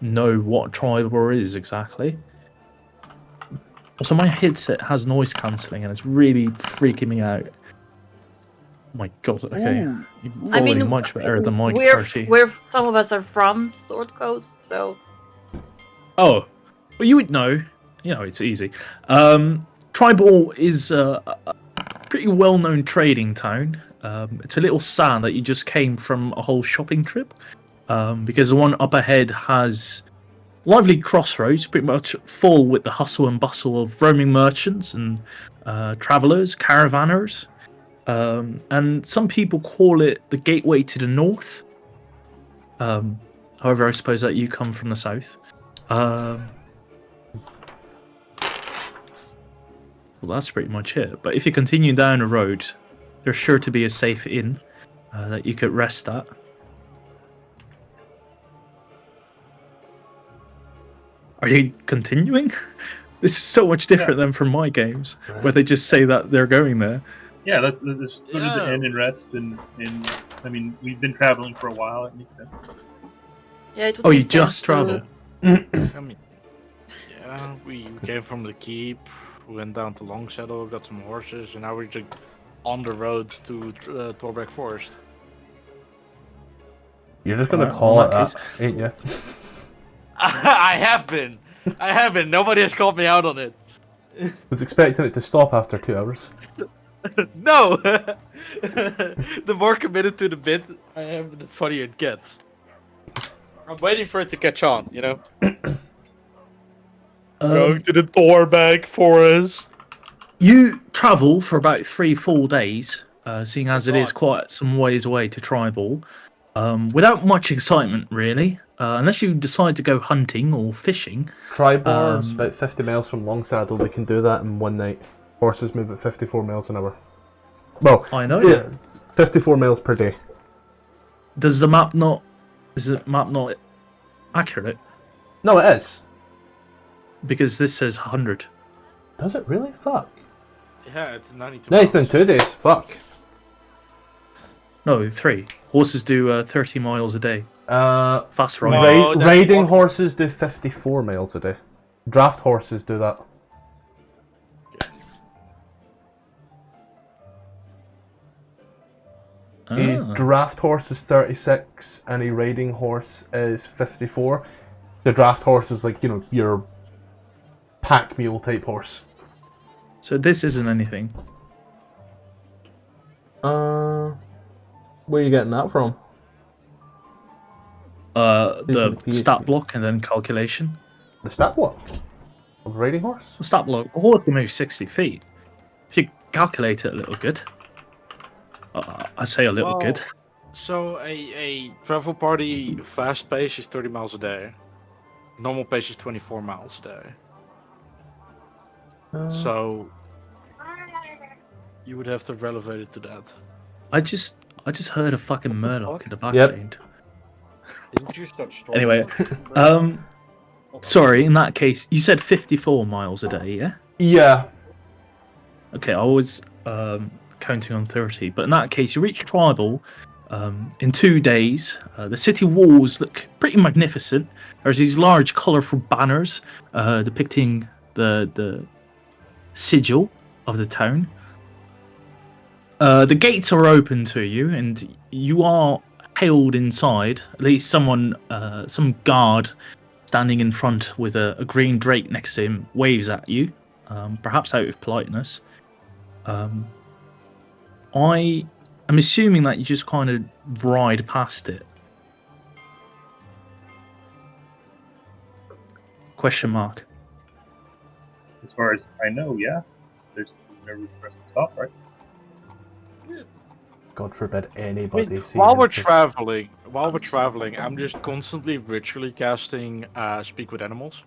Speaker 8: know what Tribal is exactly. Also, my headset has noise cancelling and it's really freaking me out. Oh my god, okay.
Speaker 3: Ooh.
Speaker 8: You're
Speaker 4: I
Speaker 8: probably
Speaker 4: mean,
Speaker 8: much better than my
Speaker 4: we're
Speaker 8: party.
Speaker 4: we're some of us are from Sword Coast, so
Speaker 8: Oh, well, you would know. It's easy. Tribal is a pretty well-known trading town. It's a little sad that you just came from a whole shopping trip, because the one up ahead has lively crossroads, pretty much full with the hustle and bustle of roaming merchants and travelers, caravanners. And some people call it the gateway to the north. However, I suppose that you come from the south. Well, that's pretty much it. But if you continue down the road, there's sure to be a safe inn that you could rest at. Are you continuing? This is so much different than from my games, where they just say that they're going there.
Speaker 5: Yeah, let's go to the inn and rest. And I mean, we've been traveling for a while. It makes sense.
Speaker 4: Yeah, it would
Speaker 8: Oh,
Speaker 4: make
Speaker 8: you
Speaker 4: sense
Speaker 8: just
Speaker 4: to-
Speaker 8: travel.
Speaker 2: I mean, yeah, we came from the keep, we went down to Longsaddle, got some horses, and now we're just on the roads to Torbeck Forest.
Speaker 1: You're just gonna
Speaker 8: Alright,
Speaker 1: call
Speaker 8: well,
Speaker 1: it
Speaker 8: in
Speaker 1: that,
Speaker 8: that
Speaker 1: ain't you?
Speaker 2: I have been. Nobody has called me out on it.
Speaker 1: Was expecting it to stop after 2 hours.
Speaker 2: No! The more committed to the bit I am, the funnier it gets. I'm waiting for it to catch on, you know? Going to the Torbeck Forest.
Speaker 8: You travel for about 3 full days, seeing as it is
Speaker 2: God.
Speaker 8: quite some ways away to Tribal, without much excitement really, unless you decide to go hunting or fishing.
Speaker 1: Tribar's about 50 miles from Longsaddle. They can do that in one night. Horses move at 54 miles an hour. Well,
Speaker 8: I know.
Speaker 1: yeah, 54 miles per day.
Speaker 8: Is the map not accurate?
Speaker 1: No, it is.
Speaker 8: Because this says 100.
Speaker 1: Does it really? Fuck.
Speaker 2: Yeah, it's 92
Speaker 1: Nice, then
Speaker 2: miles.
Speaker 1: 2 days. Fuck.
Speaker 8: No, 3. Horses do 30 miles a day. Fast
Speaker 2: No.
Speaker 8: riding.
Speaker 2: Oh, that's
Speaker 1: Riding
Speaker 2: walking.
Speaker 1: horses do 54 miles a day. Draft horses do that. A
Speaker 8: Ah.
Speaker 1: draft horse is 36 and a riding horse is 54. The draft horse is like, you know, your pack mule type horse.
Speaker 8: So this isn't anything.
Speaker 1: Where are you getting that from? These are
Speaker 8: The
Speaker 1: the
Speaker 8: stat
Speaker 1: PHP.
Speaker 8: block and then calculation.
Speaker 1: The stat block of a riding horse?
Speaker 8: The stat block. A horse can move 60 feet. If you calculate it a little good. I say a little good.
Speaker 2: So a travel party fast pace is 30 miles a day. Normal pace is 24 miles a day. So you would have to relevate it to that.
Speaker 8: I just heard a fucking Murloc in the
Speaker 1: Yep.
Speaker 8: background.
Speaker 9: Didn't you start storming?
Speaker 8: Anyway, sorry. In that case, you said 54 miles a day, yeah?
Speaker 1: Yeah.
Speaker 8: Okay, I was counting on 30, but in that case, you reach Tribal in 2 days. The city walls look pretty magnificent. There's these large, colourful banners depicting the sigil of the town. The gates are open to you, and you are hailed inside. At least some guard standing in front with a green drake next to him waves at you, perhaps out of politeness. I am assuming that you just kind of ride past it. Question mark.
Speaker 5: As far as I know, yeah. There's no reason for us to stop, right?
Speaker 1: God forbid
Speaker 2: I
Speaker 1: anybody
Speaker 2: mean,
Speaker 1: sees
Speaker 2: while we're
Speaker 1: anything.
Speaker 2: traveling, I'm just constantly ritually casting Speak with Animals.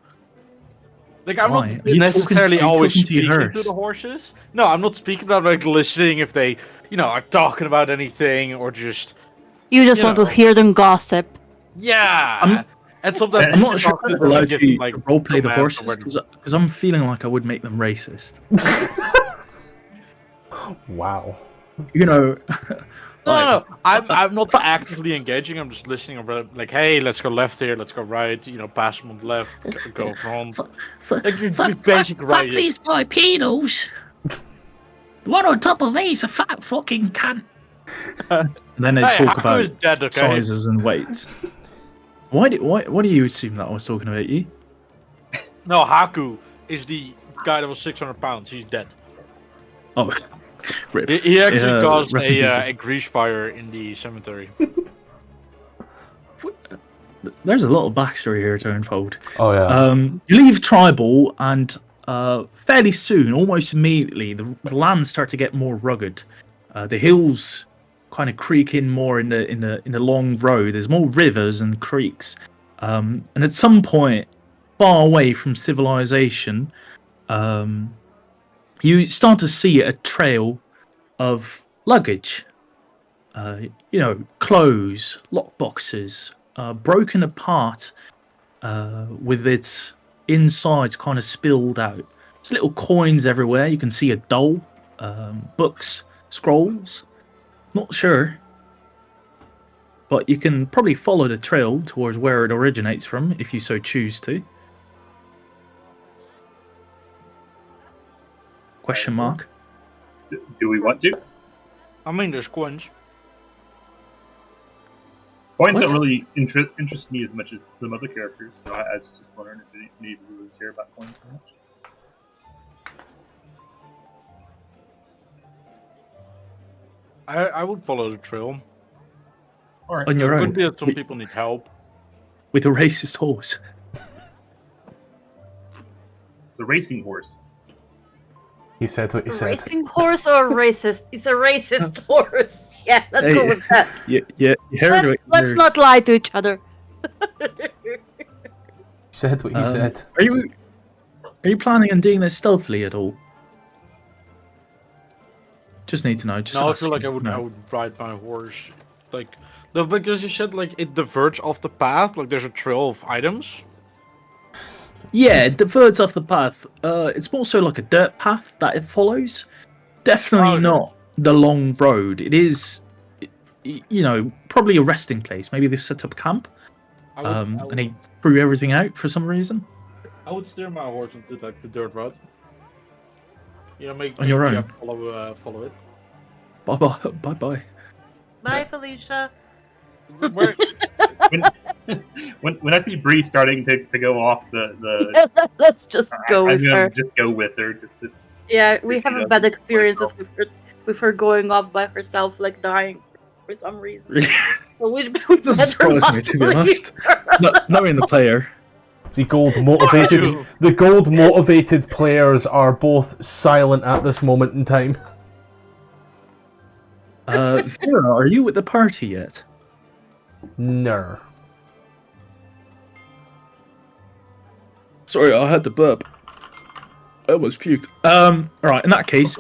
Speaker 2: Like, I'm
Speaker 8: Why?
Speaker 2: not
Speaker 8: Are you
Speaker 2: necessarily
Speaker 8: talking- are you
Speaker 2: always
Speaker 8: talking to your
Speaker 2: speaking to
Speaker 8: hearse?
Speaker 2: the horses. No, I'm not speaking about like listening if they, are talking about anything or just
Speaker 4: You just
Speaker 2: You
Speaker 4: want
Speaker 2: know.
Speaker 4: to hear them gossip.
Speaker 2: yeah. And sometimes
Speaker 8: I'm
Speaker 2: you
Speaker 8: not
Speaker 2: just
Speaker 8: sure
Speaker 2: talk
Speaker 8: if
Speaker 2: to
Speaker 8: I'm
Speaker 2: them and
Speaker 8: allowed
Speaker 2: give
Speaker 8: to
Speaker 2: them, like,
Speaker 8: roleplay the
Speaker 2: commands or
Speaker 8: horses
Speaker 2: whatever.
Speaker 8: because I'm feeling like I would make them racist.
Speaker 1: Wow.
Speaker 8: You know,
Speaker 2: No. I'm not actively engaging. I'm just listening. I'm like, hey, let's go left here. Let's go right. Pass them on the left. Go front. Like we basic
Speaker 10: Fuck
Speaker 2: right.
Speaker 10: these bipedals. The one on top of me is a fat fucking cunt.
Speaker 8: and then they
Speaker 2: Hey,
Speaker 8: talk
Speaker 2: Haku is
Speaker 8: about
Speaker 2: dead, okay?
Speaker 8: sizes and weights. Why do you assume that I was talking about you?
Speaker 2: No, Haku is the guy that was 600 pounds. He's dead.
Speaker 8: Oh, rip.
Speaker 2: He actually caused
Speaker 8: rest in
Speaker 2: a
Speaker 8: pieces.
Speaker 2: grease fire in the cemetery.
Speaker 8: There's a lot of backstory here to unfold.
Speaker 1: Oh yeah.
Speaker 8: You leave Tribal, and fairly soon, almost immediately, the lands start to get more rugged. The hills kind of creak in more in the long road. There's more rivers and creeks, and at some point, far away from civilization, you you start to see a trail of luggage. Clothes, lockboxes, broken apart, with its insides kind of spilled out. There's little coins everywhere. You can see a doll, books, scrolls. Not sure. But you can probably follow the trail towards where it originates from, if you so choose to. Question mark.
Speaker 5: Do we want to?
Speaker 2: I mean, there's coins.
Speaker 5: Coins
Speaker 8: What?
Speaker 5: don't really interest me as much as some other characters, so I was just wondering if any of you really care about coins so much.
Speaker 2: I would follow the trail.
Speaker 5: All right.
Speaker 8: On your
Speaker 2: It
Speaker 8: own.
Speaker 2: could be that some people need help.
Speaker 8: With a racist horse.
Speaker 5: It's a racing horse.
Speaker 1: He said what he
Speaker 4: A
Speaker 1: said.
Speaker 4: racing horse or a racist? It's a racist horse. Yeah, let's go
Speaker 8: Hey.
Speaker 4: with that.
Speaker 8: Yeah, you heard it.
Speaker 4: Let's not lie to each other.
Speaker 1: He said what he said.
Speaker 8: Are you planning on doing this stealthily at all? Just need to know. Just
Speaker 2: No, I
Speaker 8: ask
Speaker 2: feel like
Speaker 8: you.
Speaker 2: I would
Speaker 8: No.
Speaker 2: ride my horse. Like, no, because you said like it diverges off the path. Like there's a trail of items.
Speaker 8: Yeah, it diverts off the path. It's more so like a dirt path that it follows. Definitely
Speaker 2: Okay.
Speaker 8: not the long road. It is, probably a resting place. Maybe they set up camp.
Speaker 2: I would,
Speaker 8: And they threw everything out for some reason.
Speaker 2: I would steer my horse into like the dirt road. Make
Speaker 8: On your
Speaker 2: you
Speaker 8: own?
Speaker 2: have to follow it.
Speaker 8: Bye bye.
Speaker 4: Bye, Felicia.
Speaker 2: Where,
Speaker 5: When I see Bree starting to go off the
Speaker 4: Let's just go
Speaker 5: I'm
Speaker 4: with
Speaker 5: gonna
Speaker 4: her.
Speaker 5: just go with her. Just to,
Speaker 4: Yeah, we
Speaker 5: she
Speaker 4: have a
Speaker 5: doesn't
Speaker 4: bad
Speaker 5: like
Speaker 4: experiences
Speaker 5: herself.
Speaker 4: with her going off by herself, like dying for some reason. So we
Speaker 8: Doesn't
Speaker 4: better
Speaker 8: surprise
Speaker 4: not
Speaker 8: me, to be
Speaker 4: leave
Speaker 8: honest.
Speaker 4: her.
Speaker 8: No, knowing the player.
Speaker 1: The gold motivated players are both silent at this moment in time.
Speaker 8: Vera, are you with the party yet?
Speaker 1: No.
Speaker 8: Sorry, I had to burp. I almost puked. Alright, in that case,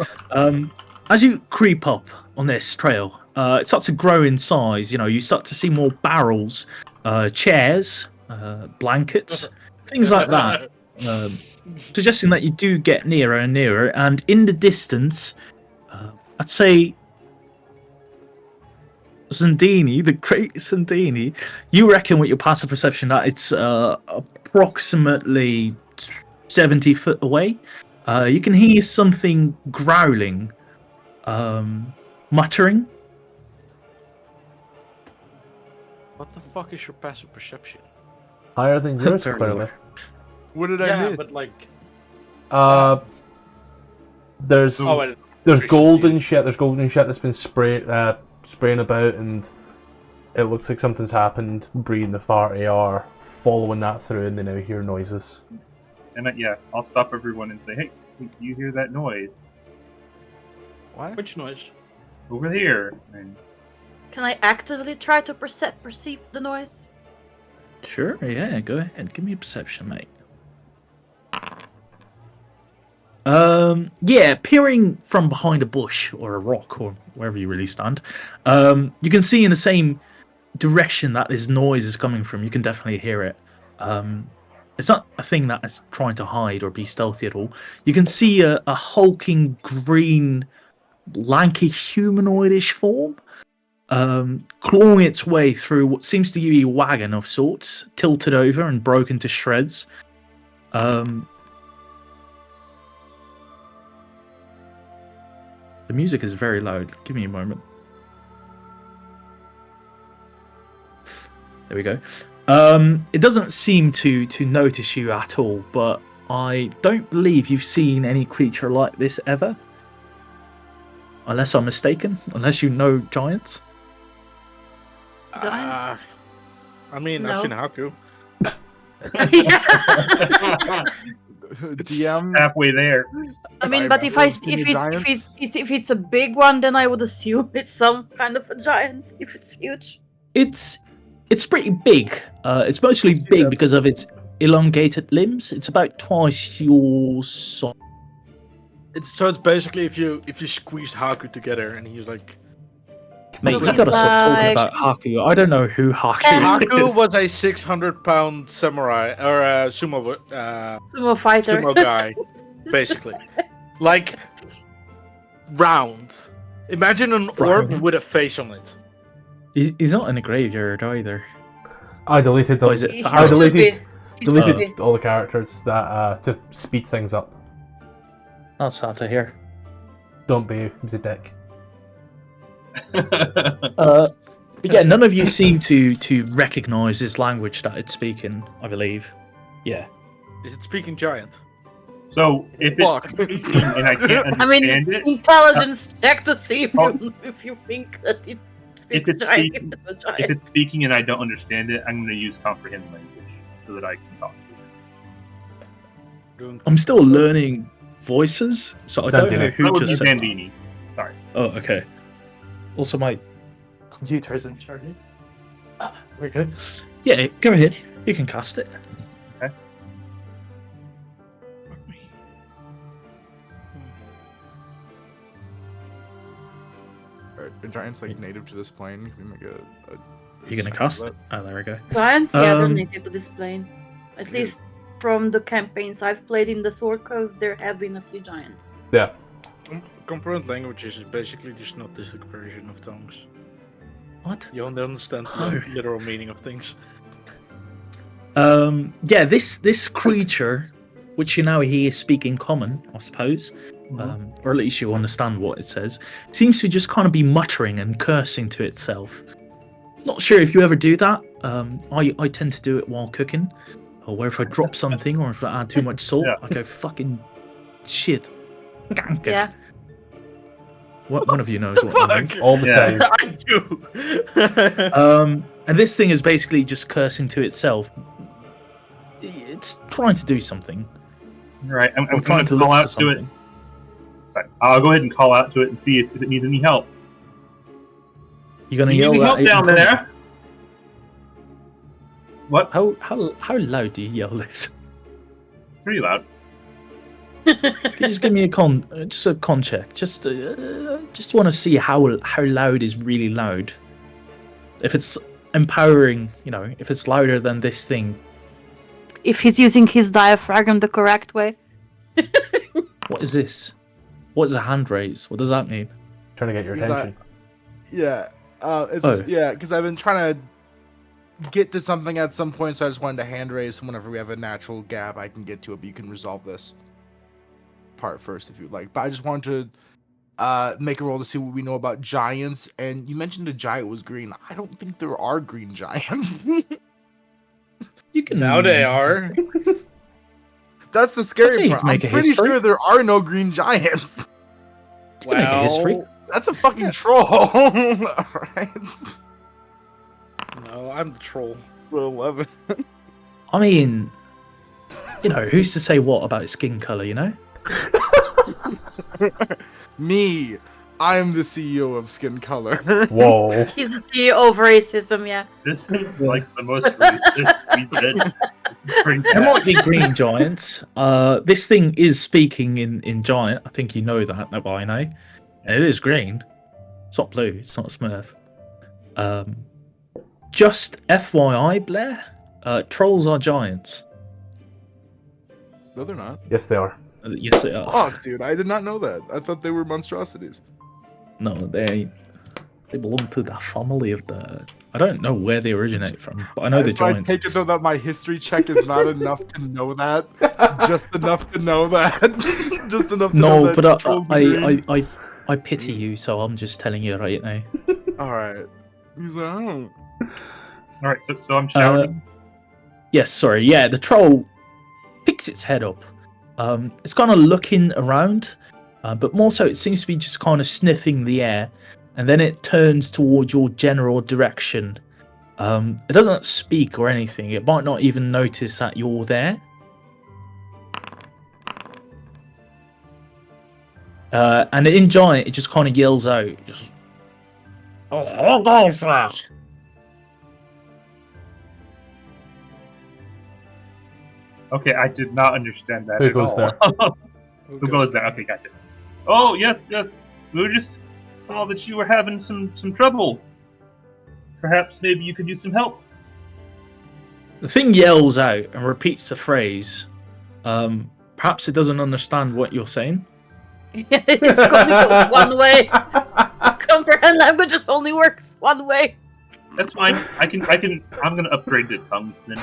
Speaker 8: as you creep up on this trail, it starts to grow in size. You start to see more barrels, chairs, blankets, things like that. Suggesting that you do get nearer and nearer, and in the distance, I'd say Zandini, the great Zandini, you reckon with your passive perception that it's approximately 70 foot away. You can hear something growling, muttering.
Speaker 2: what the fuck is your passive perception?
Speaker 1: Higher than yours,
Speaker 8: Very
Speaker 1: clearly.
Speaker 3: What did I
Speaker 2: Yeah,
Speaker 3: miss?
Speaker 2: but like,
Speaker 1: There's
Speaker 2: wait,
Speaker 1: there's
Speaker 2: efficiency.
Speaker 1: golden shit. There's golden shit that's been spraying about, and it looks like something's happened. Bree and the party are following that through, and they now hear noises.
Speaker 5: and I'll stop everyone and say, "Hey, you hear that noise
Speaker 3: What?
Speaker 2: Which noise?
Speaker 5: over here?" And
Speaker 4: Can I actively try to perceive the noise?
Speaker 8: Sure, yeah, go ahead. Give me a perception, mate. Peering from behind a bush or a rock or wherever you really stand, you can see in the same direction that this noise is coming from. You can definitely hear it. It's not a thing that is trying to hide or be stealthy at all. You can see a hulking green, lanky humanoidish form, clawing its way through what seems to be a wagon of sorts, tilted over and broken to shreds. The music is very loud. Give me a moment. There we go. It doesn't seem to notice you at all, but I don't believe you've seen any creature like this ever. Unless I'm mistaken. Unless you know giants.
Speaker 4: Giants?
Speaker 2: I mean,
Speaker 4: No.
Speaker 2: I've seen Haku.
Speaker 4: Yeah.
Speaker 3: DM.
Speaker 5: halfway there.
Speaker 4: I mean,
Speaker 3: I've
Speaker 4: but if
Speaker 3: never
Speaker 4: I
Speaker 3: seen
Speaker 4: if
Speaker 3: a
Speaker 4: it's
Speaker 3: giant.
Speaker 4: if it's a big one, then I would assume it's some kind of a giant. If it's huge.
Speaker 8: It's pretty big. It's mostly big because of its elongated limbs. It's about twice your size.
Speaker 2: It's basically if you squeeze Haku together and he's like.
Speaker 8: Mate,
Speaker 4: So
Speaker 8: you
Speaker 4: he's
Speaker 8: gotta stop talking
Speaker 4: like-
Speaker 8: about Haku. I don't know who Haku
Speaker 2: Haku
Speaker 8: is.
Speaker 2: was a 600-pound samurai or a sumo
Speaker 4: Sumo fighter.
Speaker 2: sumo guy, basically. Like round. Imagine an orb
Speaker 8: Round.
Speaker 2: with a face on it.
Speaker 8: He's not in a graveyard either.
Speaker 1: I deleted them.
Speaker 8: Or is it
Speaker 4: He
Speaker 1: I
Speaker 4: used to
Speaker 1: deleted
Speaker 4: be. He used to
Speaker 1: deleted
Speaker 4: be.
Speaker 1: all the characters that to speed things up.
Speaker 8: That's sad to hear.
Speaker 1: Don't be. He's a dick.
Speaker 8: But yeah, none of you seem to recognise this language that it's speaking, I believe. Yeah.
Speaker 2: Is it speaking giant?
Speaker 5: So if
Speaker 3: Fuck.
Speaker 5: it's speaking and I can't
Speaker 4: I mean,
Speaker 5: understand it,
Speaker 4: intelligence check to see if
Speaker 5: Oh.
Speaker 4: if you think that it speaks
Speaker 5: it's
Speaker 4: giant.
Speaker 5: speaking-
Speaker 4: It's a
Speaker 5: if
Speaker 4: giant.
Speaker 5: it's speaking and I don't understand it, I'm going to use comprehend language so that I can talk to it.
Speaker 8: I'm still learning voices, so I don't know
Speaker 1: Zandini.
Speaker 8: who
Speaker 5: That would be
Speaker 8: just said.
Speaker 5: Zandini. Sorry.
Speaker 8: Oh, okay. Also, my computer isn't charging. Ah, there we go. Yeah, go ahead. You can cast it.
Speaker 2: Fuck me.
Speaker 3: Are giants like native to this plane? Can we make a
Speaker 8: You're gonna cast it? Oh, there we go.
Speaker 4: Giants, yeah, they're
Speaker 8: Um,
Speaker 4: native to this plane. At least from the campaigns I've played in the Sword Coast, there have been a few giants.
Speaker 1: Yeah.
Speaker 2: Comprehend languages is basically just an autistic version of tongues.
Speaker 8: What?
Speaker 2: You don't understand the literal meaning of things.
Speaker 8: Yeah, this creature, which you now hear speaking common, I suppose, or at least you understand what it says, seems to just kind of be muttering and cursing to itself. Not sure if you ever do that. I tend to do it while cooking, or where if I drop something or if I add too much salt,
Speaker 5: Yeah.
Speaker 8: I go fucking shit. Gank it.
Speaker 4: Yeah.
Speaker 8: One of you knows what I mean.
Speaker 1: All the
Speaker 5: Yeah.
Speaker 1: time.
Speaker 2: I do.
Speaker 8: And this thing is basically just cursing to itself. It's trying to do something.
Speaker 5: All right, I'm
Speaker 8: Or
Speaker 5: going
Speaker 8: trying
Speaker 5: to
Speaker 8: to look
Speaker 5: call
Speaker 8: for
Speaker 5: out to it.
Speaker 8: something.
Speaker 5: Sorry. I'll go ahead and call out to it and see if it needs any help.
Speaker 8: You're gonna
Speaker 5: You
Speaker 8: yell
Speaker 5: need
Speaker 8: that
Speaker 5: help
Speaker 8: out in
Speaker 5: down
Speaker 8: common?
Speaker 5: there? What?
Speaker 8: How loud do you yell this?
Speaker 5: Pretty loud.
Speaker 8: Can you just give me a con check? Just want to see how loud is really loud. If it's empowering, if it's louder than this thing.
Speaker 4: If he's using his diaphragm the correct way.
Speaker 8: What is this? What is a hand raise? What does that mean?
Speaker 1: Trying to get your
Speaker 3: Because
Speaker 1: attention.
Speaker 3: Yeah. It's
Speaker 8: Oh.
Speaker 3: yeah, because I've been trying to get to something at some point, so I just wanted to hand raise. Whenever we have a natural gap, I can get to it. But you can resolve this part first if you'd like. But I just wanted to make a roll to see what we know about giants. And you mentioned a giant was green. I don't think there are green giants.
Speaker 8: You can
Speaker 2: Now they are.
Speaker 3: That's the
Speaker 8: say
Speaker 3: scary
Speaker 8: you
Speaker 3: part.
Speaker 8: can
Speaker 3: I'm
Speaker 8: make a
Speaker 3: pretty
Speaker 8: history.
Speaker 3: sure there are no green giants.
Speaker 8: You can make a history.
Speaker 3: That's a fucking troll. Alright.
Speaker 2: No, I'm the troll.
Speaker 3: 11.
Speaker 8: I mean, who's to say what about skin color?
Speaker 3: Me. I'm the CEO of Skin Color.
Speaker 1: Whoa.
Speaker 4: He's the CEO of racism, yeah.
Speaker 5: This is like the most racist we've been. This is pretty
Speaker 8: There
Speaker 5: bad.
Speaker 8: might be green giants. This thing is speaking in giant. I think you know that, no, I know. And it is green. It's not blue. It's not a Smurf. Just FYI, Blair. Trolls are giants.
Speaker 3: No, they're not.
Speaker 1: Yes, they are.
Speaker 8: Yes, they are.
Speaker 3: Oh, dude, I did not know that. I thought they were monstrosities.
Speaker 8: No, they belong to the family of the. I don't know where they originate from, but I know the
Speaker 3: So I
Speaker 8: giants.
Speaker 3: take it though that my history check is not enough to know that. Just enough to know that. Just enough to know
Speaker 8: No,
Speaker 3: that
Speaker 8: but
Speaker 3: trolls are green.
Speaker 8: I pity you, so I'm just telling you right now.
Speaker 3: Alright. He's like, oh.
Speaker 5: All right, so I'm shouting.
Speaker 8: Yes, sorry. Yeah, the troll picks its head up. It's kind of looking around, but more so it seems to be just kind of sniffing the air, and then it turns towards your general direction. It doesn't speak or anything. It might not even notice that you're there. And in giant, it just kind of yells out. Just,
Speaker 5: Okay, I did not understand that
Speaker 1: Who
Speaker 5: at
Speaker 1: goes
Speaker 5: all.
Speaker 1: there?
Speaker 5: Who goes there? Okay, gotcha. Oh, yes, yes. We just saw that you were having some trouble. Perhaps maybe you could use some help.
Speaker 8: The thing yells out and repeats the phrase. Perhaps it doesn't understand what you're saying.
Speaker 4: It only goes one way. Comprehend languages only works one way.
Speaker 5: That's fine. I'm gonna upgrade to tongues then.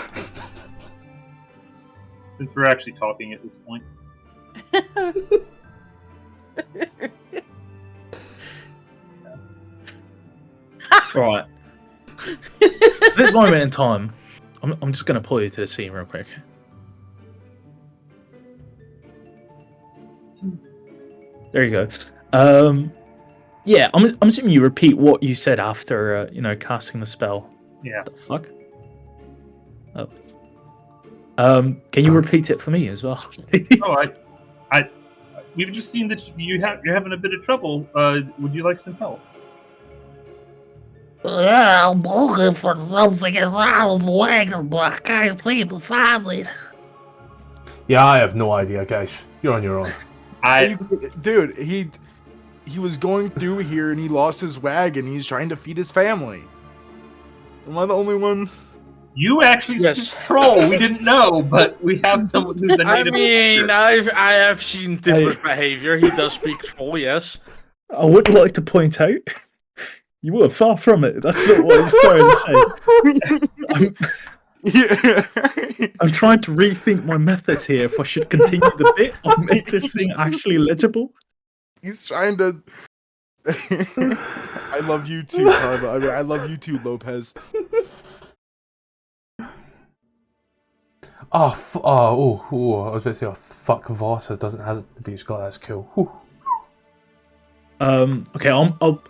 Speaker 5: Since we're actually talking at this point.
Speaker 8: Right. At this moment in time, I'm just going to pull you to the scene real quick. There you go. Yeah, I'm assuming you repeat what you said after, casting the spell.
Speaker 5: Yeah.
Speaker 8: The fuck? Oh. Can you repeat it for me as well?
Speaker 5: Oh, we've just seen that you're having a bit of trouble. Would you like some help?
Speaker 10: Yeah, I'm looking for something around the wagon, but I can't seem to find it.
Speaker 1: Yeah, I have no idea, guys. You're on your own.
Speaker 3: Dude, he was going through here and he lost his wagon. He's trying to feed his family. Am I the only one?
Speaker 5: You actually speak troll. We didn't know, but we have someone who's a
Speaker 2: I
Speaker 5: native.
Speaker 2: mean, I have seen Tipper's behavior. He does speak troll, yes.
Speaker 8: I would like to point out, you were far from it. That's not what I'm trying to say. I'm trying to rethink my methods here if I should continue the bit or make this thing actually legible.
Speaker 3: He's trying to. I love you too, Carla. I mean, I love you too, Lopez.
Speaker 1: I was about to say, fuck Voss doesn't have the beach got. That's cool. Whew.
Speaker 8: Okay, I'll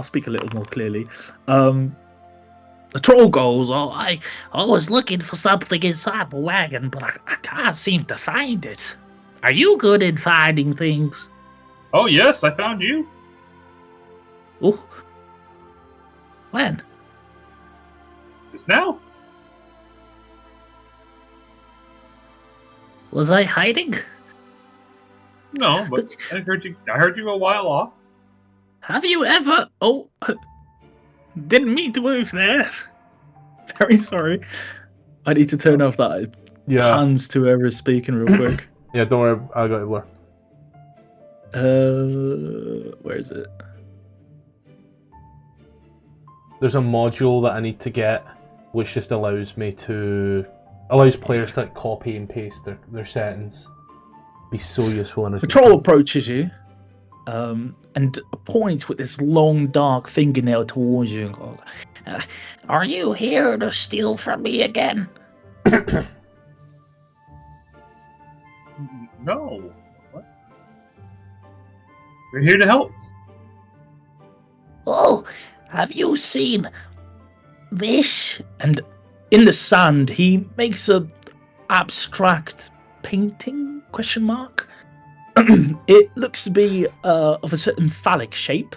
Speaker 8: speak a little more clearly. The troll goes,
Speaker 10: I was looking for something inside the wagon, but I can't seem to find it. Are you good at finding things?
Speaker 5: Oh yes, I found you.
Speaker 10: Oh. When?
Speaker 5: Just now.
Speaker 10: Was I hiding?
Speaker 5: No, but I heard you a while off.
Speaker 10: Have you ever...
Speaker 8: Oh, didn't mean to move there. Very sorry. I need to turn off that hands to whoever's speaking real quick.
Speaker 1: Yeah, don't worry, I got it, Blur.
Speaker 8: Where is it?
Speaker 1: There's a module that I need to get, which just allows players to like copy and paste their settings. Be so useful.
Speaker 8: The troll approaches you, and points with this long, dark fingernail towards you and goes,
Speaker 10: are you here to steal from me again?
Speaker 5: No. What? We're here to help.
Speaker 10: Oh, have you seen this?
Speaker 8: And in the sand, he makes a abstract painting? ? It looks to be of a certain phallic shape,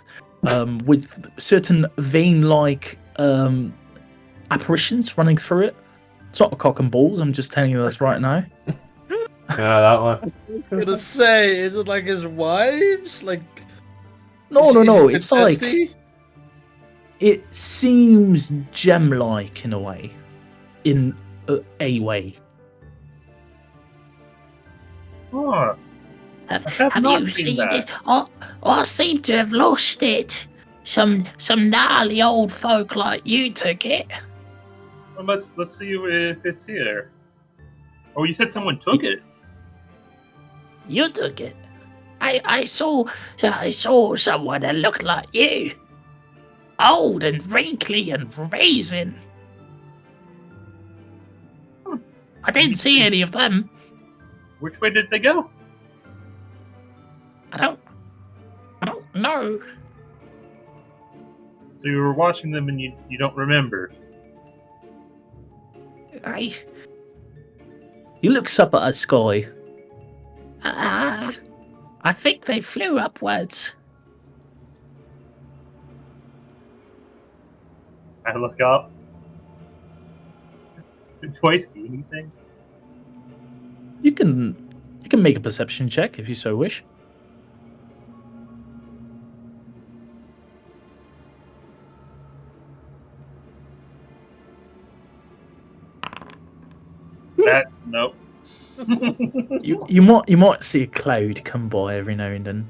Speaker 8: with certain vein-like apparitions running through it. It's not a cock and balls. I'm just telling you this right now.
Speaker 1: Yeah, that one.
Speaker 2: I was gonna say, is it like his wives? Like,
Speaker 8: no. It's like it seems gem-like in a way, in a way.
Speaker 5: Oh,
Speaker 10: have you seen it? I seem to have lost it. Some gnarly old folk like you took it.
Speaker 5: Well, let's see if it's here. Oh, you said someone took it.
Speaker 10: You took it. I saw someone that looked like you. Old and wrinkly and raisin. I didn't see any of them.
Speaker 5: Which way did they go?
Speaker 10: I don't know.
Speaker 5: So you were watching them and you don't remember?
Speaker 8: He looks up at the sky.
Speaker 10: I think they flew upwards.
Speaker 5: I look up. Do I see anything?
Speaker 8: You can make a perception check if you so wish. You might see a cloud come by every now and then.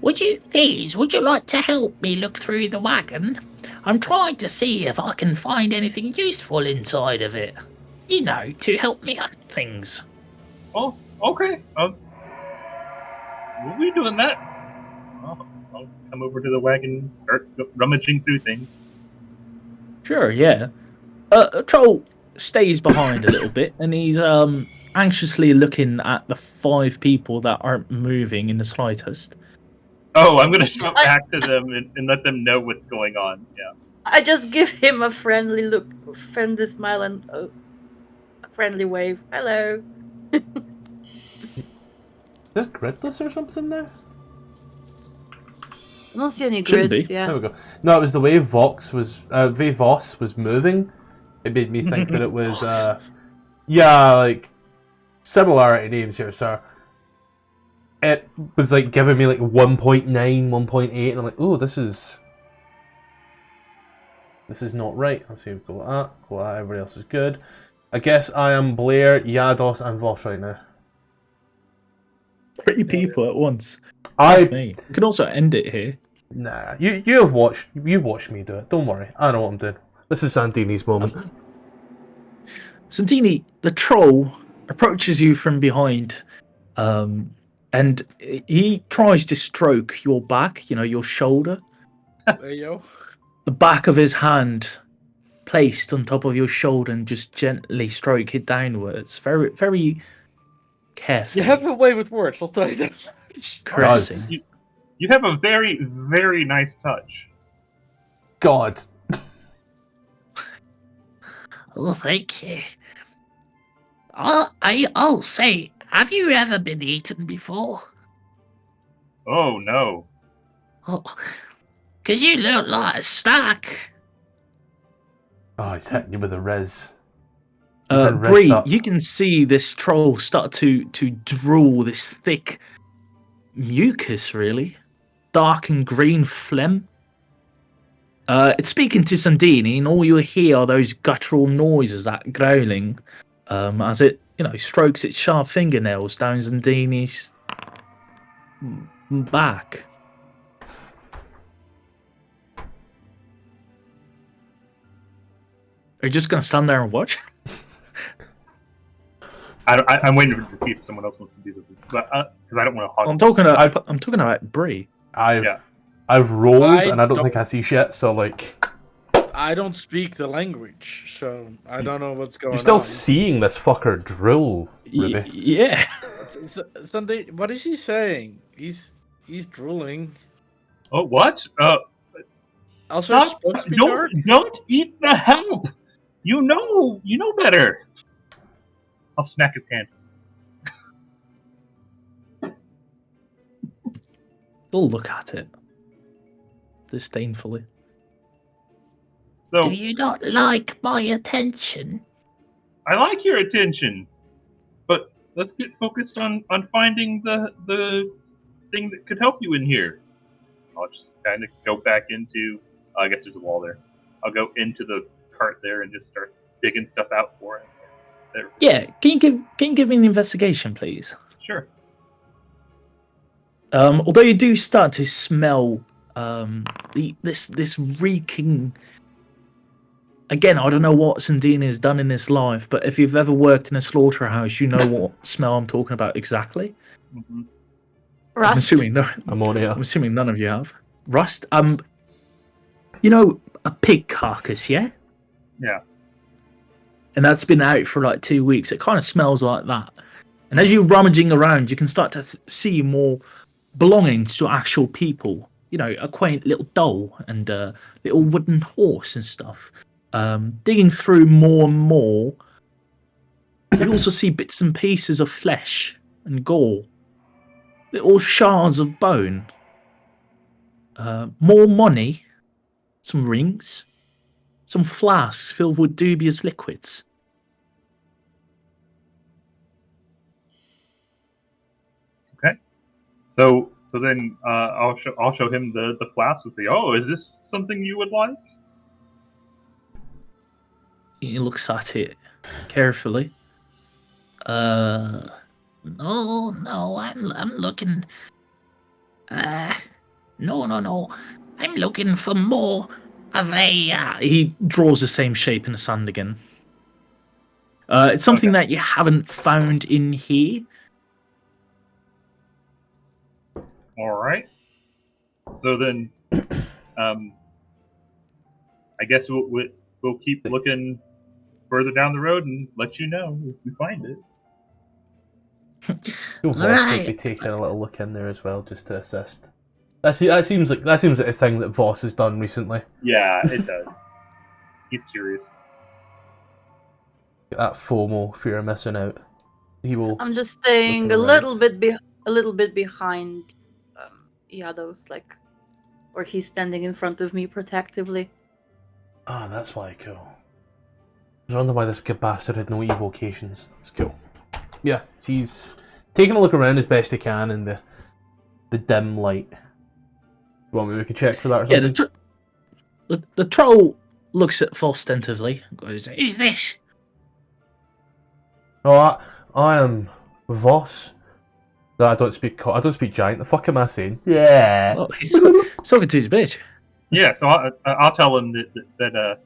Speaker 10: Would you like to help me look through the wagon? I'm trying to see if I can find anything useful inside of it. You know, to help me hunt things.
Speaker 5: Oh, okay. We'll be doing that. I'll come over to the wagon, start rummaging through things.
Speaker 8: Sure, yeah. Troll stays behind a little bit, and he's anxiously looking at the 5 people that aren't moving in the slightest.
Speaker 5: Oh, I'm gonna show back to them and let them know what's going on. Yeah.
Speaker 4: I just give him a friendly look, friendly smile, and a friendly wave. Hello.
Speaker 1: Is this gridless or something now?
Speaker 4: I don't see any
Speaker 8: Shouldn't
Speaker 4: grids.
Speaker 8: be.
Speaker 4: Yeah.
Speaker 1: There we go. No, it was the way Voss was moving. It made me think that it was, yeah, like, similarity names here, sir. It was, like, giving me, like, 1.9, 1.8, and I'm like, oh, this is not right. I'll see if go like that, everybody else is good. I guess I am Blair, Yados, and Voss right now.
Speaker 8: 3 people at once.
Speaker 1: Me.
Speaker 8: You can also end it here.
Speaker 1: Nah, you watched me do it. Don't worry, I know what I'm doing. This is Santini's moment.
Speaker 8: Santini, the troll, approaches you from behind, and he tries to stroke your back, your shoulder.
Speaker 2: There you go.
Speaker 8: The back of his hand placed on top of your shoulder and just gently stroke it downwards. Very, very carefully.
Speaker 2: You have a way with words, I'll tell you that.
Speaker 8: Caressing.
Speaker 5: You have a very, very nice touch.
Speaker 1: God.
Speaker 10: Oh, thank you. I'll say, have you ever been eaten before?
Speaker 5: Oh, no.
Speaker 10: Oh, because you look like a snack.
Speaker 1: Oh, he's hitting you with a res.
Speaker 8: Bree, you can see this troll start to drool this thick mucus, really. Dark and green phlegm. It's speaking to Sandini, and all you hear are those guttural noises, that growling, as it, strokes its sharp fingernails down Sandini's back. Are you just gonna stand there and watch?
Speaker 5: I'm waiting to see if someone else wants to do this, but because I don't want to hog.
Speaker 8: I'm talking about Bree.
Speaker 1: I've rolled and I don't think I see shit. So like,
Speaker 2: I don't speak the language, so I don't know what's going on.
Speaker 1: You're still seeing this fucker drill, Ruby.
Speaker 8: Yeah.
Speaker 2: Sunday, what is he saying? He's drooling.
Speaker 5: Oh, what?
Speaker 2: Also, it's supposed to be dark?
Speaker 5: Don't eat the help. You know better. I'll smack his hand.
Speaker 8: They'll look at it disdainfully.
Speaker 5: So,
Speaker 10: do you not like my attention?
Speaker 5: I like your attention, but let's get focused on finding the thing that could help you in here. I'll just kind of go back into. I guess there's a wall there. I'll go into the cart there and just start digging stuff out for it. There.
Speaker 8: Yeah, can you give me an investigation, please?
Speaker 5: Sure.
Speaker 8: Although you do start to smell this reeking. Again, I don't know what Sandini has done in his life, but if you've ever worked in a slaughterhouse, you know what smell I'm talking about exactly.
Speaker 5: Mm-hmm.
Speaker 4: Rust.
Speaker 8: I'm assuming none of you have. Rust. A pig carcass, yeah?
Speaker 5: Yeah.
Speaker 8: And that's been out for like 2 weeks. It kind of smells like that. And as you're rummaging around, you can start to see more belongings to actual people. A quaint little doll and a little wooden horse and stuff. Digging through more and more, you also see bits and pieces of flesh and gore. Little shards of bone. More money. Some rings. Some flasks filled with dubious liquids.
Speaker 5: Okay. So then I'll show him the flask and say, "Oh, is this something you would like?"
Speaker 8: He looks at it carefully.
Speaker 10: No, I'm looking. No. I'm looking for more of a.
Speaker 8: He draws the same shape in the sand again. It's something that you haven't found in here.
Speaker 5: All right. So then, I guess we'll keep looking further down the road and let you know if we find it.
Speaker 1: Voss might be taking a little look in there as well, just to assist. That seems like a thing that Voss has done recently.
Speaker 5: Yeah, it does. He's curious.
Speaker 1: That FOMO, fear of missing out. He will.
Speaker 4: I'm just staying a little bit behind Yados, like, or he's standing in front of me protectively.
Speaker 1: Ah, that's why cool. I was wondering why this good bastard had no evocations. It's cool. Yeah, he's taking a look around as best he can in the dim light. You want me to make a check for that or something?
Speaker 8: Yeah, the troll looks at Voss tentatively. Goes,
Speaker 10: Who's this?
Speaker 1: Oh, I am Voss. No, I don't speak giant. The fuck am I saying? Yeah.
Speaker 8: well, he's talking to his bitch.
Speaker 5: Yeah, so I'll tell him that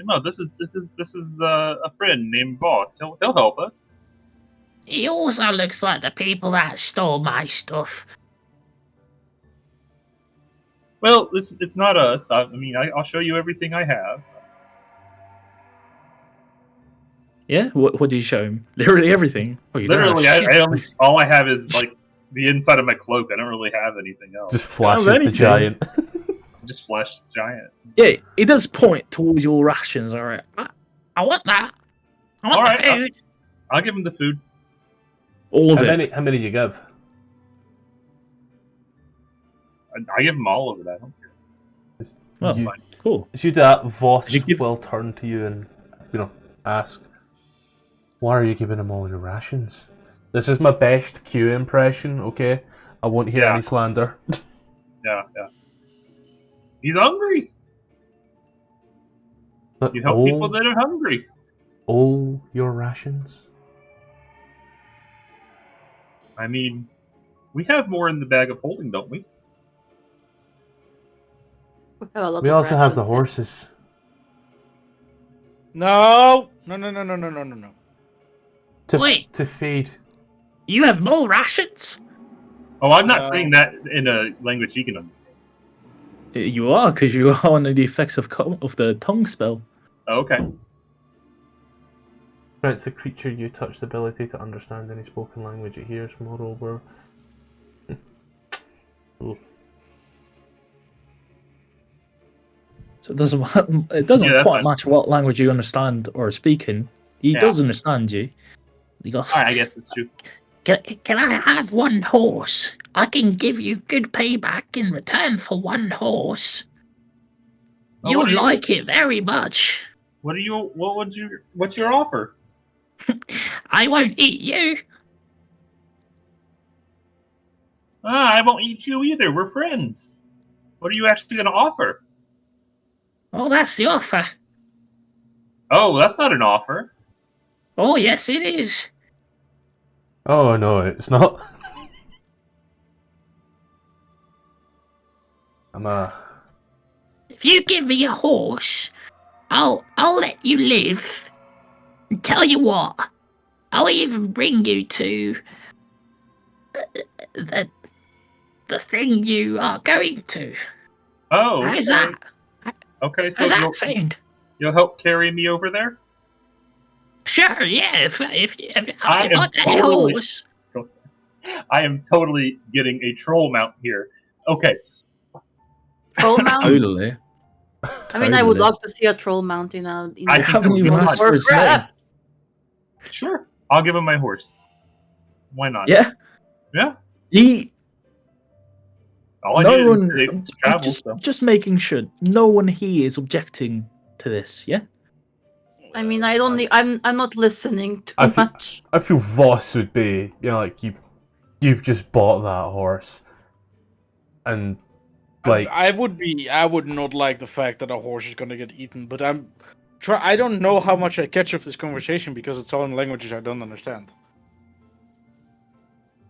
Speaker 5: no, this is a friend named Boss. He'll help us.
Speaker 10: He also looks like the people that stole my stuff.
Speaker 5: Well, it's not us. I mean, I'll show you everything I have.
Speaker 8: Yeah, what do you show him? Literally everything. Oh, you
Speaker 5: Literally,
Speaker 8: don't
Speaker 5: all I have is like the inside of my cloak. I don't really have anything else.
Speaker 1: Just flashes the giant.
Speaker 5: Just flash the giant.
Speaker 8: Yeah, it does point towards your rations. All right.
Speaker 10: I want that. I want
Speaker 5: All
Speaker 10: the
Speaker 5: right,
Speaker 10: food.
Speaker 5: I'll give him the food.
Speaker 8: All of it.
Speaker 1: How many do you give?
Speaker 5: I give him all of it. I don't care.
Speaker 8: Well,
Speaker 1: You-
Speaker 8: cool.
Speaker 1: As you do that, Voss
Speaker 8: Did you give-
Speaker 1: will turn to you and ask, "Why are you giving him all your rations?" This is my best Q impression. Okay, I won't hear any slander.
Speaker 5: Yeah. He's hungry.
Speaker 1: But
Speaker 5: You help people that are hungry.
Speaker 1: all your rations.
Speaker 5: I mean, we have more in the bag of holding, don't we?
Speaker 4: We have a lot
Speaker 1: We
Speaker 4: of
Speaker 1: also have the
Speaker 4: rations, yeah.
Speaker 1: horses.
Speaker 2: No.
Speaker 10: Wait.
Speaker 1: To feed.
Speaker 10: You have more rations?
Speaker 5: Oh, I'm not saying that in a language he can understand.
Speaker 8: You are, because you are under the effects of the tongue spell.
Speaker 5: Oh, okay.
Speaker 1: Grants the creature you touch the ability to understand any spoken language it hears. Moreover,
Speaker 8: So it doesn't
Speaker 5: that's
Speaker 8: quite
Speaker 5: fine.
Speaker 8: match what language you understand or speak in. He does understand you. He goes,
Speaker 5: Alright, I guess that's true.
Speaker 10: Can I have one horse? I can give you good payback in return for one horse.
Speaker 5: Oh,
Speaker 10: You'll
Speaker 5: what do you-
Speaker 10: like it very much.
Speaker 5: What's your offer?
Speaker 10: I won't eat you.
Speaker 5: I won't eat you either. We're friends. What are you actually going to offer?
Speaker 10: Oh, that's the offer.
Speaker 5: Oh, that's not an offer.
Speaker 10: Oh, yes, it is.
Speaker 1: oh no, it's not.
Speaker 10: If you give me a horse, I'll let you live. And tell you what, I'll even bring you to the thing you are going to.
Speaker 5: Oh,
Speaker 10: How's
Speaker 5: okay.
Speaker 10: that?
Speaker 5: Okay, so
Speaker 10: How's that sound?
Speaker 5: you'll help carry me over there?
Speaker 10: Sure, yeah. If
Speaker 5: I
Speaker 10: I
Speaker 5: am
Speaker 10: got that
Speaker 5: totally-
Speaker 10: horse,
Speaker 5: I am totally getting a troll mount here. Okay,
Speaker 4: Troll mount?
Speaker 8: totally.
Speaker 4: I mean, I would
Speaker 8: Totally.
Speaker 4: love to see a troll mount in
Speaker 5: I
Speaker 8: I haven't even
Speaker 5: Warcraft.
Speaker 8: asked for his name.
Speaker 5: sure. I'll give him my horse. Why not?
Speaker 8: Yeah.
Speaker 5: Yeah.
Speaker 8: He.
Speaker 5: All I
Speaker 8: No
Speaker 5: need
Speaker 8: one.
Speaker 5: is to travel. So.
Speaker 8: Just making sure no one here is objecting to this. Yeah.
Speaker 4: I mean, I don't need. I'm not listening too
Speaker 1: I feel-
Speaker 4: much.
Speaker 1: I feel Voss would be, like you've just bought that horse, and like
Speaker 2: I would not like the fact that a horse is gonna get eaten, but I don't know how much I catch of this conversation because it's all in languages I don't understand.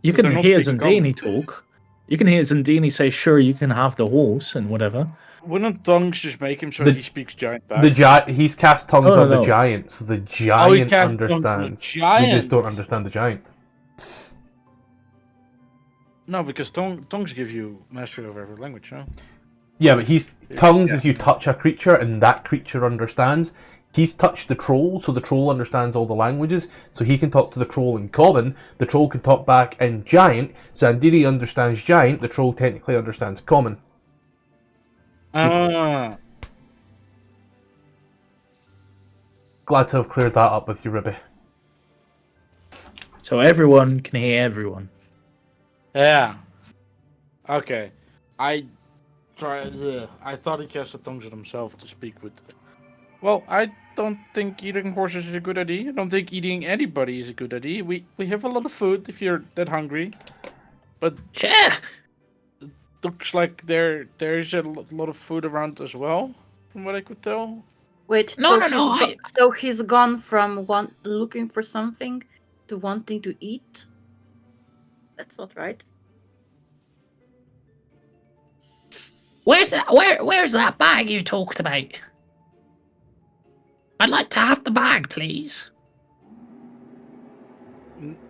Speaker 8: You
Speaker 2: But
Speaker 8: can
Speaker 2: they're not
Speaker 8: hear
Speaker 2: speaking
Speaker 8: Zandini
Speaker 2: common.
Speaker 8: talk. You can hear Zandini say, "Sure, you can have the horse and whatever."
Speaker 2: Wouldn't tongues just make him so
Speaker 1: The-
Speaker 2: he speaks giant back?
Speaker 1: He's cast tongues
Speaker 8: Oh,
Speaker 1: on the
Speaker 8: no.
Speaker 1: giant, so the
Speaker 2: Oh, he
Speaker 1: giant
Speaker 2: cast tongues on the
Speaker 1: understands. We just don't
Speaker 2: giant.
Speaker 1: understand the giant.
Speaker 2: No, because tongues give you mastery over every language, no?
Speaker 1: Yeah, but tongues
Speaker 5: Yeah.
Speaker 1: is you touch a creature and that creature understands. He's touched the troll, so the troll understands all the languages, so he can talk to the troll in common. The troll can talk back in giant. Zandiri understands giant. The troll technically understands common.
Speaker 2: Ah,
Speaker 1: Glad to have cleared that up with you, Ribby.
Speaker 8: So everyone can hear everyone.
Speaker 2: yeah. Okay. I thought he cast the tongues on himself to speak with. Well, I don't think eating horses is a good idea. I don't think eating anybody is a good idea. We have a lot of food if you're that hungry, but
Speaker 10: Sure.
Speaker 2: looks like there's a lot of food around as well, from what I could tell.
Speaker 4: Wait,
Speaker 10: No,
Speaker 4: so
Speaker 10: no,
Speaker 4: he's so he's gone from looking for something to wanting to eat? That's not right.
Speaker 10: Where's that? Where's that bag you talked about? I'd like to have the bag, please.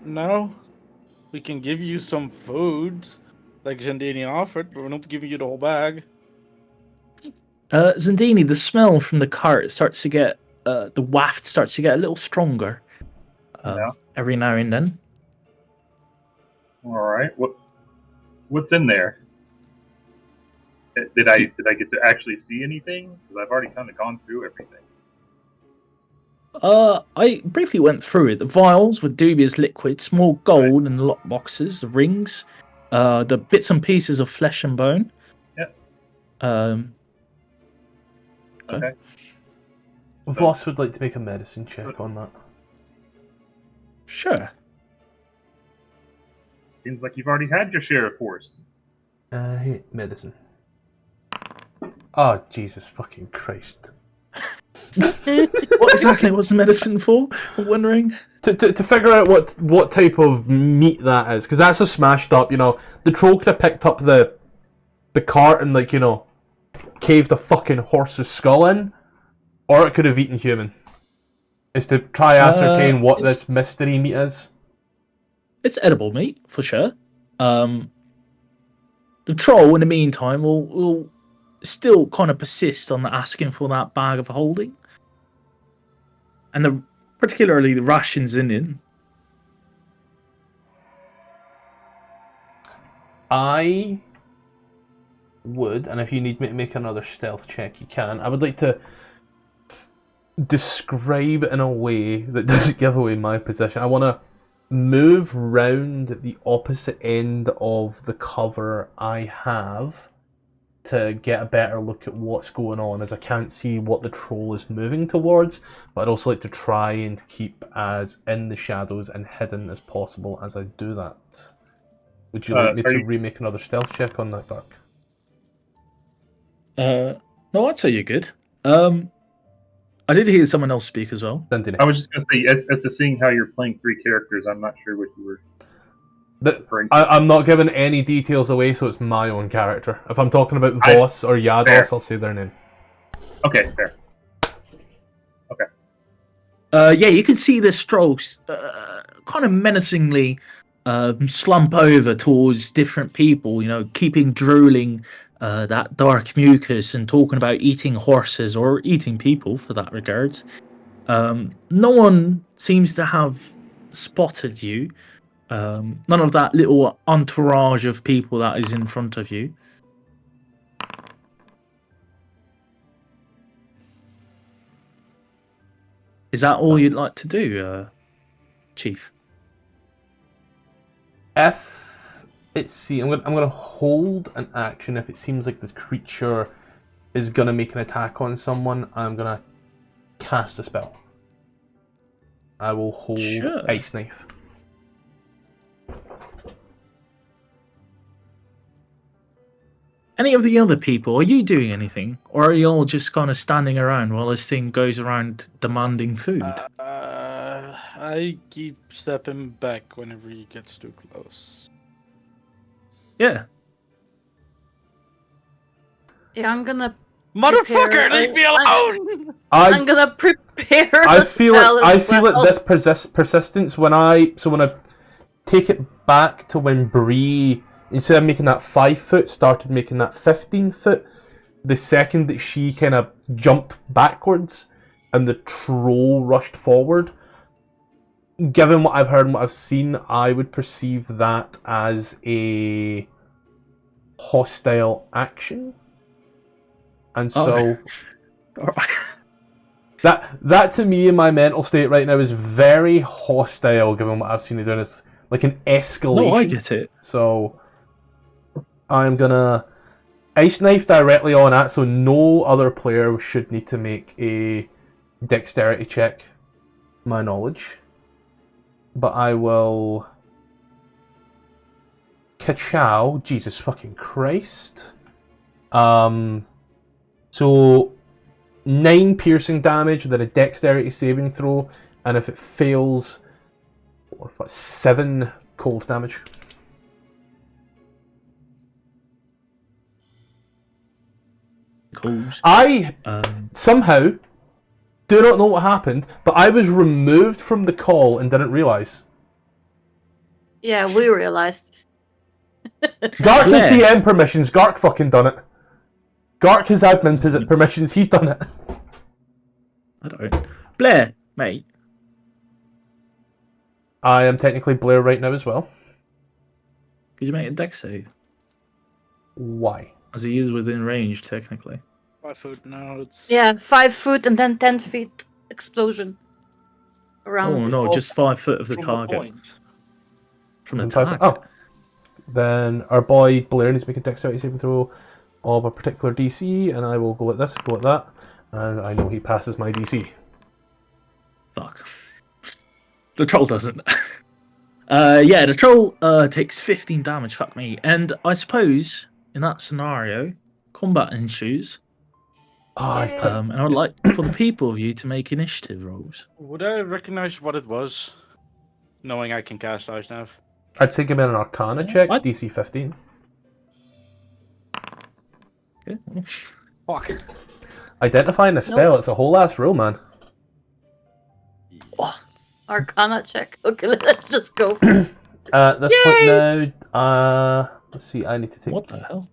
Speaker 2: No, we can give you some food, like Zandini offered, but we're not giving you the whole bag.
Speaker 8: Zandini, the smell from the cart starts to get, the waft starts to get a little stronger.
Speaker 5: Yeah.
Speaker 8: Every now and then.
Speaker 5: All right. What's in there? Did I get to actually see anything? Because I've already kind of gone through everything.
Speaker 8: I briefly went through it. The vials with dubious liquid, small gold in the lock boxes, the rings, the bits and pieces of flesh and bone.
Speaker 5: Yep.
Speaker 8: Okay.
Speaker 1: Voss would like to make a medicine check on that.
Speaker 8: Sure.
Speaker 5: Seems like you've already had your share of force.
Speaker 1: Medicine. Oh, Jesus fucking Christ.
Speaker 8: What exactly was the medicine for? I'm wondering.
Speaker 1: To figure out what type of meat that is, because that's a smashed up, the troll could have picked up the cart and, caved a fucking horse's skull in, or it could have eaten human. Is to try ascertain what this mystery meat is.
Speaker 8: It's edible meat, for sure. The troll, in the meantime, will still kind of persist on asking for that bag of holding. And particularly the rations in it.
Speaker 1: I would, and if you need me to make another stealth check, you can. I would like to describe in a way that doesn't give away my position. I want to move round the opposite end of the cover I have to get a better look at what's going on, as I can't see what the troll is moving towards, but I'd also like to try and keep as in the shadows and hidden as possible as I do that. Would you like me to remake another stealth check on that, Dark?
Speaker 8: No, I'd say you're good. I did hear someone else speak as well.
Speaker 5: I was just going to say, as to seeing how you're playing three characters, I'm not sure what you were referring to.
Speaker 1: I'm not giving any details away, so it's my own character. If I'm talking about Voss or Yados,
Speaker 5: fair.
Speaker 1: I'll say their name.
Speaker 5: Okay, fair. Okay.
Speaker 8: Yeah, you can see the strokes kind of menacingly slump over towards different people, keeping drooling that dark mucus and talking about eating horses or eating people for that regard. No one seems to have spotted you. None of that little entourage of people that is in front of you. Is that all you'd like to do, Chief?
Speaker 1: If I'm gonna hold an action if it seems like this creature is gonna make an attack on someone. I'm gonna cast a spell. I will hold Ice Knife.
Speaker 8: And any of the other people, are you doing anything? Or are you all just kind of standing around while this thing goes around demanding food?
Speaker 2: I keep stepping back whenever he gets too close.
Speaker 8: Yeah.
Speaker 4: Yeah, I'm gonna.
Speaker 2: Motherfucker, leave me alone!
Speaker 4: I'm gonna prepare.
Speaker 1: I feel it. This persistence when I take it back to when Bree, instead of making that 5 foot, started making that 15 foot. The second that she kind of jumped backwards and the troll rushed forward, given what I've heard and what I've seen, I would perceive that as a hostile action. And so that to me in my mental state right now is very hostile, given what I've seen you doing. It's like an escalation.
Speaker 8: No, I get it.
Speaker 1: So I'm gonna ice knife directly on that, so no other player should need to make a dexterity check, to my knowledge. But I will Ka-chow, Jesus fucking Christ. So 9 piercing damage, then a dexterity saving throw, and if it fails, 7 cold damage.
Speaker 8: Cool.
Speaker 1: I somehow do not know what happened, but I was removed from the call and didn't realise.
Speaker 4: Yeah, we realized.
Speaker 1: Gark has DM permissions. Gark fucking done it. Gark has admin permissions. He's done it.
Speaker 8: I don't. Blair, mate.
Speaker 1: I am technically Blair right now as well.
Speaker 8: Could you make a dex save?
Speaker 1: Why?
Speaker 8: As he is within range, technically.
Speaker 2: 5 foot now. It's
Speaker 4: 5 foot and then 10 feet explosion around.
Speaker 8: Oh no, just 5 foot of the
Speaker 2: from
Speaker 8: target.
Speaker 2: point.
Speaker 8: From the
Speaker 1: Then
Speaker 8: target.
Speaker 1: oh. Then our boy Blair needs to make a dexterity saving throw of a particular DC, and I will go at this, go at that, and I know he passes my DC.
Speaker 8: Fuck. The troll doesn't. Yeah, the troll takes 15 damage, fuck me. And I suppose, in that scenario, combat ensues.
Speaker 1: Oh,
Speaker 8: And I would like for the people of you to make initiative rolls.
Speaker 2: Would I recognize what it was, knowing I can cast Ice Knife?
Speaker 1: I'd say give me an Arcana check,
Speaker 8: What?
Speaker 1: DC 15.
Speaker 8: Okay.
Speaker 2: Fuck.
Speaker 1: Identifying a spell, it's a whole ass roll, man.
Speaker 4: Arcana check. Okay, let's just go.
Speaker 1: At this point now, let's see, I need to take
Speaker 8: What the hell?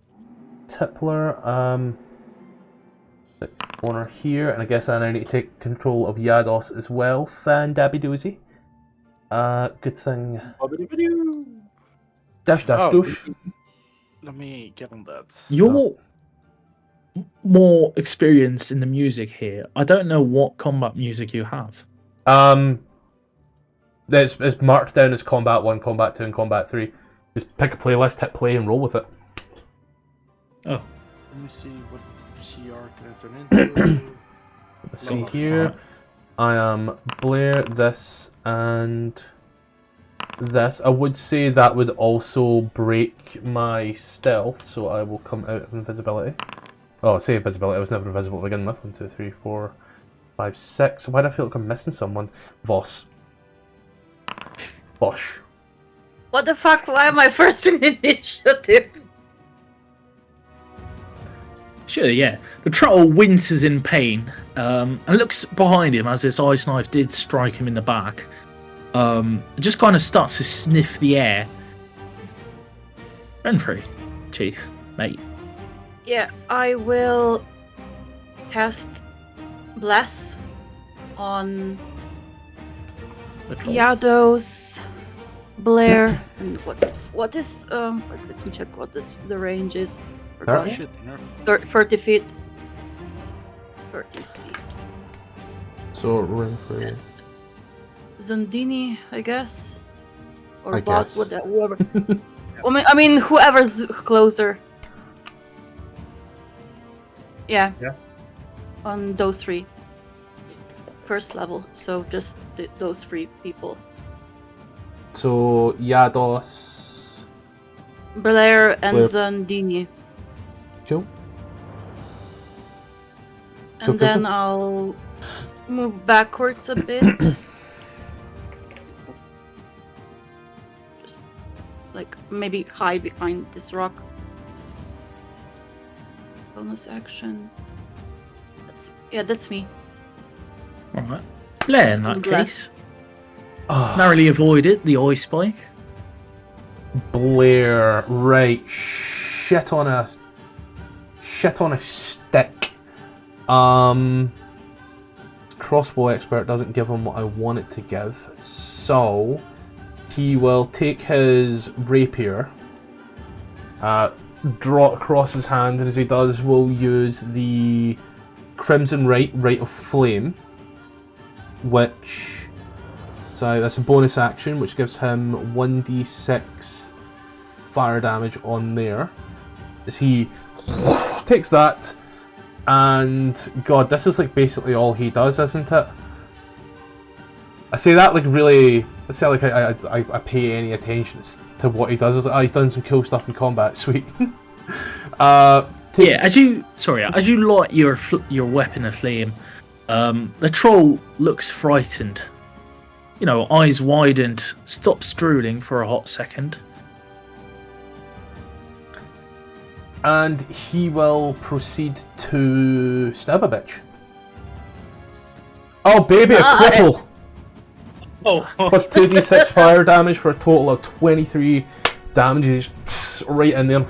Speaker 1: Tippler, the corner here, and I guess I now need to take control of Yados as well. Fan-dabby doozy. Good thing. Dash douche.
Speaker 2: Let me get on that.
Speaker 8: You're more experienced in the music here. I don't know what combat music you have.
Speaker 1: It's marked down as Combat 1, Combat 2, and Combat 3. Just pick a playlist, hit play, and roll with it.
Speaker 8: Oh.
Speaker 2: Let me see what CR can I turn into.
Speaker 1: Let's see here. I am Blair, this, and this. I would say that would also break my stealth, so I will come out of invisibility. Oh, I say invisibility, I was never invisible to begin with. 1, 2, 3, 4, 5, 6. Why do I feel like I'm missing someone? Voss. Bosh.
Speaker 4: What the fuck? Why am I first in initiative?
Speaker 8: Sure, yeah. The troll winces in pain and looks behind him as this ice knife did strike him in the back. Just kind of starts to sniff the air. Renfrey, Chief, mate.
Speaker 4: Yeah, I will cast Bless on
Speaker 8: The troll.
Speaker 4: Yados, Blair, and what is let me check what the range is. Forgot.
Speaker 2: Shit, nerfed.
Speaker 4: 30 feet. 30 feet.
Speaker 1: So, Renfrey.
Speaker 4: Zandini, I guess, or
Speaker 1: I
Speaker 4: Boss,
Speaker 1: guess.
Speaker 4: whoever. I mean, whoever's closer. Yeah.
Speaker 5: Yeah.
Speaker 4: On those 3. First level, so just those 3 people.
Speaker 1: So, Yados.
Speaker 4: Blair and
Speaker 1: Blair.
Speaker 4: Zandini.
Speaker 1: Cool.
Speaker 4: And
Speaker 1: Cool,
Speaker 4: then
Speaker 1: cool.
Speaker 4: I'll move backwards a bit. Just like maybe hide behind this rock. Bonus action. That's me.
Speaker 8: Alright. Blair, in
Speaker 4: Still
Speaker 8: that
Speaker 4: blessed.
Speaker 8: case,
Speaker 1: Ah,
Speaker 8: narrowly avoided the eye spike.
Speaker 1: Blair, right? Shit on a stick. Crossbow expert doesn't give him what I want it to give, so he will take his rapier, draw it across his hand, and as he does, will use the Crimson Rite of Flame, which, so that's a bonus action, which gives him 1d6 fire damage on there. As he takes that, and God, this is like basically all he does, isn't it? I say that like really, I say like I pay any attention to what he does. It's like, oh, he's done some cool stuff in combat, sweet.
Speaker 8: Yeah, as you light your weapon aflame, the troll looks frightened. You know, eyes widened, stops drooling for a hot second.
Speaker 1: And he will proceed to stab a bitch. Oh baby, a cripple!
Speaker 2: Oh,
Speaker 1: Plus 2d6 fire damage for a total of 23 damage. He's just right in there.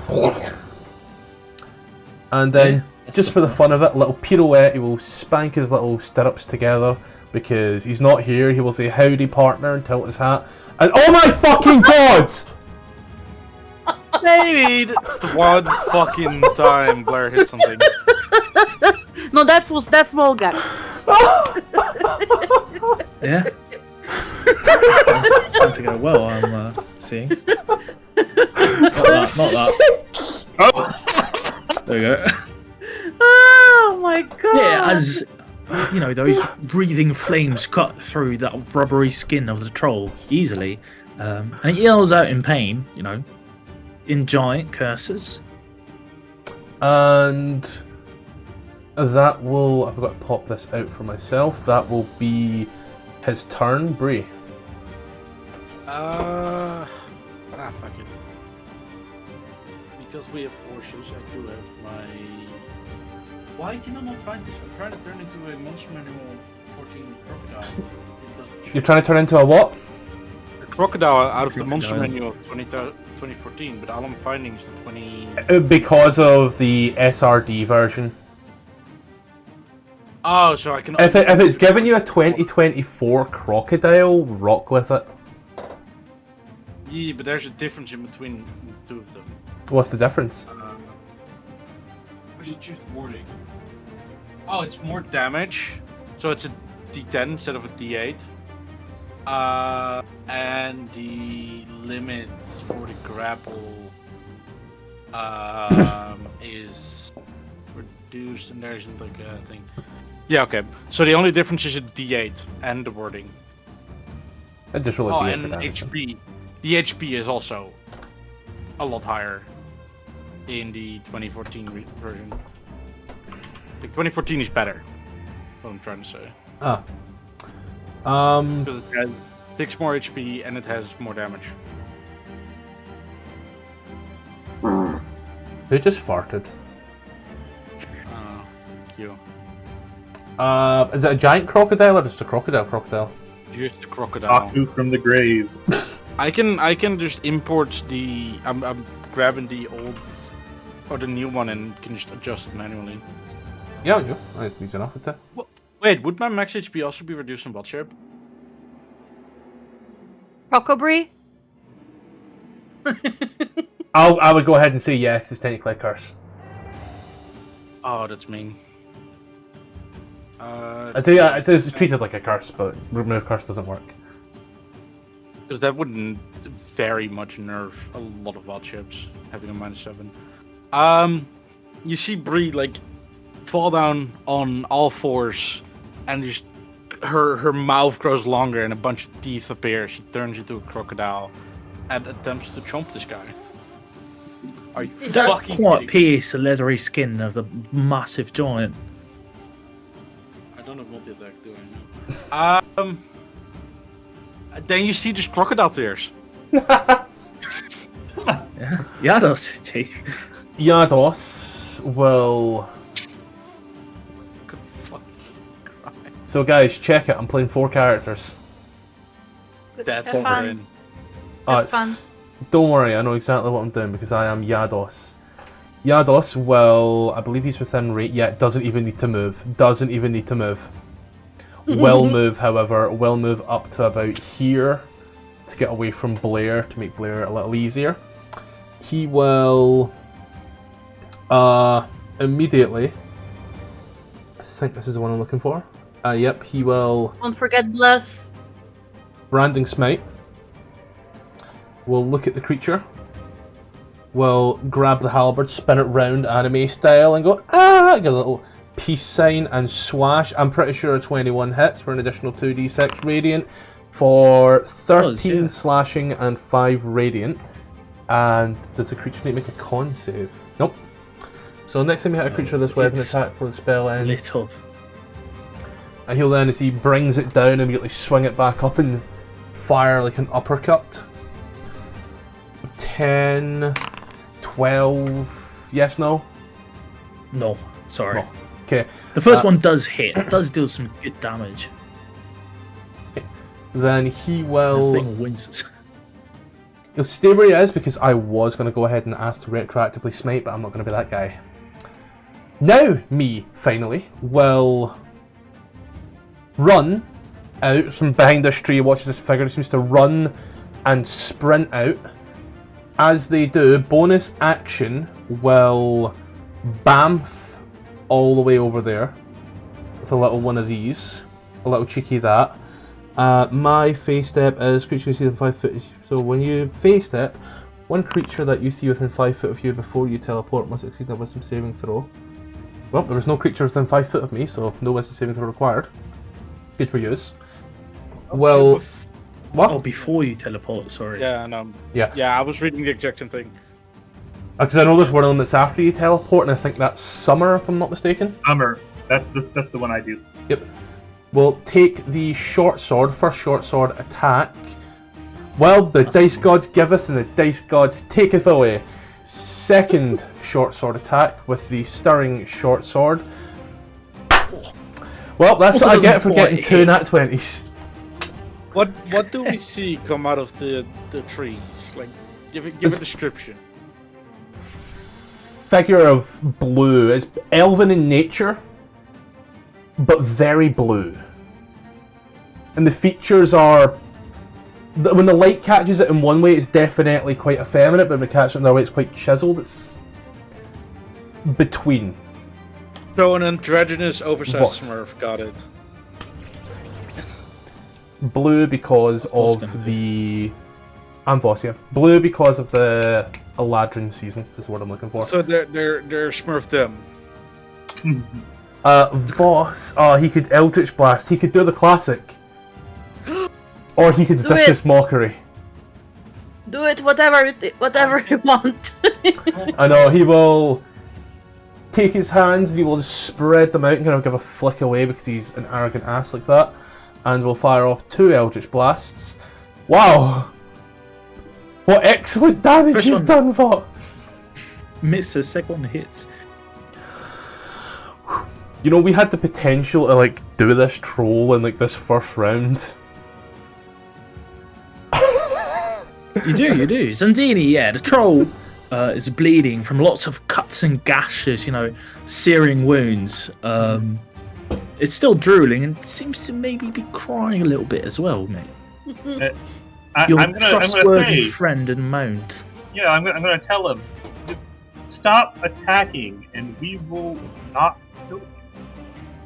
Speaker 1: And then, just for the fun of it, a little pirouette, he will spank his little stirrups together, because he's not here. He will say, "Howdy, partner," and tilt his hat. And oh my fucking god!
Speaker 2: baby! It's the one fucking time Blair hit something.
Speaker 4: No, that's Volga.
Speaker 8: Yeah. It's going to go well, I'm seeing. Not that. Oh! There we go.
Speaker 4: Oh my god!
Speaker 8: Yeah, as you know, those breathing flames cut through that rubbery skin of the troll easily, and it yells out in pain, you know, in giant curses.
Speaker 1: And that will, I've got to pop this out for myself, that will be his turn. Bree.
Speaker 2: Fuck it. Because we have horses, I do have my... Why can I not find this? I'm trying to turn into a Monster Manual 14 crocodile.
Speaker 1: You're trying to turn into a what?
Speaker 2: A crocodile out of the
Speaker 8: Crocodile.
Speaker 2: Monster Manual 2014, but all I'm finding is the 20...
Speaker 1: Because of the SRD version.
Speaker 2: Oh, so I can...
Speaker 1: If it's giving you a 2024 crocodile, rock with it.
Speaker 2: Yeah, but there's a difference in between the two of them.
Speaker 1: What's the difference?
Speaker 2: Or is it just wording? Oh, it's more damage. So it's a D10 instead of a D8. And the limits for the grapple is reduced, and there isn't like a thing. Yeah, okay. So the only difference is a D8 and the wording.
Speaker 1: I just roll a
Speaker 2: Oh,
Speaker 1: D8
Speaker 2: and
Speaker 1: for damage.
Speaker 2: HP. The HP is also a lot higher in the 2014 version. The 2014 is better. What I'm trying to say.
Speaker 1: Ah.
Speaker 2: Because it has 6 more HP and it has more damage.
Speaker 1: Who just farted?
Speaker 2: You.
Speaker 1: Is it a giant crocodile or just a crocodile?
Speaker 2: Here's the crocodile.
Speaker 5: Aku from the grave.
Speaker 2: I can just import the. I'm grabbing the old or the new one and can just adjust it manually.
Speaker 1: Yeah, you go. Easy enough, I'd say.
Speaker 2: Wait, would my max HP also be reduced in bot shape?
Speaker 4: Crocobri?
Speaker 1: I would go ahead and say yeah, 'cause it's technically a curse.
Speaker 2: Oh, that's mean.
Speaker 1: I'd say yeah, it's treated like a curse, but remove curse doesn't work.
Speaker 2: Because that wouldn't very much nerf a lot of bot ships having a -7. You see Bree like fall down on all fours, and just her mouth grows longer and a bunch of teeth appear. She turns into a crocodile and attempts to chomp this guy. Are you
Speaker 8: You don't
Speaker 2: fucking
Speaker 8: quite
Speaker 2: kidding me?
Speaker 8: pierce the leathery skin of the massive giant.
Speaker 2: I don't have multi-attack, do I? No. Then you see just crocodile tears.
Speaker 8: Yeah, that's chief.
Speaker 1: Yados will.
Speaker 2: Could fucking cry.
Speaker 1: So, guys, check it. I'm playing 4 characters.
Speaker 2: That's
Speaker 4: Have fun.
Speaker 2: insane.
Speaker 4: Have fun.
Speaker 1: Don't worry, I know exactly what I'm doing because I am Yados. Yados will. I believe he's within rate. Yeah, doesn't even need to move. Doesn't even need to move. Will move, however, will move up to about here to get away from Blare to make Blare a little easier. He will immediately. I think this is the one I'm looking for. Yep, he will.
Speaker 4: Don't forget bless.
Speaker 1: Branding Smite. We'll look at the creature. We'll grab the halberd, spin it round anime style, and go get a little peace sign and swash. I'm pretty sure 21 hits for an additional 2d6 radiant for 13 slashing and 5 radiant. And does the creature need to make a con save? Nope. So next time you hit a creature with this weapon attack for the spell end.
Speaker 8: Little.
Speaker 1: And he'll then, as he brings it down, immediately swing it back up and fire like an uppercut. 10, 12, yes, no?
Speaker 8: No, sorry.
Speaker 1: No. Okay.
Speaker 8: The first one does hit. It does deal some good damage.
Speaker 1: Then he
Speaker 8: The
Speaker 1: will...
Speaker 8: thing wins.
Speaker 1: He'll stay where he is because I was going to go ahead and ask to retroactively smite, but I'm not going to be that guy. Now, me, finally, will run out from behind this tree. Watches this figure. It seems to run and sprint out. As they do, bonus action will bamf all the way over there with a little one of these. A little cheeky that. My face step is creature you see within 5 foot. So when you face step, one creature that you see within 5 foot of you before you teleport must succeed a wisdom saving throw. Well, there was no creature within 5 foot of me, so no wisdom saving throw required. Good for yous. Well, what?
Speaker 8: Oh, before you teleport, sorry.
Speaker 2: Yeah, and
Speaker 1: Yeah.
Speaker 2: I was reading the exact same thing.
Speaker 1: Because I know there's one of them that's after you teleport, and I think that's Summer, if I'm not mistaken.
Speaker 5: Summer. That's the one I do.
Speaker 1: Yep. We'll take the short sword, first short sword attack. Well, the dice gods giveth and the dice gods taketh away. Second short sword attack with the stirring short sword. Well, that's
Speaker 8: Also
Speaker 1: what I get for
Speaker 8: doesn't
Speaker 1: getting
Speaker 8: quite
Speaker 1: 2
Speaker 8: hit.
Speaker 1: nat 20s.
Speaker 2: What do we see come out of the trees? Like, give a description.
Speaker 1: Figure of blue. It's elven in nature, but very blue. And the features are... When the light catches it in one way, it's definitely quite effeminate, but when it catches it in another way, it's quite chiseled. It's between.
Speaker 2: So an androgynous oversized
Speaker 1: Voss.
Speaker 2: Smurf, got it.
Speaker 1: Blue because
Speaker 8: That's what I was
Speaker 1: of
Speaker 8: gonna
Speaker 1: the... I'm Voss, yeah. Blue because of the Eladrin season, is the word I'm looking for.
Speaker 2: So they're Smurf them.
Speaker 1: Voss, he could Eldritch Blast. He could do the classic. Or he could
Speaker 4: Do
Speaker 1: Vicious
Speaker 4: it.
Speaker 1: Mockery.
Speaker 4: Do it, whatever you want.
Speaker 1: I know, he will take his hands and he will just spread them out and kind of give a flick away because he's an arrogant ass like that. And we'll fire off 2 Eldritch Blasts. Wow! What excellent damage
Speaker 8: First
Speaker 1: you've
Speaker 8: one.
Speaker 1: done, Voss!
Speaker 8: Misses, second one hits.
Speaker 1: You know, we had the potential to, like, do this troll in, like, this first round.
Speaker 8: You do. Zandini, yeah, the troll is bleeding from lots of cuts and gashes, searing wounds. It's still drooling and seems to maybe be crying a little bit as well, mate. Your
Speaker 5: I'm gonna
Speaker 8: trustworthy
Speaker 5: say,
Speaker 8: friend and mount.
Speaker 5: yeah, I'm gonna tell him, just stop attacking, and we will not kill you.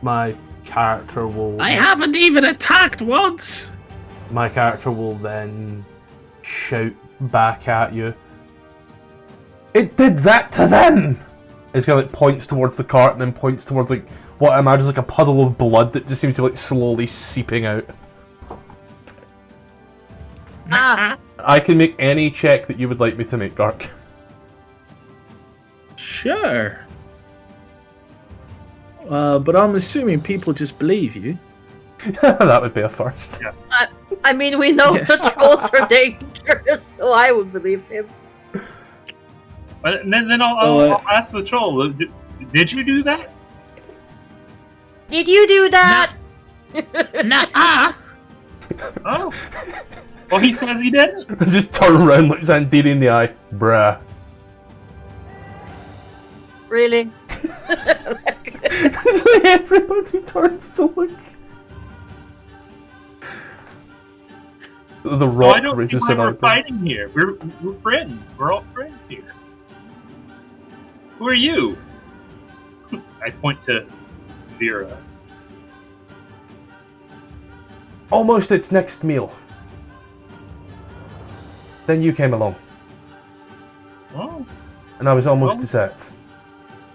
Speaker 1: My character will...
Speaker 10: I haven't even attacked once.
Speaker 1: My character will then shout back at you. It did that to them! It's kind of like points towards the cart and then points towards like what I imagine is like a puddle of blood that just seems to be like slowly seeping out.
Speaker 4: Ah,
Speaker 1: I can make any check that you would like me to make, Gark.
Speaker 8: Sure. But I'm assuming people just believe you.
Speaker 1: That would be a first.
Speaker 5: Yeah.
Speaker 4: I mean, we know
Speaker 8: Yeah.
Speaker 4: the trolls are dangerous, so I would believe him.
Speaker 5: And then I'll ask the troll. Did you do that?
Speaker 4: Did you do that?
Speaker 10: Nuh-uh.
Speaker 5: Oh. Well, he says he didn't.
Speaker 1: Just turn around, looks at Dean in the eye. Bruh.
Speaker 4: Really?
Speaker 1: Everybody turns to look. The
Speaker 5: No,
Speaker 1: rock
Speaker 5: I don't see
Speaker 1: reaches
Speaker 5: why
Speaker 1: an
Speaker 5: we're
Speaker 1: open.
Speaker 5: fighting here. We're friends. We're all friends here. Who are you? I point to Vera.
Speaker 1: Almost its next meal. Then you came along,
Speaker 5: Oh,
Speaker 1: and I was almost
Speaker 5: Well-
Speaker 1: dessert.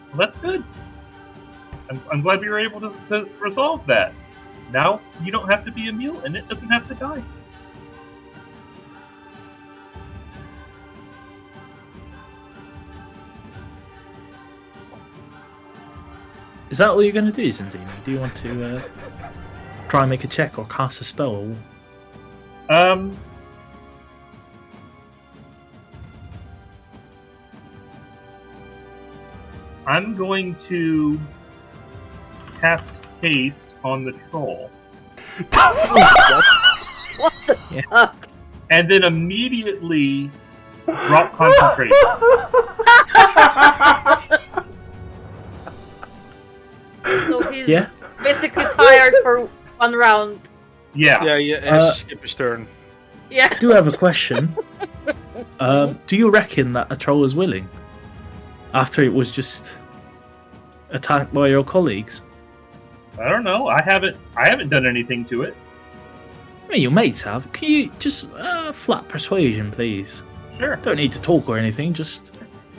Speaker 5: well, that's good. I'm glad we were able to resolve that. Now you don't have to be a mule, and it doesn't have to die.
Speaker 8: Is that all you're going to do, Zendina? Do you want to try and make a check or cast a spell?
Speaker 5: I'm going to cast haste on the troll,
Speaker 4: What the
Speaker 8: Yeah.
Speaker 4: fuck?
Speaker 5: and then immediately drop concentration.
Speaker 4: So he's
Speaker 8: Yeah.
Speaker 4: basically tired for one round.
Speaker 5: Yeah.
Speaker 2: Yeah, it has to skip his turn.
Speaker 4: Yeah.
Speaker 8: I do have a question. Do you reckon that a troll is willing? After it was just attacked by your colleagues?
Speaker 5: I don't know. I haven't done anything to it.
Speaker 8: I mean, your mates have. Can you just flat persuasion, please?
Speaker 5: Sure.
Speaker 8: Don't need to talk or anything. Just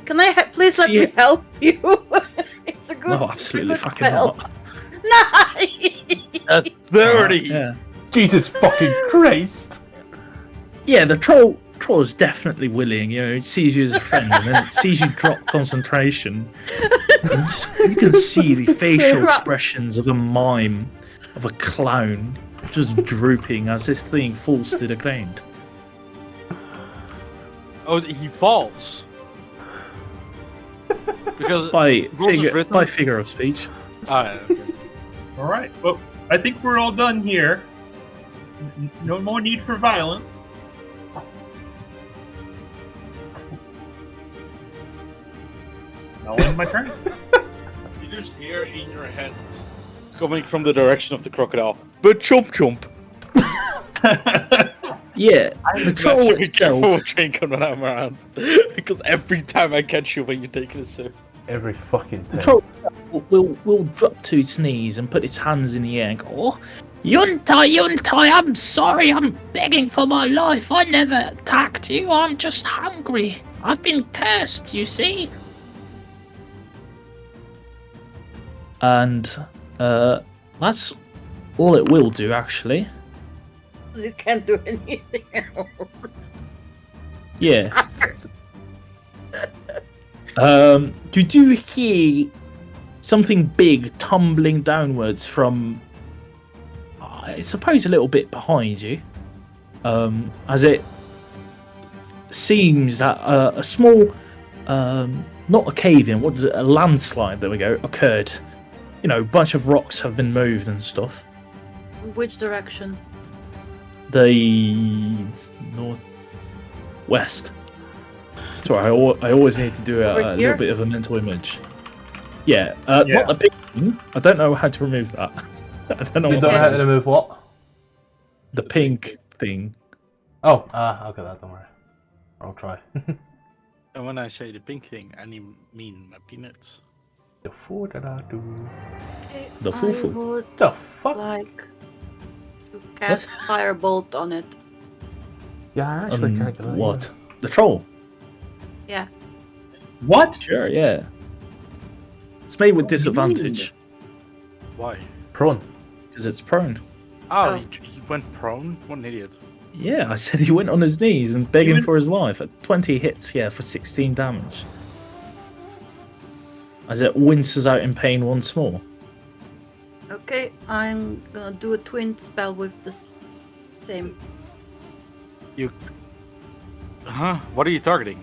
Speaker 4: Can I please let
Speaker 8: See
Speaker 4: me
Speaker 8: it.
Speaker 4: help you? It's a good.
Speaker 8: no, absolutely
Speaker 4: it's a good
Speaker 8: fucking
Speaker 4: spell.
Speaker 8: not.
Speaker 4: Nice.
Speaker 2: That's 30.
Speaker 8: Yeah,
Speaker 1: Jesus fucking Christ!
Speaker 8: yeah. The troll is definitely willing. You know, it sees you as a friend, and then it sees you drop concentration. And you can see the facial expressions of a mime, of a clown, just drooping as this thing falls to the ground.
Speaker 2: Oh, he falls. Because
Speaker 8: By
Speaker 2: rules is
Speaker 8: figure,
Speaker 2: written-
Speaker 8: by figure of speech.
Speaker 2: Alright, okay.
Speaker 5: All right. Well, I think we're all done here. No more need for violence. I'll end my turn.
Speaker 2: You just hear in your head, coming from the direction of the crocodile, but chomp chomp.
Speaker 8: Yeah,
Speaker 2: I
Speaker 8: the
Speaker 2: have
Speaker 8: troll
Speaker 2: to be careful
Speaker 8: itself.
Speaker 2: with drinking when I'm around, because every time I catch you when you're taking a sip.
Speaker 1: Every fucking
Speaker 8: The
Speaker 1: time.
Speaker 8: troll will drop to its knees and put its hands in the air and go, "Oh,
Speaker 10: Yuntai, I'm sorry. I'm begging for my life. I never attacked you. I'm just hungry. I've been cursed, you see."
Speaker 8: and that's all it will do, actually.
Speaker 4: It can't do anything else.
Speaker 8: Yeah. You do hear something big tumbling downwards from, I suppose, a little bit behind you, as it seems that a small, not a cave-in, what is it, a landslide, there we go, occurred. You know, a bunch of rocks have been moved and stuff.
Speaker 4: Which direction?
Speaker 8: The northwest. Sorry, I always need to do
Speaker 4: Over
Speaker 8: a
Speaker 4: here?
Speaker 8: little bit of a mental image. Yeah,
Speaker 5: Yeah.
Speaker 8: not the big thing. I don't know how to remove that. I don't know
Speaker 1: You
Speaker 8: what
Speaker 1: don't know how
Speaker 8: that
Speaker 1: to
Speaker 8: is.
Speaker 1: remove what?
Speaker 8: The pink thing.
Speaker 1: Oh, I'll get that, don't worry. I'll try.
Speaker 2: And when I say the pink thing, I mean my peanuts.
Speaker 1: The four that I do.
Speaker 8: The
Speaker 4: I
Speaker 8: fufu.
Speaker 4: would
Speaker 1: The fuck?
Speaker 4: like to cast firebolt on it.
Speaker 1: Yeah, I actually
Speaker 8: On
Speaker 1: can't get that.
Speaker 8: what? The troll.
Speaker 4: Yeah.
Speaker 5: What?
Speaker 8: Sure, yeah. It's made with disadvantage
Speaker 2: Why?
Speaker 1: Prone.
Speaker 8: because it's prone.
Speaker 2: Oh,
Speaker 4: Oh.
Speaker 2: he went prone? What an idiot.
Speaker 8: Yeah, I said he went on his knees and begging
Speaker 5: Even-
Speaker 8: for his life. At 20 hits, yeah, for 16 damage. as it winces out in pain once more.
Speaker 4: Okay, I'm gonna do a twin spell with the same.
Speaker 2: You. Huh? What are you targeting?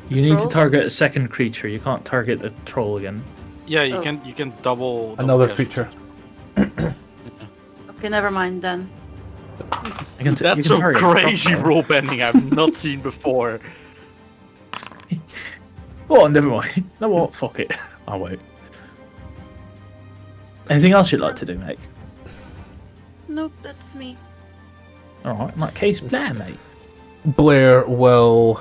Speaker 8: You need to
Speaker 4: Troll?
Speaker 8: target a second creature. You can't target the troll again.
Speaker 2: Yeah, you
Speaker 4: Oh.
Speaker 2: can. You can double.
Speaker 1: Another
Speaker 2: cast.
Speaker 1: creature.
Speaker 4: Okay, never mind then.
Speaker 8: You can
Speaker 2: That's
Speaker 8: you can
Speaker 2: some
Speaker 8: target the
Speaker 2: crazy
Speaker 8: troll.
Speaker 2: rule bending I've not seen before.
Speaker 8: Oh, never mind. No, what? Fuck it. I won't. Anything else you'd like to do, mate?
Speaker 4: Nope, that's me.
Speaker 8: Alright, in that case, Blair, mate.
Speaker 1: Blair will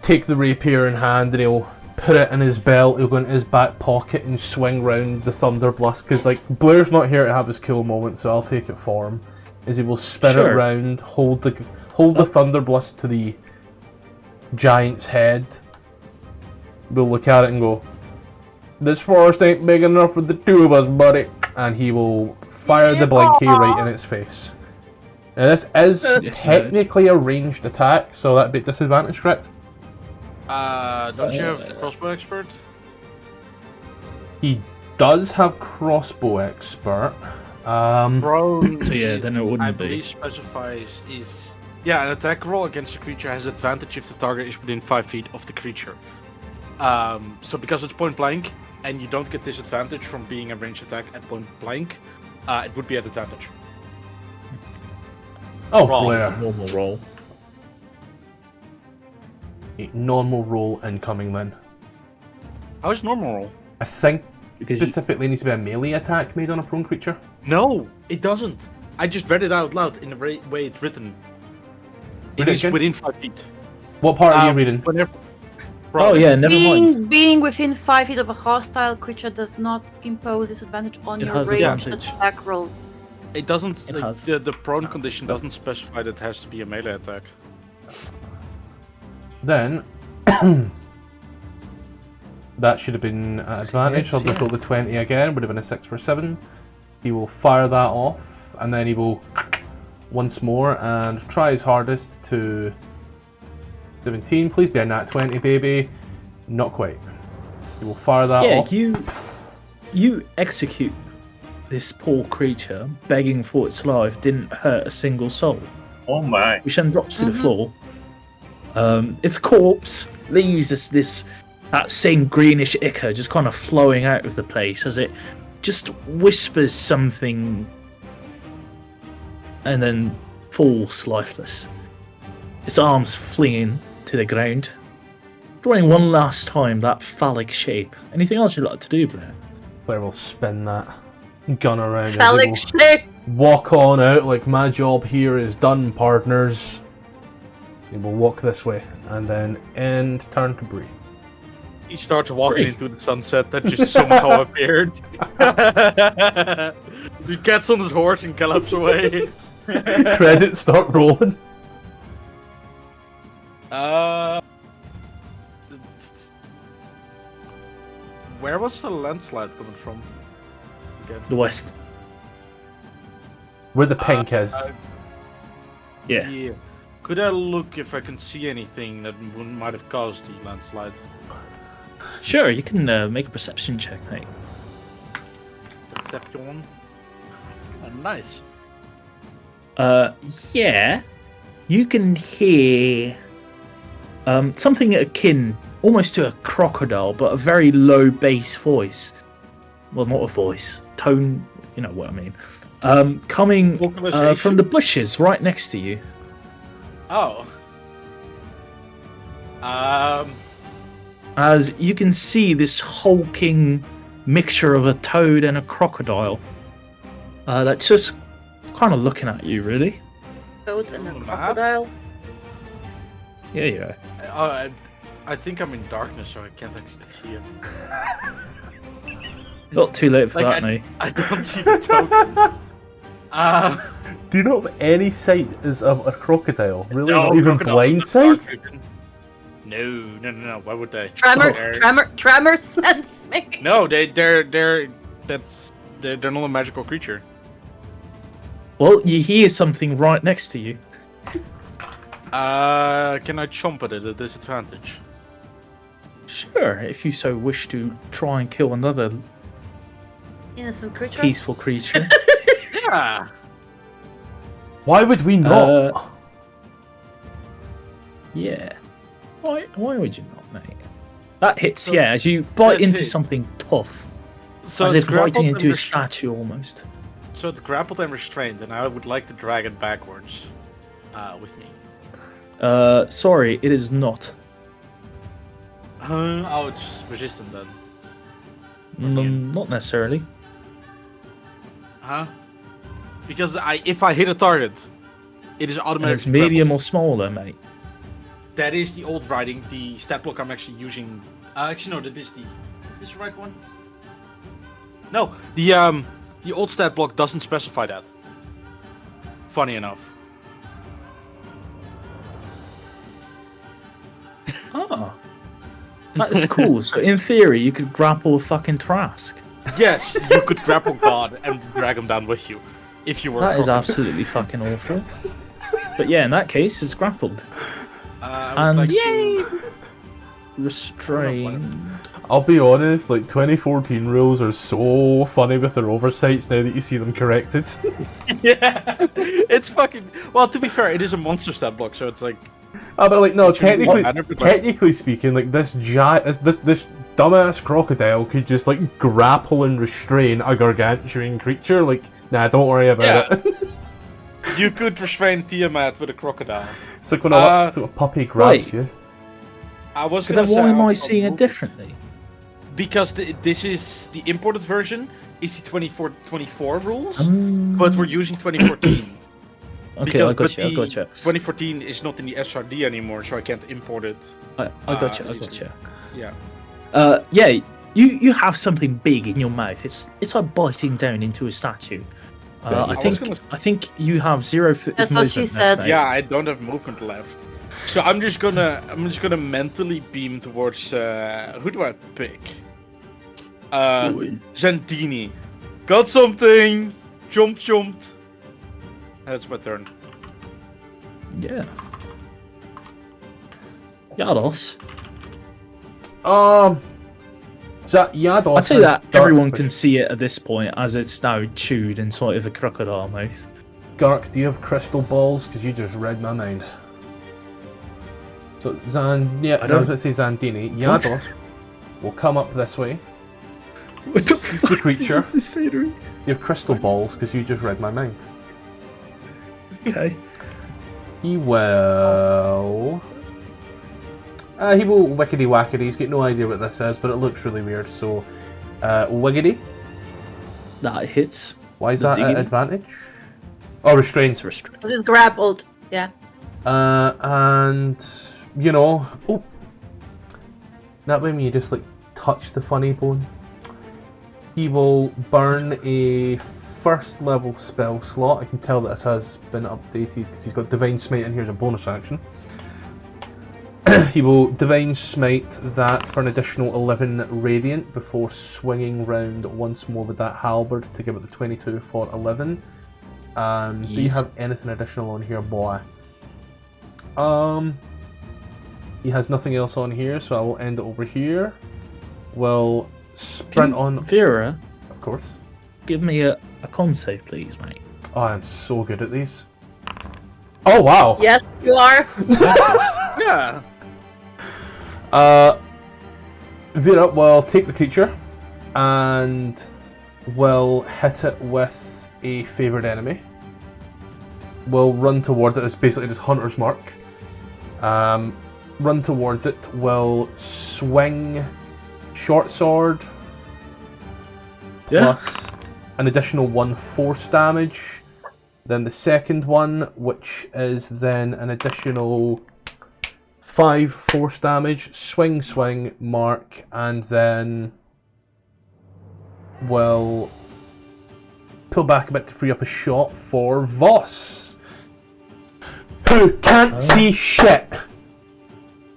Speaker 1: take the rapier in hand and he'll put it in his belt, he'll go into his back pocket and swing round the Thunderblast, because like Blair's not here to have his cool moment, so I'll take it for him. Is he will spin it
Speaker 8: Sure.
Speaker 1: round, hold the Thunderblast to the giant's head. We'll look at it and go, "This forest ain't big enough for the two of us, buddy." And he will fire the blinky right in its face. Now this is technically a ranged attack, so that'd be disadvantage, correct?
Speaker 2: Don't you have crossbow expert?
Speaker 1: He does have crossbow expert.
Speaker 2: Prone.
Speaker 8: So yeah, then it wouldn't
Speaker 2: I
Speaker 8: be.
Speaker 2: believe specifies is an attack roll against the creature has advantage if the target is within 5 feet of the creature. So because it's point blank and you don't get disadvantage from being a ranged attack at point blank, it would be at advantage.
Speaker 1: Oh,
Speaker 2: Roll.
Speaker 1: Blair.
Speaker 8: Normal roll.
Speaker 1: A normal roll incoming then.
Speaker 2: How is normal roll?
Speaker 1: I think
Speaker 8: Because you,
Speaker 1: specifically needs to be a melee attack made on a prone creature.
Speaker 2: No, it doesn't. I just read it out loud in the way it's written. It
Speaker 1: Read it
Speaker 2: is
Speaker 1: again?
Speaker 2: within 5 feet.
Speaker 1: What part are you reading?
Speaker 2: Whenever...
Speaker 8: oh yeah, never mind.
Speaker 4: Being within 5 feet of a hostile creature does not impose disadvantage on
Speaker 8: It
Speaker 4: your
Speaker 8: has
Speaker 4: ranged
Speaker 8: advantage.
Speaker 4: attack rolls.
Speaker 2: It doesn't.
Speaker 8: It
Speaker 2: like,
Speaker 8: has.
Speaker 2: the prone condition doesn't specify that it has to be a melee attack.
Speaker 1: Then that should have been at advantage. I'll just roll the 20 again. Would have been a 6 for 7. He will fire that off, and then he will once more and try his hardest to 17. Please be a nat 20, baby. Not quite. He will fire that
Speaker 8: Yeah,
Speaker 1: off.
Speaker 8: you execute this poor creature, begging for its life, didn't hurt a single soul.
Speaker 5: Oh my.
Speaker 8: Which then drops to the floor. Its corpse leaves that same greenish ichor just kind of flowing out of the place as it just whispers something and then falls lifeless. Its arms flinging to the ground, drawing one last time that phallic shape. Anything else you'd like to do, Blair?
Speaker 1: Blair will spin that gun around. and he
Speaker 4: Phallic
Speaker 1: will
Speaker 4: shape!
Speaker 1: walk on out like my job here is done, partners. He will walk this way and then end turn to Bree.
Speaker 2: He starts walking
Speaker 8: Great.
Speaker 2: into the sunset that just somehow appeared. He gets on his horse and gallops away.
Speaker 1: Credits start rolling.
Speaker 2: Where was the landslide coming from? Again.
Speaker 8: The west.
Speaker 1: Where the pink is.
Speaker 8: Yeah.
Speaker 2: Could I look if I can see anything that might have caused the landslide?
Speaker 8: Sure, you can make a perception check, mate.
Speaker 2: Perception. Nice.
Speaker 8: Yeah. You can hear something akin almost to a crocodile, but a very low bass voice. Well, not a voice, tone, you know what I mean. Coming from the bushes right next to you.
Speaker 2: Oh.
Speaker 8: As you can see this hulking mixture of a toad and a crocodile that's just kind of looking at you, really.
Speaker 4: Toad and a
Speaker 2: On the map?
Speaker 4: crocodile.
Speaker 8: Yeah, yeah.
Speaker 2: I think I'm in darkness, so I can't actually see it.
Speaker 8: Not too late for
Speaker 2: Like,
Speaker 8: that, mate.
Speaker 2: I don't see the toad.
Speaker 1: Do you not have any sight as of a crocodile? Really?
Speaker 2: No,
Speaker 1: Not even
Speaker 2: crocodiles
Speaker 1: blind
Speaker 2: are
Speaker 1: sight?
Speaker 2: dark vision. No. Why would they?
Speaker 4: Tremor sense me.
Speaker 2: No, they're not a magical creature.
Speaker 8: Well, you hear something right next to you.
Speaker 2: Can I chomp at it at disadvantage?
Speaker 8: Sure, if you so wish to try and kill another
Speaker 4: Innocent creature.
Speaker 8: peaceful creature.
Speaker 2: Yeah.
Speaker 1: Why would we not?
Speaker 8: Yeah. Why would you not, mate? That hits, yeah, as you bite
Speaker 2: that
Speaker 8: into
Speaker 2: hit.
Speaker 8: something tough.
Speaker 2: So
Speaker 8: as
Speaker 2: it's
Speaker 8: if biting
Speaker 2: grappled
Speaker 8: into
Speaker 2: and
Speaker 8: a statue almost.
Speaker 2: So it's grappled and restrained, and I would like to drag it backwards with me.
Speaker 8: Sorry, it is not.
Speaker 2: Oh, it's resistant then.
Speaker 8: Not necessarily.
Speaker 2: Huh? Because if I hit a target, it is
Speaker 8: And
Speaker 2: automatically
Speaker 8: it's medium
Speaker 2: grappled.
Speaker 8: or smaller, mate.
Speaker 2: That is the old writing. The stat block I'm actually using. Actually, no, that is the. Is the right one? No, the old stat block doesn't specify that. Funny enough.
Speaker 8: Ah. That's cool. So in theory, you could grapple a fucking Trask.
Speaker 2: Yes, you could grapple God and drag him down with you, if you were.
Speaker 8: That is
Speaker 2: proper.
Speaker 8: absolutely fucking awful. But yeah, in that case, it's grappled.
Speaker 2: I would like
Speaker 4: Yay!
Speaker 2: to-
Speaker 8: Restrained.
Speaker 1: I'll be honest, like 2014 rules are so funny with their oversights now that you see them corrected.
Speaker 2: Yeah, it's fucking. Well, to be fair, it is a monster stat block, so it's like.
Speaker 1: Ah, but like no,
Speaker 2: It shouldn't be
Speaker 1: technically,
Speaker 2: bad, but like-
Speaker 1: technically speaking, like this dumbass crocodile could just like grapple and restrain a gargantuan creature. Like, nah, don't worry about it.
Speaker 2: You could restrain Tiamat with a crocodile.
Speaker 1: It's like when a puppy grabs
Speaker 8: Right.
Speaker 1: you.
Speaker 2: I was
Speaker 8: But
Speaker 2: gonna
Speaker 8: then
Speaker 2: say.
Speaker 8: why am I
Speaker 2: I'll
Speaker 8: seeing it
Speaker 2: move
Speaker 8: differently?
Speaker 2: Because this is the imported version. Is the 24 rules,
Speaker 8: Mm.
Speaker 2: but we're using 2014.
Speaker 8: Okay, I got you. I got you.
Speaker 2: 2014 is not in the SRD anymore, so I can't import it.
Speaker 8: I got you. I
Speaker 2: using-
Speaker 8: got you.
Speaker 2: Yeah.
Speaker 8: Yeah. You have something big in your mouth. It's like biting down into a statue.
Speaker 1: Yeah,
Speaker 8: I
Speaker 1: I
Speaker 2: was
Speaker 8: think
Speaker 2: gonna-
Speaker 8: I think you have 0 foot.
Speaker 4: That's what she said.
Speaker 2: Yeah, I don't have movement left. So I'm just gonna mentally beam towards who do I pick? Zandini. Got something! Jumped. That's my turn.
Speaker 8: Yeah. Yados.
Speaker 1: Yados.
Speaker 8: I'd say
Speaker 1: has
Speaker 8: that
Speaker 1: dark
Speaker 8: everyone
Speaker 1: vision.
Speaker 8: can see it at this point, as it's now chewed inside of a crocodile mouth.
Speaker 1: Gark, do you have crystal balls? Because you just read my mind. So
Speaker 8: I don't-
Speaker 1: let's say Zandini.
Speaker 8: What?
Speaker 1: Yados will come up this way. Sees the creature. You have crystal balls because you just read my mind.
Speaker 8: Okay.
Speaker 1: He will. He will wickety wackety. He's got no idea what this is, but it looks really weird. So, wiggity.
Speaker 8: That hits.
Speaker 1: Why is
Speaker 8: The
Speaker 1: that at
Speaker 8: diggity?
Speaker 1: advantage? Oh, restrained.
Speaker 8: It's restrained.
Speaker 4: This is grappled. Yeah.
Speaker 1: And you know, oh, that way when you just like touch the funny bone, he will burn a first level spell slot. I can tell that this has been updated because he's got Divine Smite in here as a bonus action. He will Divine Smite that for an additional 11 radiant before swinging round once more with that halberd to give it the 22 for 11. Do you
Speaker 8: Yes.
Speaker 1: have anything additional on here, boy? He has nothing else on here, so I will end it over here. We'll sprint on,
Speaker 8: Vera,
Speaker 1: of course.
Speaker 8: give me a con save, please, mate.
Speaker 1: Oh, I'm so good at these. Oh wow!
Speaker 4: Yes, you are.
Speaker 2: Yeah.
Speaker 1: Vera will take the creature and will hit it with a favoured enemy. Will run towards it. It's basically just Hunter's Mark. Run towards it. Will swing short sword
Speaker 8: Yeah.
Speaker 1: plus an additional 1 force damage. Then the second one, which is then an additional 5 force damage, swing, mark, and then will pull back a bit to free up a shot for Voss, who can't see shit.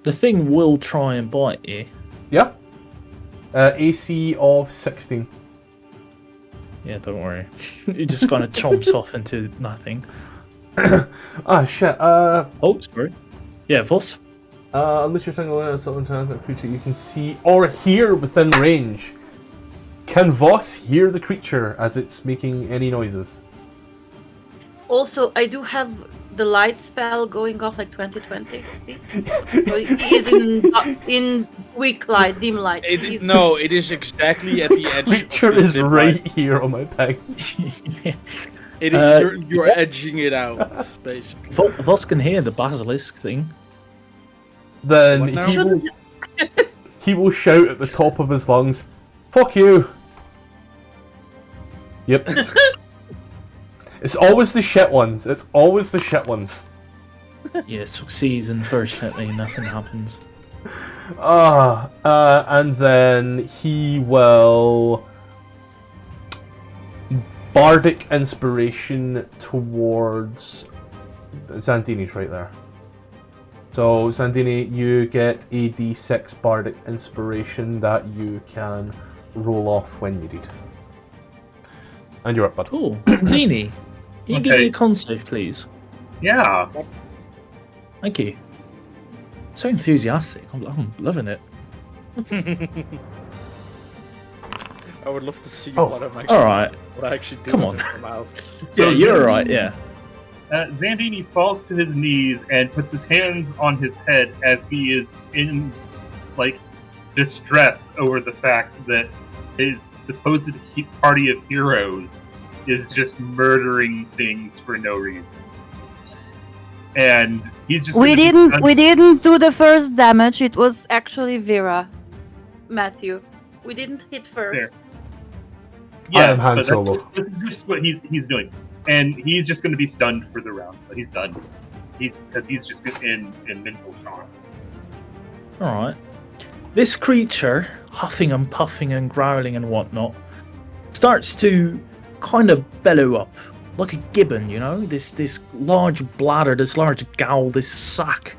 Speaker 8: The thing will try and bite you.
Speaker 1: Yeah. AC of 16.
Speaker 8: Yeah, don't worry. It just kind of chomps off into nothing.
Speaker 1: Ah, shit.
Speaker 8: Oh, sorry. Yeah, Voss.
Speaker 1: Unless you're single out something a creature you can see or hear within range. Can Voss hear the creature as it's making any noises?
Speaker 4: Also, I do have the light spell going off like 2020. So he is in weak light, dim light. He's-
Speaker 2: No, it is exactly at the edge.
Speaker 1: Creature
Speaker 2: of the
Speaker 1: is
Speaker 2: zip
Speaker 1: right
Speaker 2: line.
Speaker 1: here on my peg.
Speaker 2: You're edging it out, basically.
Speaker 8: Voss can hear the basilisk thing.
Speaker 1: Then
Speaker 2: What now?
Speaker 1: he will shout at the top of his lungs, "Fuck you!" Yep. It's always the shit ones. It's always the shit ones.
Speaker 8: Yeah, succeeds, unfortunately, nothing happens.
Speaker 1: And then he will bardic inspiration towards Zandini's right there. So Zandini, you get a D6 bardic inspiration that you can roll off when needed. And you're up, bud.
Speaker 8: Cool. Zini, can you give
Speaker 5: Okay.
Speaker 8: me a con save, please?
Speaker 5: Yeah.
Speaker 8: Thank you. So enthusiastic. I'm loving it.
Speaker 2: I would love to see
Speaker 1: Oh,
Speaker 2: what I'm actually,
Speaker 8: Alright.
Speaker 2: what I actually do
Speaker 8: Come
Speaker 2: with
Speaker 8: on.
Speaker 2: it from my mouth.
Speaker 5: So
Speaker 8: Yeah, you're
Speaker 5: Zandini-
Speaker 8: alright, yeah.
Speaker 5: Zandini falls to his knees and puts his hands on his head as he is in, distress over the fact that his supposed party of heroes is just murdering things for no reason. And he's just
Speaker 4: We
Speaker 5: gonna be
Speaker 4: didn't do the first damage. It was actually Vera, Matthew. We didn't hit first.
Speaker 1: I am
Speaker 5: Yes,
Speaker 1: Han
Speaker 5: but
Speaker 1: Solo.
Speaker 5: this is just what he's doing, and he's just going to be stunned for the round. So he's done. He's just in mental shock.
Speaker 8: Alright. This creature, huffing and puffing and growling and whatnot, starts to kind of bellow up. Like a gibbon, you know? This large bladder, this large gowl, this sac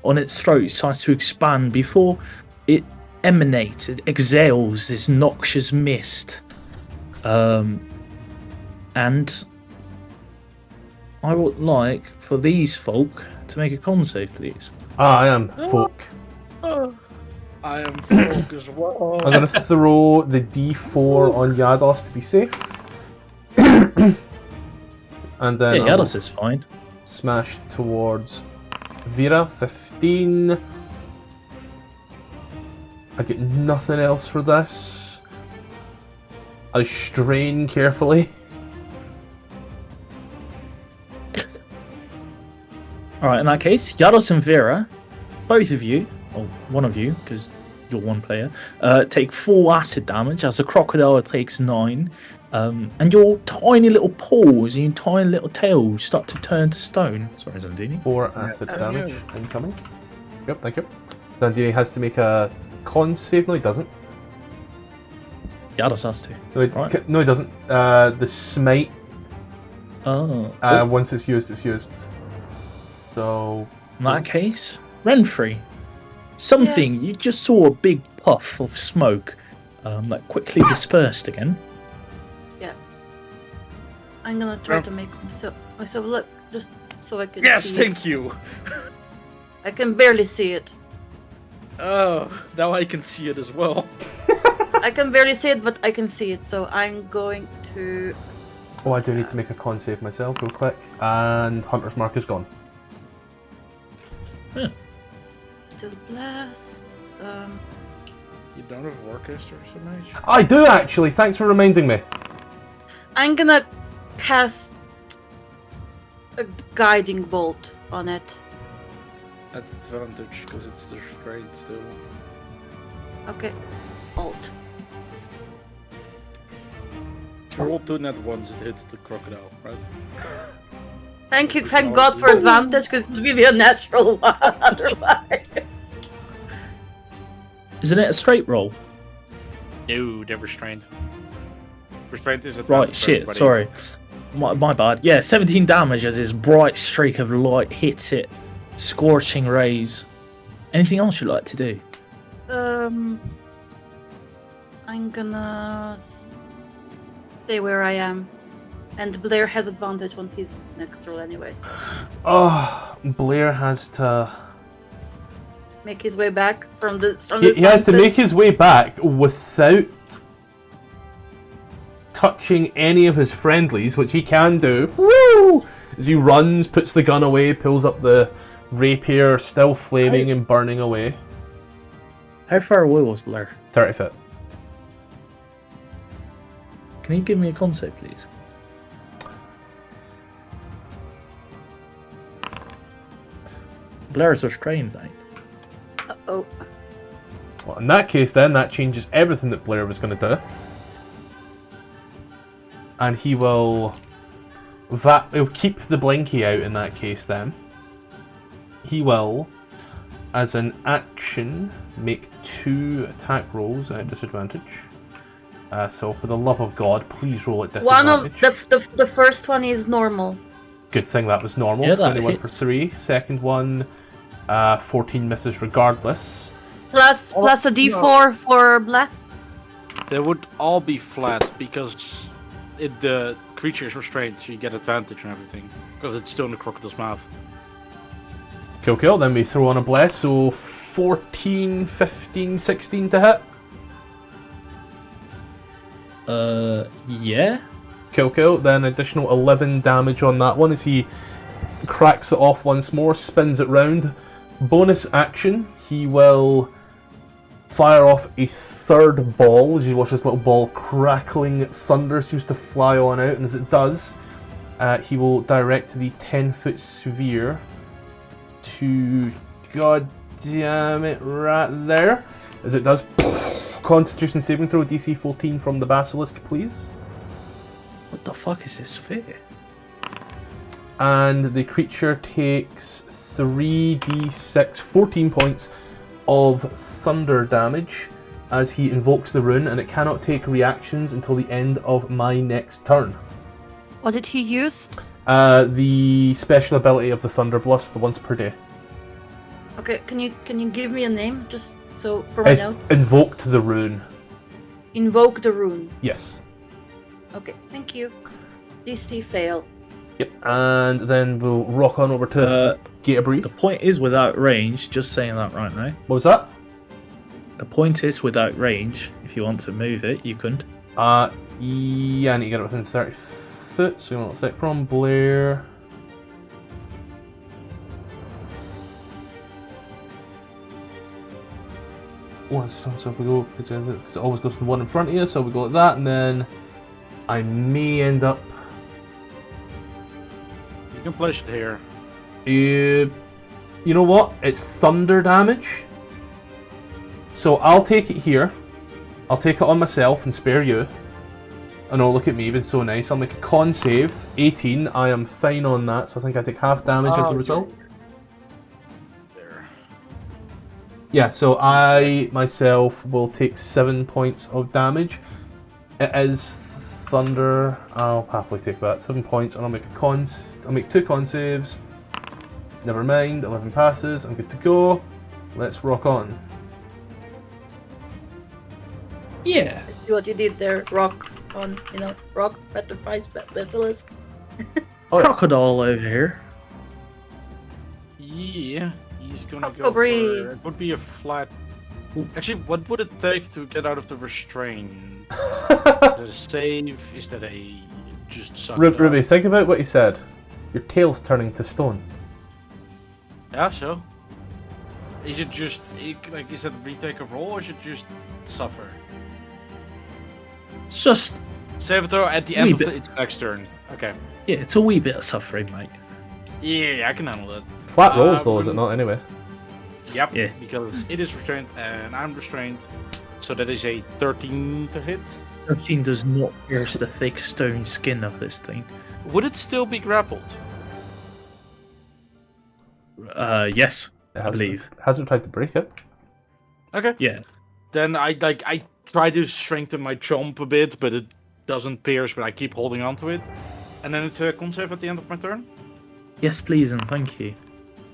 Speaker 8: on its throat starts to expand before it emanates, it exhales this noxious mist. And I would like for these folk to make a con save, please.
Speaker 1: I am folk.
Speaker 2: I am folk as well.
Speaker 1: I'm gonna throw the D4 on Yados to be safe. And then
Speaker 8: Yeah,
Speaker 1: I will
Speaker 8: Yados is fine.
Speaker 1: smash towards Vera. 15. I get nothing else for this. I strain carefully.
Speaker 8: Alright, in that case, Yados and Vera, both of you, or one of you, because you're one player, take 4 acid damage as the crocodile takes 9. And your tiny little paws and your tiny little tails start to turn to stone. Sorry, Zandini.
Speaker 1: 4 acid
Speaker 2: Oh,
Speaker 1: damage
Speaker 2: no.
Speaker 1: incoming. Yep, thank you. Dandini has to make a con save. No, he doesn't.
Speaker 8: Yados has to.
Speaker 1: No, he,
Speaker 8: Right.
Speaker 1: no, he doesn't. The smite,
Speaker 8: Oh.
Speaker 1: once it's used, it's used. So,
Speaker 8: In that case, Renfrey. Something, you just saw a big puff of smoke that quickly dispersed again.
Speaker 4: I'm gonna try to make myself look just so I can
Speaker 2: Yes,
Speaker 4: see
Speaker 2: thank you.
Speaker 4: I can barely see it.
Speaker 2: Oh, now I can see it as well.
Speaker 4: I can barely see it, but I can see it. So I'm going to.
Speaker 1: oh, I do need to make a con save myself real quick. And Hunter's Mark is gone.
Speaker 4: Still blast.
Speaker 2: You don't have Warcaster so much?
Speaker 1: I do actually. Thanks for reminding me.
Speaker 4: I'm gonna cast a guiding bolt on it.
Speaker 2: At advantage, because it's the restraint still.
Speaker 4: Okay, bolt.
Speaker 2: If you roll 2 net ones, it hits the crocodile, right?
Speaker 4: Thank God for advantage, because it would be a natural one otherwise.
Speaker 8: Isn't it a straight roll?
Speaker 9: No, they're restrained. Restraint is advantage
Speaker 8: Right,
Speaker 9: for
Speaker 8: shit,
Speaker 9: everybody.
Speaker 8: sorry. My bad. Yeah, 17 damage as this bright streak of light hits it. Scorching rays. Anything else you'd like to do?
Speaker 4: I'm gonna stay where I am. And Blair has advantage on his next roll anyways.
Speaker 1: Oh, Blair has to
Speaker 4: make his way back from the
Speaker 1: He has to
Speaker 4: sunset?
Speaker 1: make his way back without touching any of his friendlies, which he can do. Woo! As he runs, puts the gun away, pulls up the rapier, still flaming and burning away.
Speaker 8: How far away was Blare?
Speaker 1: 30 foot.
Speaker 8: Can you give me a concept, please? Blair's restrained, mate.
Speaker 4: Oh,
Speaker 1: Well, in that case, then, that changes everything that Blair was going to do. And he will... He'll keep the blinky out in that case, then. He will, as an action, make 2 attack rolls at disadvantage. So, for the love of God, please roll at disadvantage.
Speaker 4: one of the first one is normal.
Speaker 1: Good thing that was normal.
Speaker 8: Yeah, that
Speaker 1: 21 for
Speaker 8: hits.
Speaker 1: 3. Second one, 14 misses regardless.
Speaker 4: Plus a D4 for bless.
Speaker 2: They would all be flat because the creature is restrained, so you get advantage and everything. Because it's still in the crocodile's mouth.
Speaker 1: Cool. Then we throw on a bless, so 14, 15, 16 to hit.
Speaker 8: Yeah.
Speaker 1: Cool. Then additional 11 damage on that one as he cracks it off once more, spins it round. Bonus action, he will fire off a 3rd ball. As you watch this little ball crackling, thunder seems to fly on out, and as it does, he will direct the 10-foot sphere to, god damn it, right there. As it does, Constitution saving throw, DC 14 from the Basilisk, please.
Speaker 8: What the fuck is this sphere?
Speaker 1: And the creature takes 3d6, 14 points of thunder damage as he invokes the rune, and it cannot take reactions until the end of my next turn.
Speaker 4: What did he use?
Speaker 1: The special ability of the Thunder Blast, the once per day.
Speaker 4: Okay, can you give me a name just so for my
Speaker 1: It's
Speaker 4: notes?
Speaker 1: invoked the rune.
Speaker 4: Invoke the rune.
Speaker 1: Yes.
Speaker 4: Okay, thank you. DC fail.
Speaker 1: Yep. And then we'll rock on over to Gaterbreed.
Speaker 8: The point is without range, just saying that right now.
Speaker 1: What was that?
Speaker 8: The point is without range. If you want to move it, you can.
Speaker 1: Yeah, I need to get it within 30 foot, so let's say from Blair. So if we go, because it always goes to the one in front of you, so we go like that, and then I may end up.
Speaker 2: You can place it here.
Speaker 1: You know what? It's thunder damage. So I'll take it here. I'll take it on myself and spare you. And oh, look at me, been so nice. I'll make a con save. 18. I am fine on that, so I think I take half damage as a result.
Speaker 2: There.
Speaker 1: Yeah, so I myself will take 7 points of damage. It is thunder. I'll happily take that. 7 points, and I'll make 2 con saves. Never mind. 11 passes. I'm good to go. Let's rock on.
Speaker 8: Yeah.
Speaker 4: I see what you did there. Rock on, rock petrifies basilisk.
Speaker 1: Oh, yeah.
Speaker 8: Crocodile over here.
Speaker 2: Yeah, he's gonna go
Speaker 4: Cockabri.
Speaker 2: for... It would be a flat... Actually, what would it take to get out of the restraint? Is that a save? Is that a... just suck it up?
Speaker 1: Ruby, think about what you said. Your tail's turning to stone.
Speaker 2: Yeah, so? Is it just... like, is that retake a roll, or is it just suffer?
Speaker 8: It's just,
Speaker 2: Save it though at the end of
Speaker 8: bit.
Speaker 2: its next turn. Okay.
Speaker 8: yeah, it's a wee bit of suffering, mate.
Speaker 2: Yeah, I can handle that.
Speaker 1: Flat rolls, though, is it not, anyway?
Speaker 2: Yep,
Speaker 8: Yeah.
Speaker 2: because it is restrained and I'm restrained. So that is a 13 to hit.
Speaker 8: 13 does not pierce the thick stone skin of this thing.
Speaker 2: Would it still be grappled?
Speaker 8: Yes,
Speaker 1: It
Speaker 8: I believe.
Speaker 1: Hasn't tried to break it.
Speaker 2: Okay.
Speaker 8: Yeah.
Speaker 2: Then I try to strengthen my chomp a bit, but it doesn't pierce, but I keep holding on to it. And then it's a con save at the end of my turn.
Speaker 8: Yes, please, and thank you.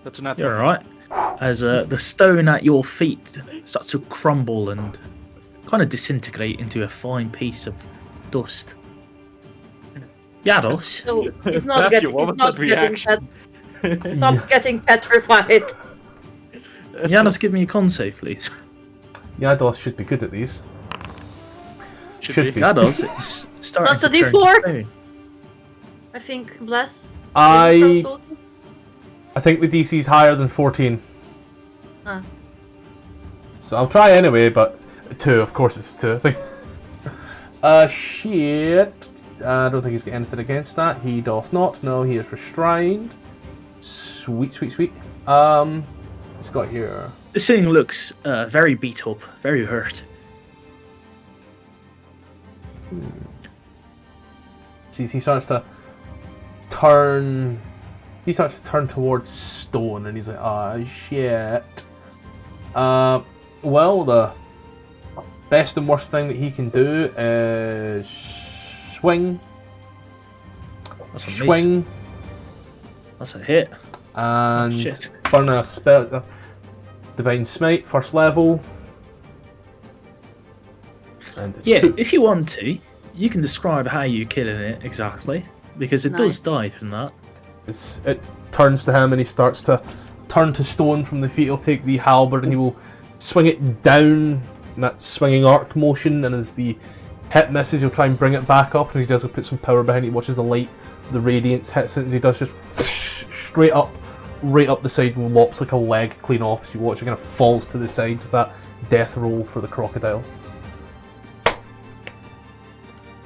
Speaker 2: That's a nat
Speaker 8: You're
Speaker 2: 20.
Speaker 8: alright. As the stone at your feet starts to crumble and kind of disintegrate into a fine piece of dust. Yados,
Speaker 4: So he's not
Speaker 2: Matthew,
Speaker 4: getting.
Speaker 2: what
Speaker 4: He's
Speaker 2: was
Speaker 4: not
Speaker 2: that
Speaker 4: getting.
Speaker 2: reaction?
Speaker 4: Stop getting petrified.
Speaker 8: Yanos, give me a con save, please.
Speaker 1: Yados should be good at these. Should be.
Speaker 8: Yanos is starting
Speaker 4: Plus
Speaker 8: to
Speaker 4: a
Speaker 8: turn to
Speaker 4: D4.
Speaker 8: stone.
Speaker 4: I think bless.
Speaker 1: I think the DC is higher than 14.
Speaker 4: Ah.
Speaker 1: So I'll try anyway, but 2, of course it's 2. Shit. I don't think he's got anything against that. He doth not. No, he is restrained. Sweet, sweet, sweet. What's got here?
Speaker 8: This thing looks very beat up, very hurt.
Speaker 1: See, he starts to turn. He starts to turn towards stone, and he's like, "Ah, shit." Well, the best and worst thing that he can do is swing.
Speaker 8: That's a miss.
Speaker 1: Swing.
Speaker 8: That's a hit.
Speaker 1: And
Speaker 8: Shit.
Speaker 1: burn a spell. Divine Smite, first level. And
Speaker 8: Yeah,
Speaker 1: 2.
Speaker 8: if you want to, you can describe how you're killing it exactly, because it does die from that.
Speaker 1: It turns to him and he starts to turn to stone from the feet. He'll take the halberd and he will swing it down in that swinging arc motion, and as the hit misses, he'll try and bring it back up, and he does, he'll put some power behind it. He watches the light, the radiance hits it, as he does just straight up, right up the side, and lops like a leg clean off. As you watch, it kind of falls to the side with that death roll for the crocodile.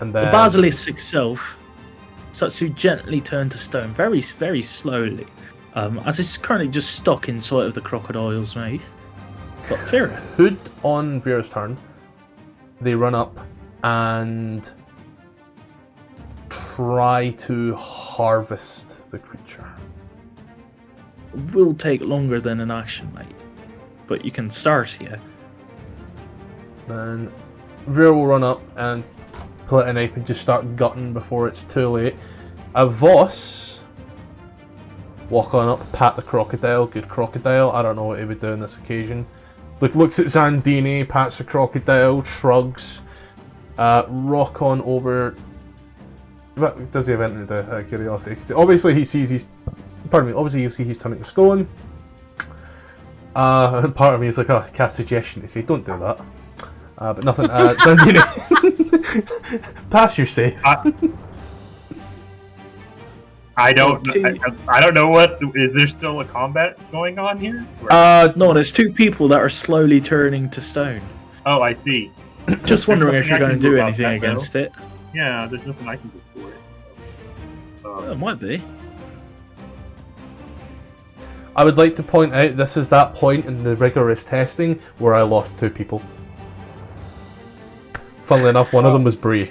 Speaker 1: And then
Speaker 8: The basilisk itself starts to gently turn to stone, very, very slowly, as it's currently just stuck inside of the crocodile's mouth. But Vera,
Speaker 1: Hood on Vera's turn, they run up and try to harvest the creature.
Speaker 8: will take longer than an action, mate. But you can start here.
Speaker 1: Then Vera will run up and pull out a knife and just start gutting before it's too late. Voss walk on up, pat the crocodile. Good crocodile. I don't know what he would do on this occasion. Looks at Zandini, pats the crocodile, shrugs. Rock on over. What does he have anything to do? Out of curiosity. 'Cause obviously he sees he's. Pardon me. Obviously you see he's turning to stone. And part of me is like, oh, cast suggestion. You see, don't do that. But nothing. Zandini, pass your save.
Speaker 5: I don't know what. Is there still a combat going on here?
Speaker 8: No, there's two people that are slowly turning to stone.
Speaker 5: Oh, I see.
Speaker 8: Just wondering if you're
Speaker 5: Nothing I
Speaker 8: going
Speaker 5: can
Speaker 8: to do
Speaker 5: about
Speaker 8: anything
Speaker 5: that,
Speaker 8: against it.
Speaker 5: Yeah, there's nothing I can do for it.
Speaker 8: Well, it might be.
Speaker 1: I would like to point out this is that point in the rigorous testing where I lost 2 people. Funnily enough, one of them was Bree.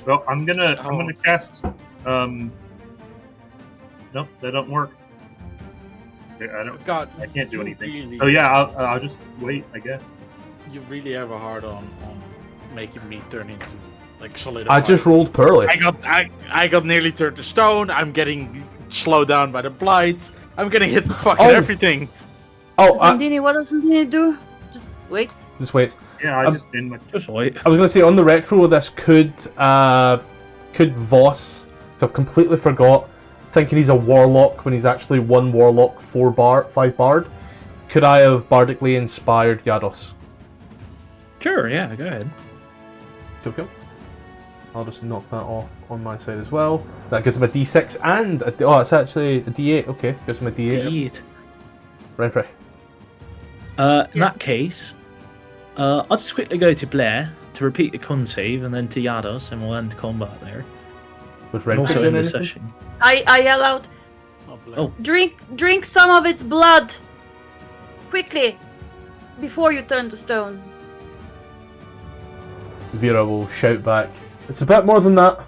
Speaker 5: Well, I'm gonna cast. Nope, that don't work. I don't.
Speaker 2: God,
Speaker 5: I can't do anything.
Speaker 2: really-
Speaker 5: So yeah, I'll just wait, I guess.
Speaker 2: You really have a hard on making me turn into like solid.
Speaker 1: I just rolled poorly.
Speaker 2: I got nearly turned to stone. I'm getting slowed down by the blight. I'm getting hit with fucking
Speaker 1: Oh.
Speaker 2: everything.
Speaker 1: Oh,
Speaker 4: Zandini, what does Zandini do? Just wait.
Speaker 1: just wait.
Speaker 5: Yeah, I just didn't.
Speaker 8: Just wait.
Speaker 1: I was going to say on the retro, this could Voss. So I completely forgot, thinking he's a warlock when he's actually 1 warlock, 5 bard. Could I have bardically inspired Yados?
Speaker 8: Sure, yeah, go ahead.
Speaker 1: Okay. I'll just knock that off on my side as well. That gives him a D6 and it's actually a D8. Okay, gives him a D8.
Speaker 8: D8.
Speaker 1: Renfrey.
Speaker 8: In that case, I'll just quickly go to Blair to repeat the con save, and then to Yados, and we'll end combat there.
Speaker 1: Was
Speaker 8: And
Speaker 1: Renfrey
Speaker 8: also
Speaker 1: doing
Speaker 8: end the
Speaker 1: anything?
Speaker 8: session.
Speaker 4: I yell out,
Speaker 8: Oh.
Speaker 4: drink some of its blood, quickly, before you turn to stone.
Speaker 1: Vera will shout back. It's a bit more than that.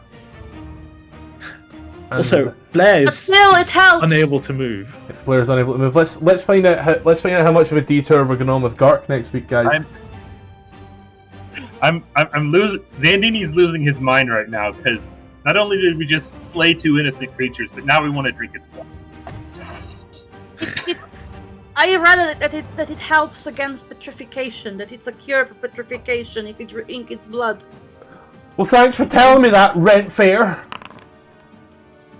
Speaker 1: And
Speaker 8: Also, Blair
Speaker 4: But
Speaker 8: is
Speaker 4: still, it helps.
Speaker 8: unable to move.
Speaker 1: Blair's unable to move. Let's find out how much of a detour we're going on with Gark next week, guys.
Speaker 5: I'm losing. Zandini's losing his mind right now because not only did we just slay 2 innocent creatures, but now we want to drink its blood.
Speaker 4: I read that it helps against petrification. That it's a cure for petrification if you drink its blood.
Speaker 1: Well, thanks for telling me that, Renfrey.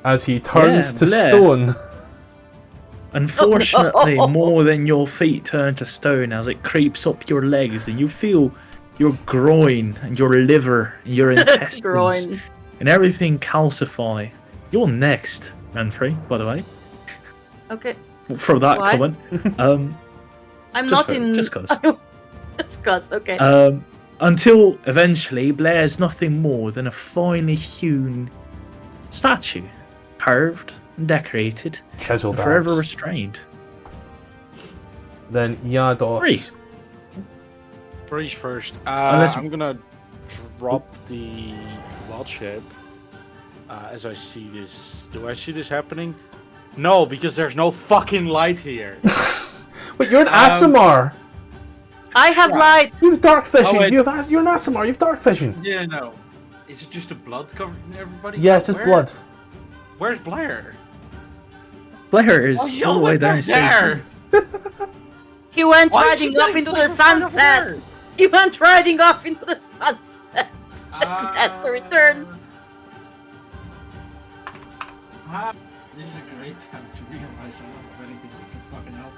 Speaker 1: As he turns
Speaker 8: Yeah,
Speaker 1: to
Speaker 8: Blair.
Speaker 1: stone.
Speaker 8: Unfortunately,
Speaker 4: no.
Speaker 8: more than your feet turn to stone as it creeps up your legs, and you feel your groin and your liver and your intestines
Speaker 4: Groin.
Speaker 8: and everything calcify. You're next, Renfrey, by the way.
Speaker 4: Okay.
Speaker 8: For that
Speaker 4: What?
Speaker 8: comment.
Speaker 4: I'm
Speaker 8: Just
Speaker 4: not
Speaker 8: for-
Speaker 4: in.
Speaker 8: just 'cause.
Speaker 4: Just 'cause, okay.
Speaker 8: Until eventually Blair's nothing more than a finely hewn statue, carved and decorated,
Speaker 1: Chiseled
Speaker 8: and forever
Speaker 1: abs.
Speaker 8: restrained.
Speaker 1: Then Yados.
Speaker 8: Three.
Speaker 2: Freeze first.
Speaker 8: Unless-
Speaker 2: I'm gonna drop the wild shape as I see this. Do I see this happening? No, because there's no fucking light here.
Speaker 1: But you're an Asimar.
Speaker 4: I have light.
Speaker 1: You have dark vision.
Speaker 2: Oh, wait.
Speaker 1: You're an Asimar. You have dark vision.
Speaker 2: Yeah, no. Is it just the blood covering everybody?
Speaker 1: Yes, it's
Speaker 2: Where-
Speaker 1: blood.
Speaker 2: Where's Blair?
Speaker 8: Blair is
Speaker 2: Oh, you
Speaker 8: all the way
Speaker 2: went
Speaker 8: down
Speaker 2: back there.
Speaker 4: He went
Speaker 2: Why
Speaker 4: riding
Speaker 2: should
Speaker 4: off
Speaker 2: they
Speaker 4: into
Speaker 2: put
Speaker 4: the
Speaker 2: it right over
Speaker 4: sunset.
Speaker 2: there?
Speaker 4: He went riding off into the sunset. That's the return.
Speaker 2: This is a great time to realize I don't have anything that can fucking help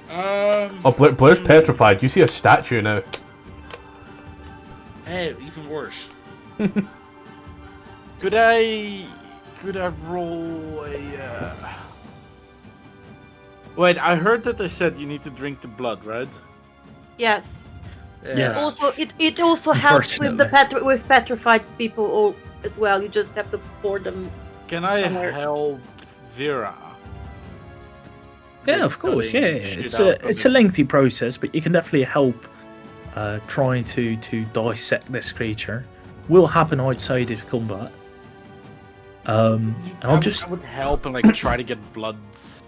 Speaker 2: here.
Speaker 1: Oh, Blair's petrified. You see a statue now.
Speaker 2: Hey, even worse. Could I roll a? Wait, I heard that they said you need to drink the blood, right?
Speaker 4: Yes.
Speaker 8: Yes.
Speaker 4: Also, it also helps with the
Speaker 8: Unfortunately.
Speaker 4: with petrified people as well. You just have to pour them.
Speaker 2: Can I
Speaker 4: Somewhere.
Speaker 2: help Vera?
Speaker 8: Yeah, of course. Yeah,
Speaker 2: Shit
Speaker 8: it's
Speaker 2: out
Speaker 8: a
Speaker 2: from
Speaker 8: lengthy process, but you can definitely help trying to dissect this creature. Will happen outside of combat. And I'll
Speaker 2: I would help and like try to get bloods,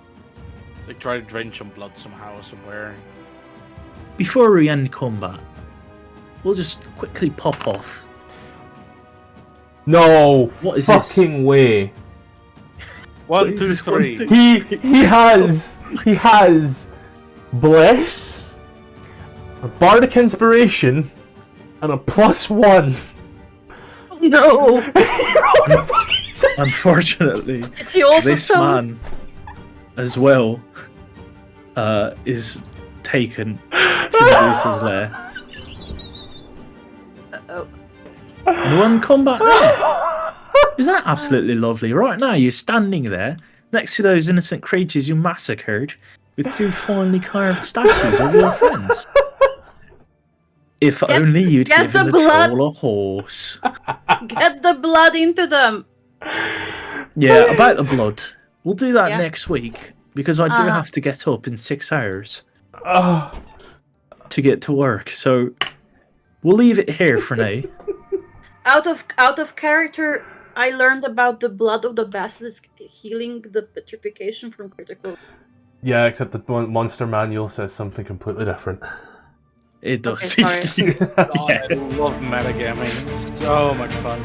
Speaker 2: like try to drench some blood somehow somewhere.
Speaker 8: before we end combat, we'll just quickly pop off.
Speaker 1: No
Speaker 8: What is this?
Speaker 1: fucking way.
Speaker 2: One,
Speaker 8: What
Speaker 2: two,
Speaker 8: is this one
Speaker 2: three.
Speaker 8: thing?
Speaker 1: He has Bless, a Bardic Inspiration, and a +1.
Speaker 4: No.
Speaker 1: What the fuck is that?
Speaker 8: Unfortunately,
Speaker 4: Is he also
Speaker 8: this
Speaker 4: so?
Speaker 8: man as well is taken to Medusa's lair.
Speaker 4: Oh.
Speaker 8: And one combat there. Isn't that absolutely lovely? Right now, you're standing there next to those innocent creatures you massacred with two finely carved statues of your friends. If only you'd
Speaker 4: get
Speaker 8: given
Speaker 4: the
Speaker 8: the
Speaker 4: blood.
Speaker 8: troll a horse.
Speaker 4: Get the blood into them.
Speaker 8: Yeah, about the blood. We'll do that
Speaker 4: Yeah.
Speaker 8: next week because I do
Speaker 4: Uh-huh.
Speaker 8: have to get up in 6 hours
Speaker 1: Oh,
Speaker 8: to get to work. So we'll leave it here for now.
Speaker 4: Out of character, I learned about the blood of the basilisk healing the petrification from critical.
Speaker 1: yeah, except the monster manual says something completely different.
Speaker 8: It does.
Speaker 4: Okay, sorry.
Speaker 2: God, I love metagaming. It's so much fun.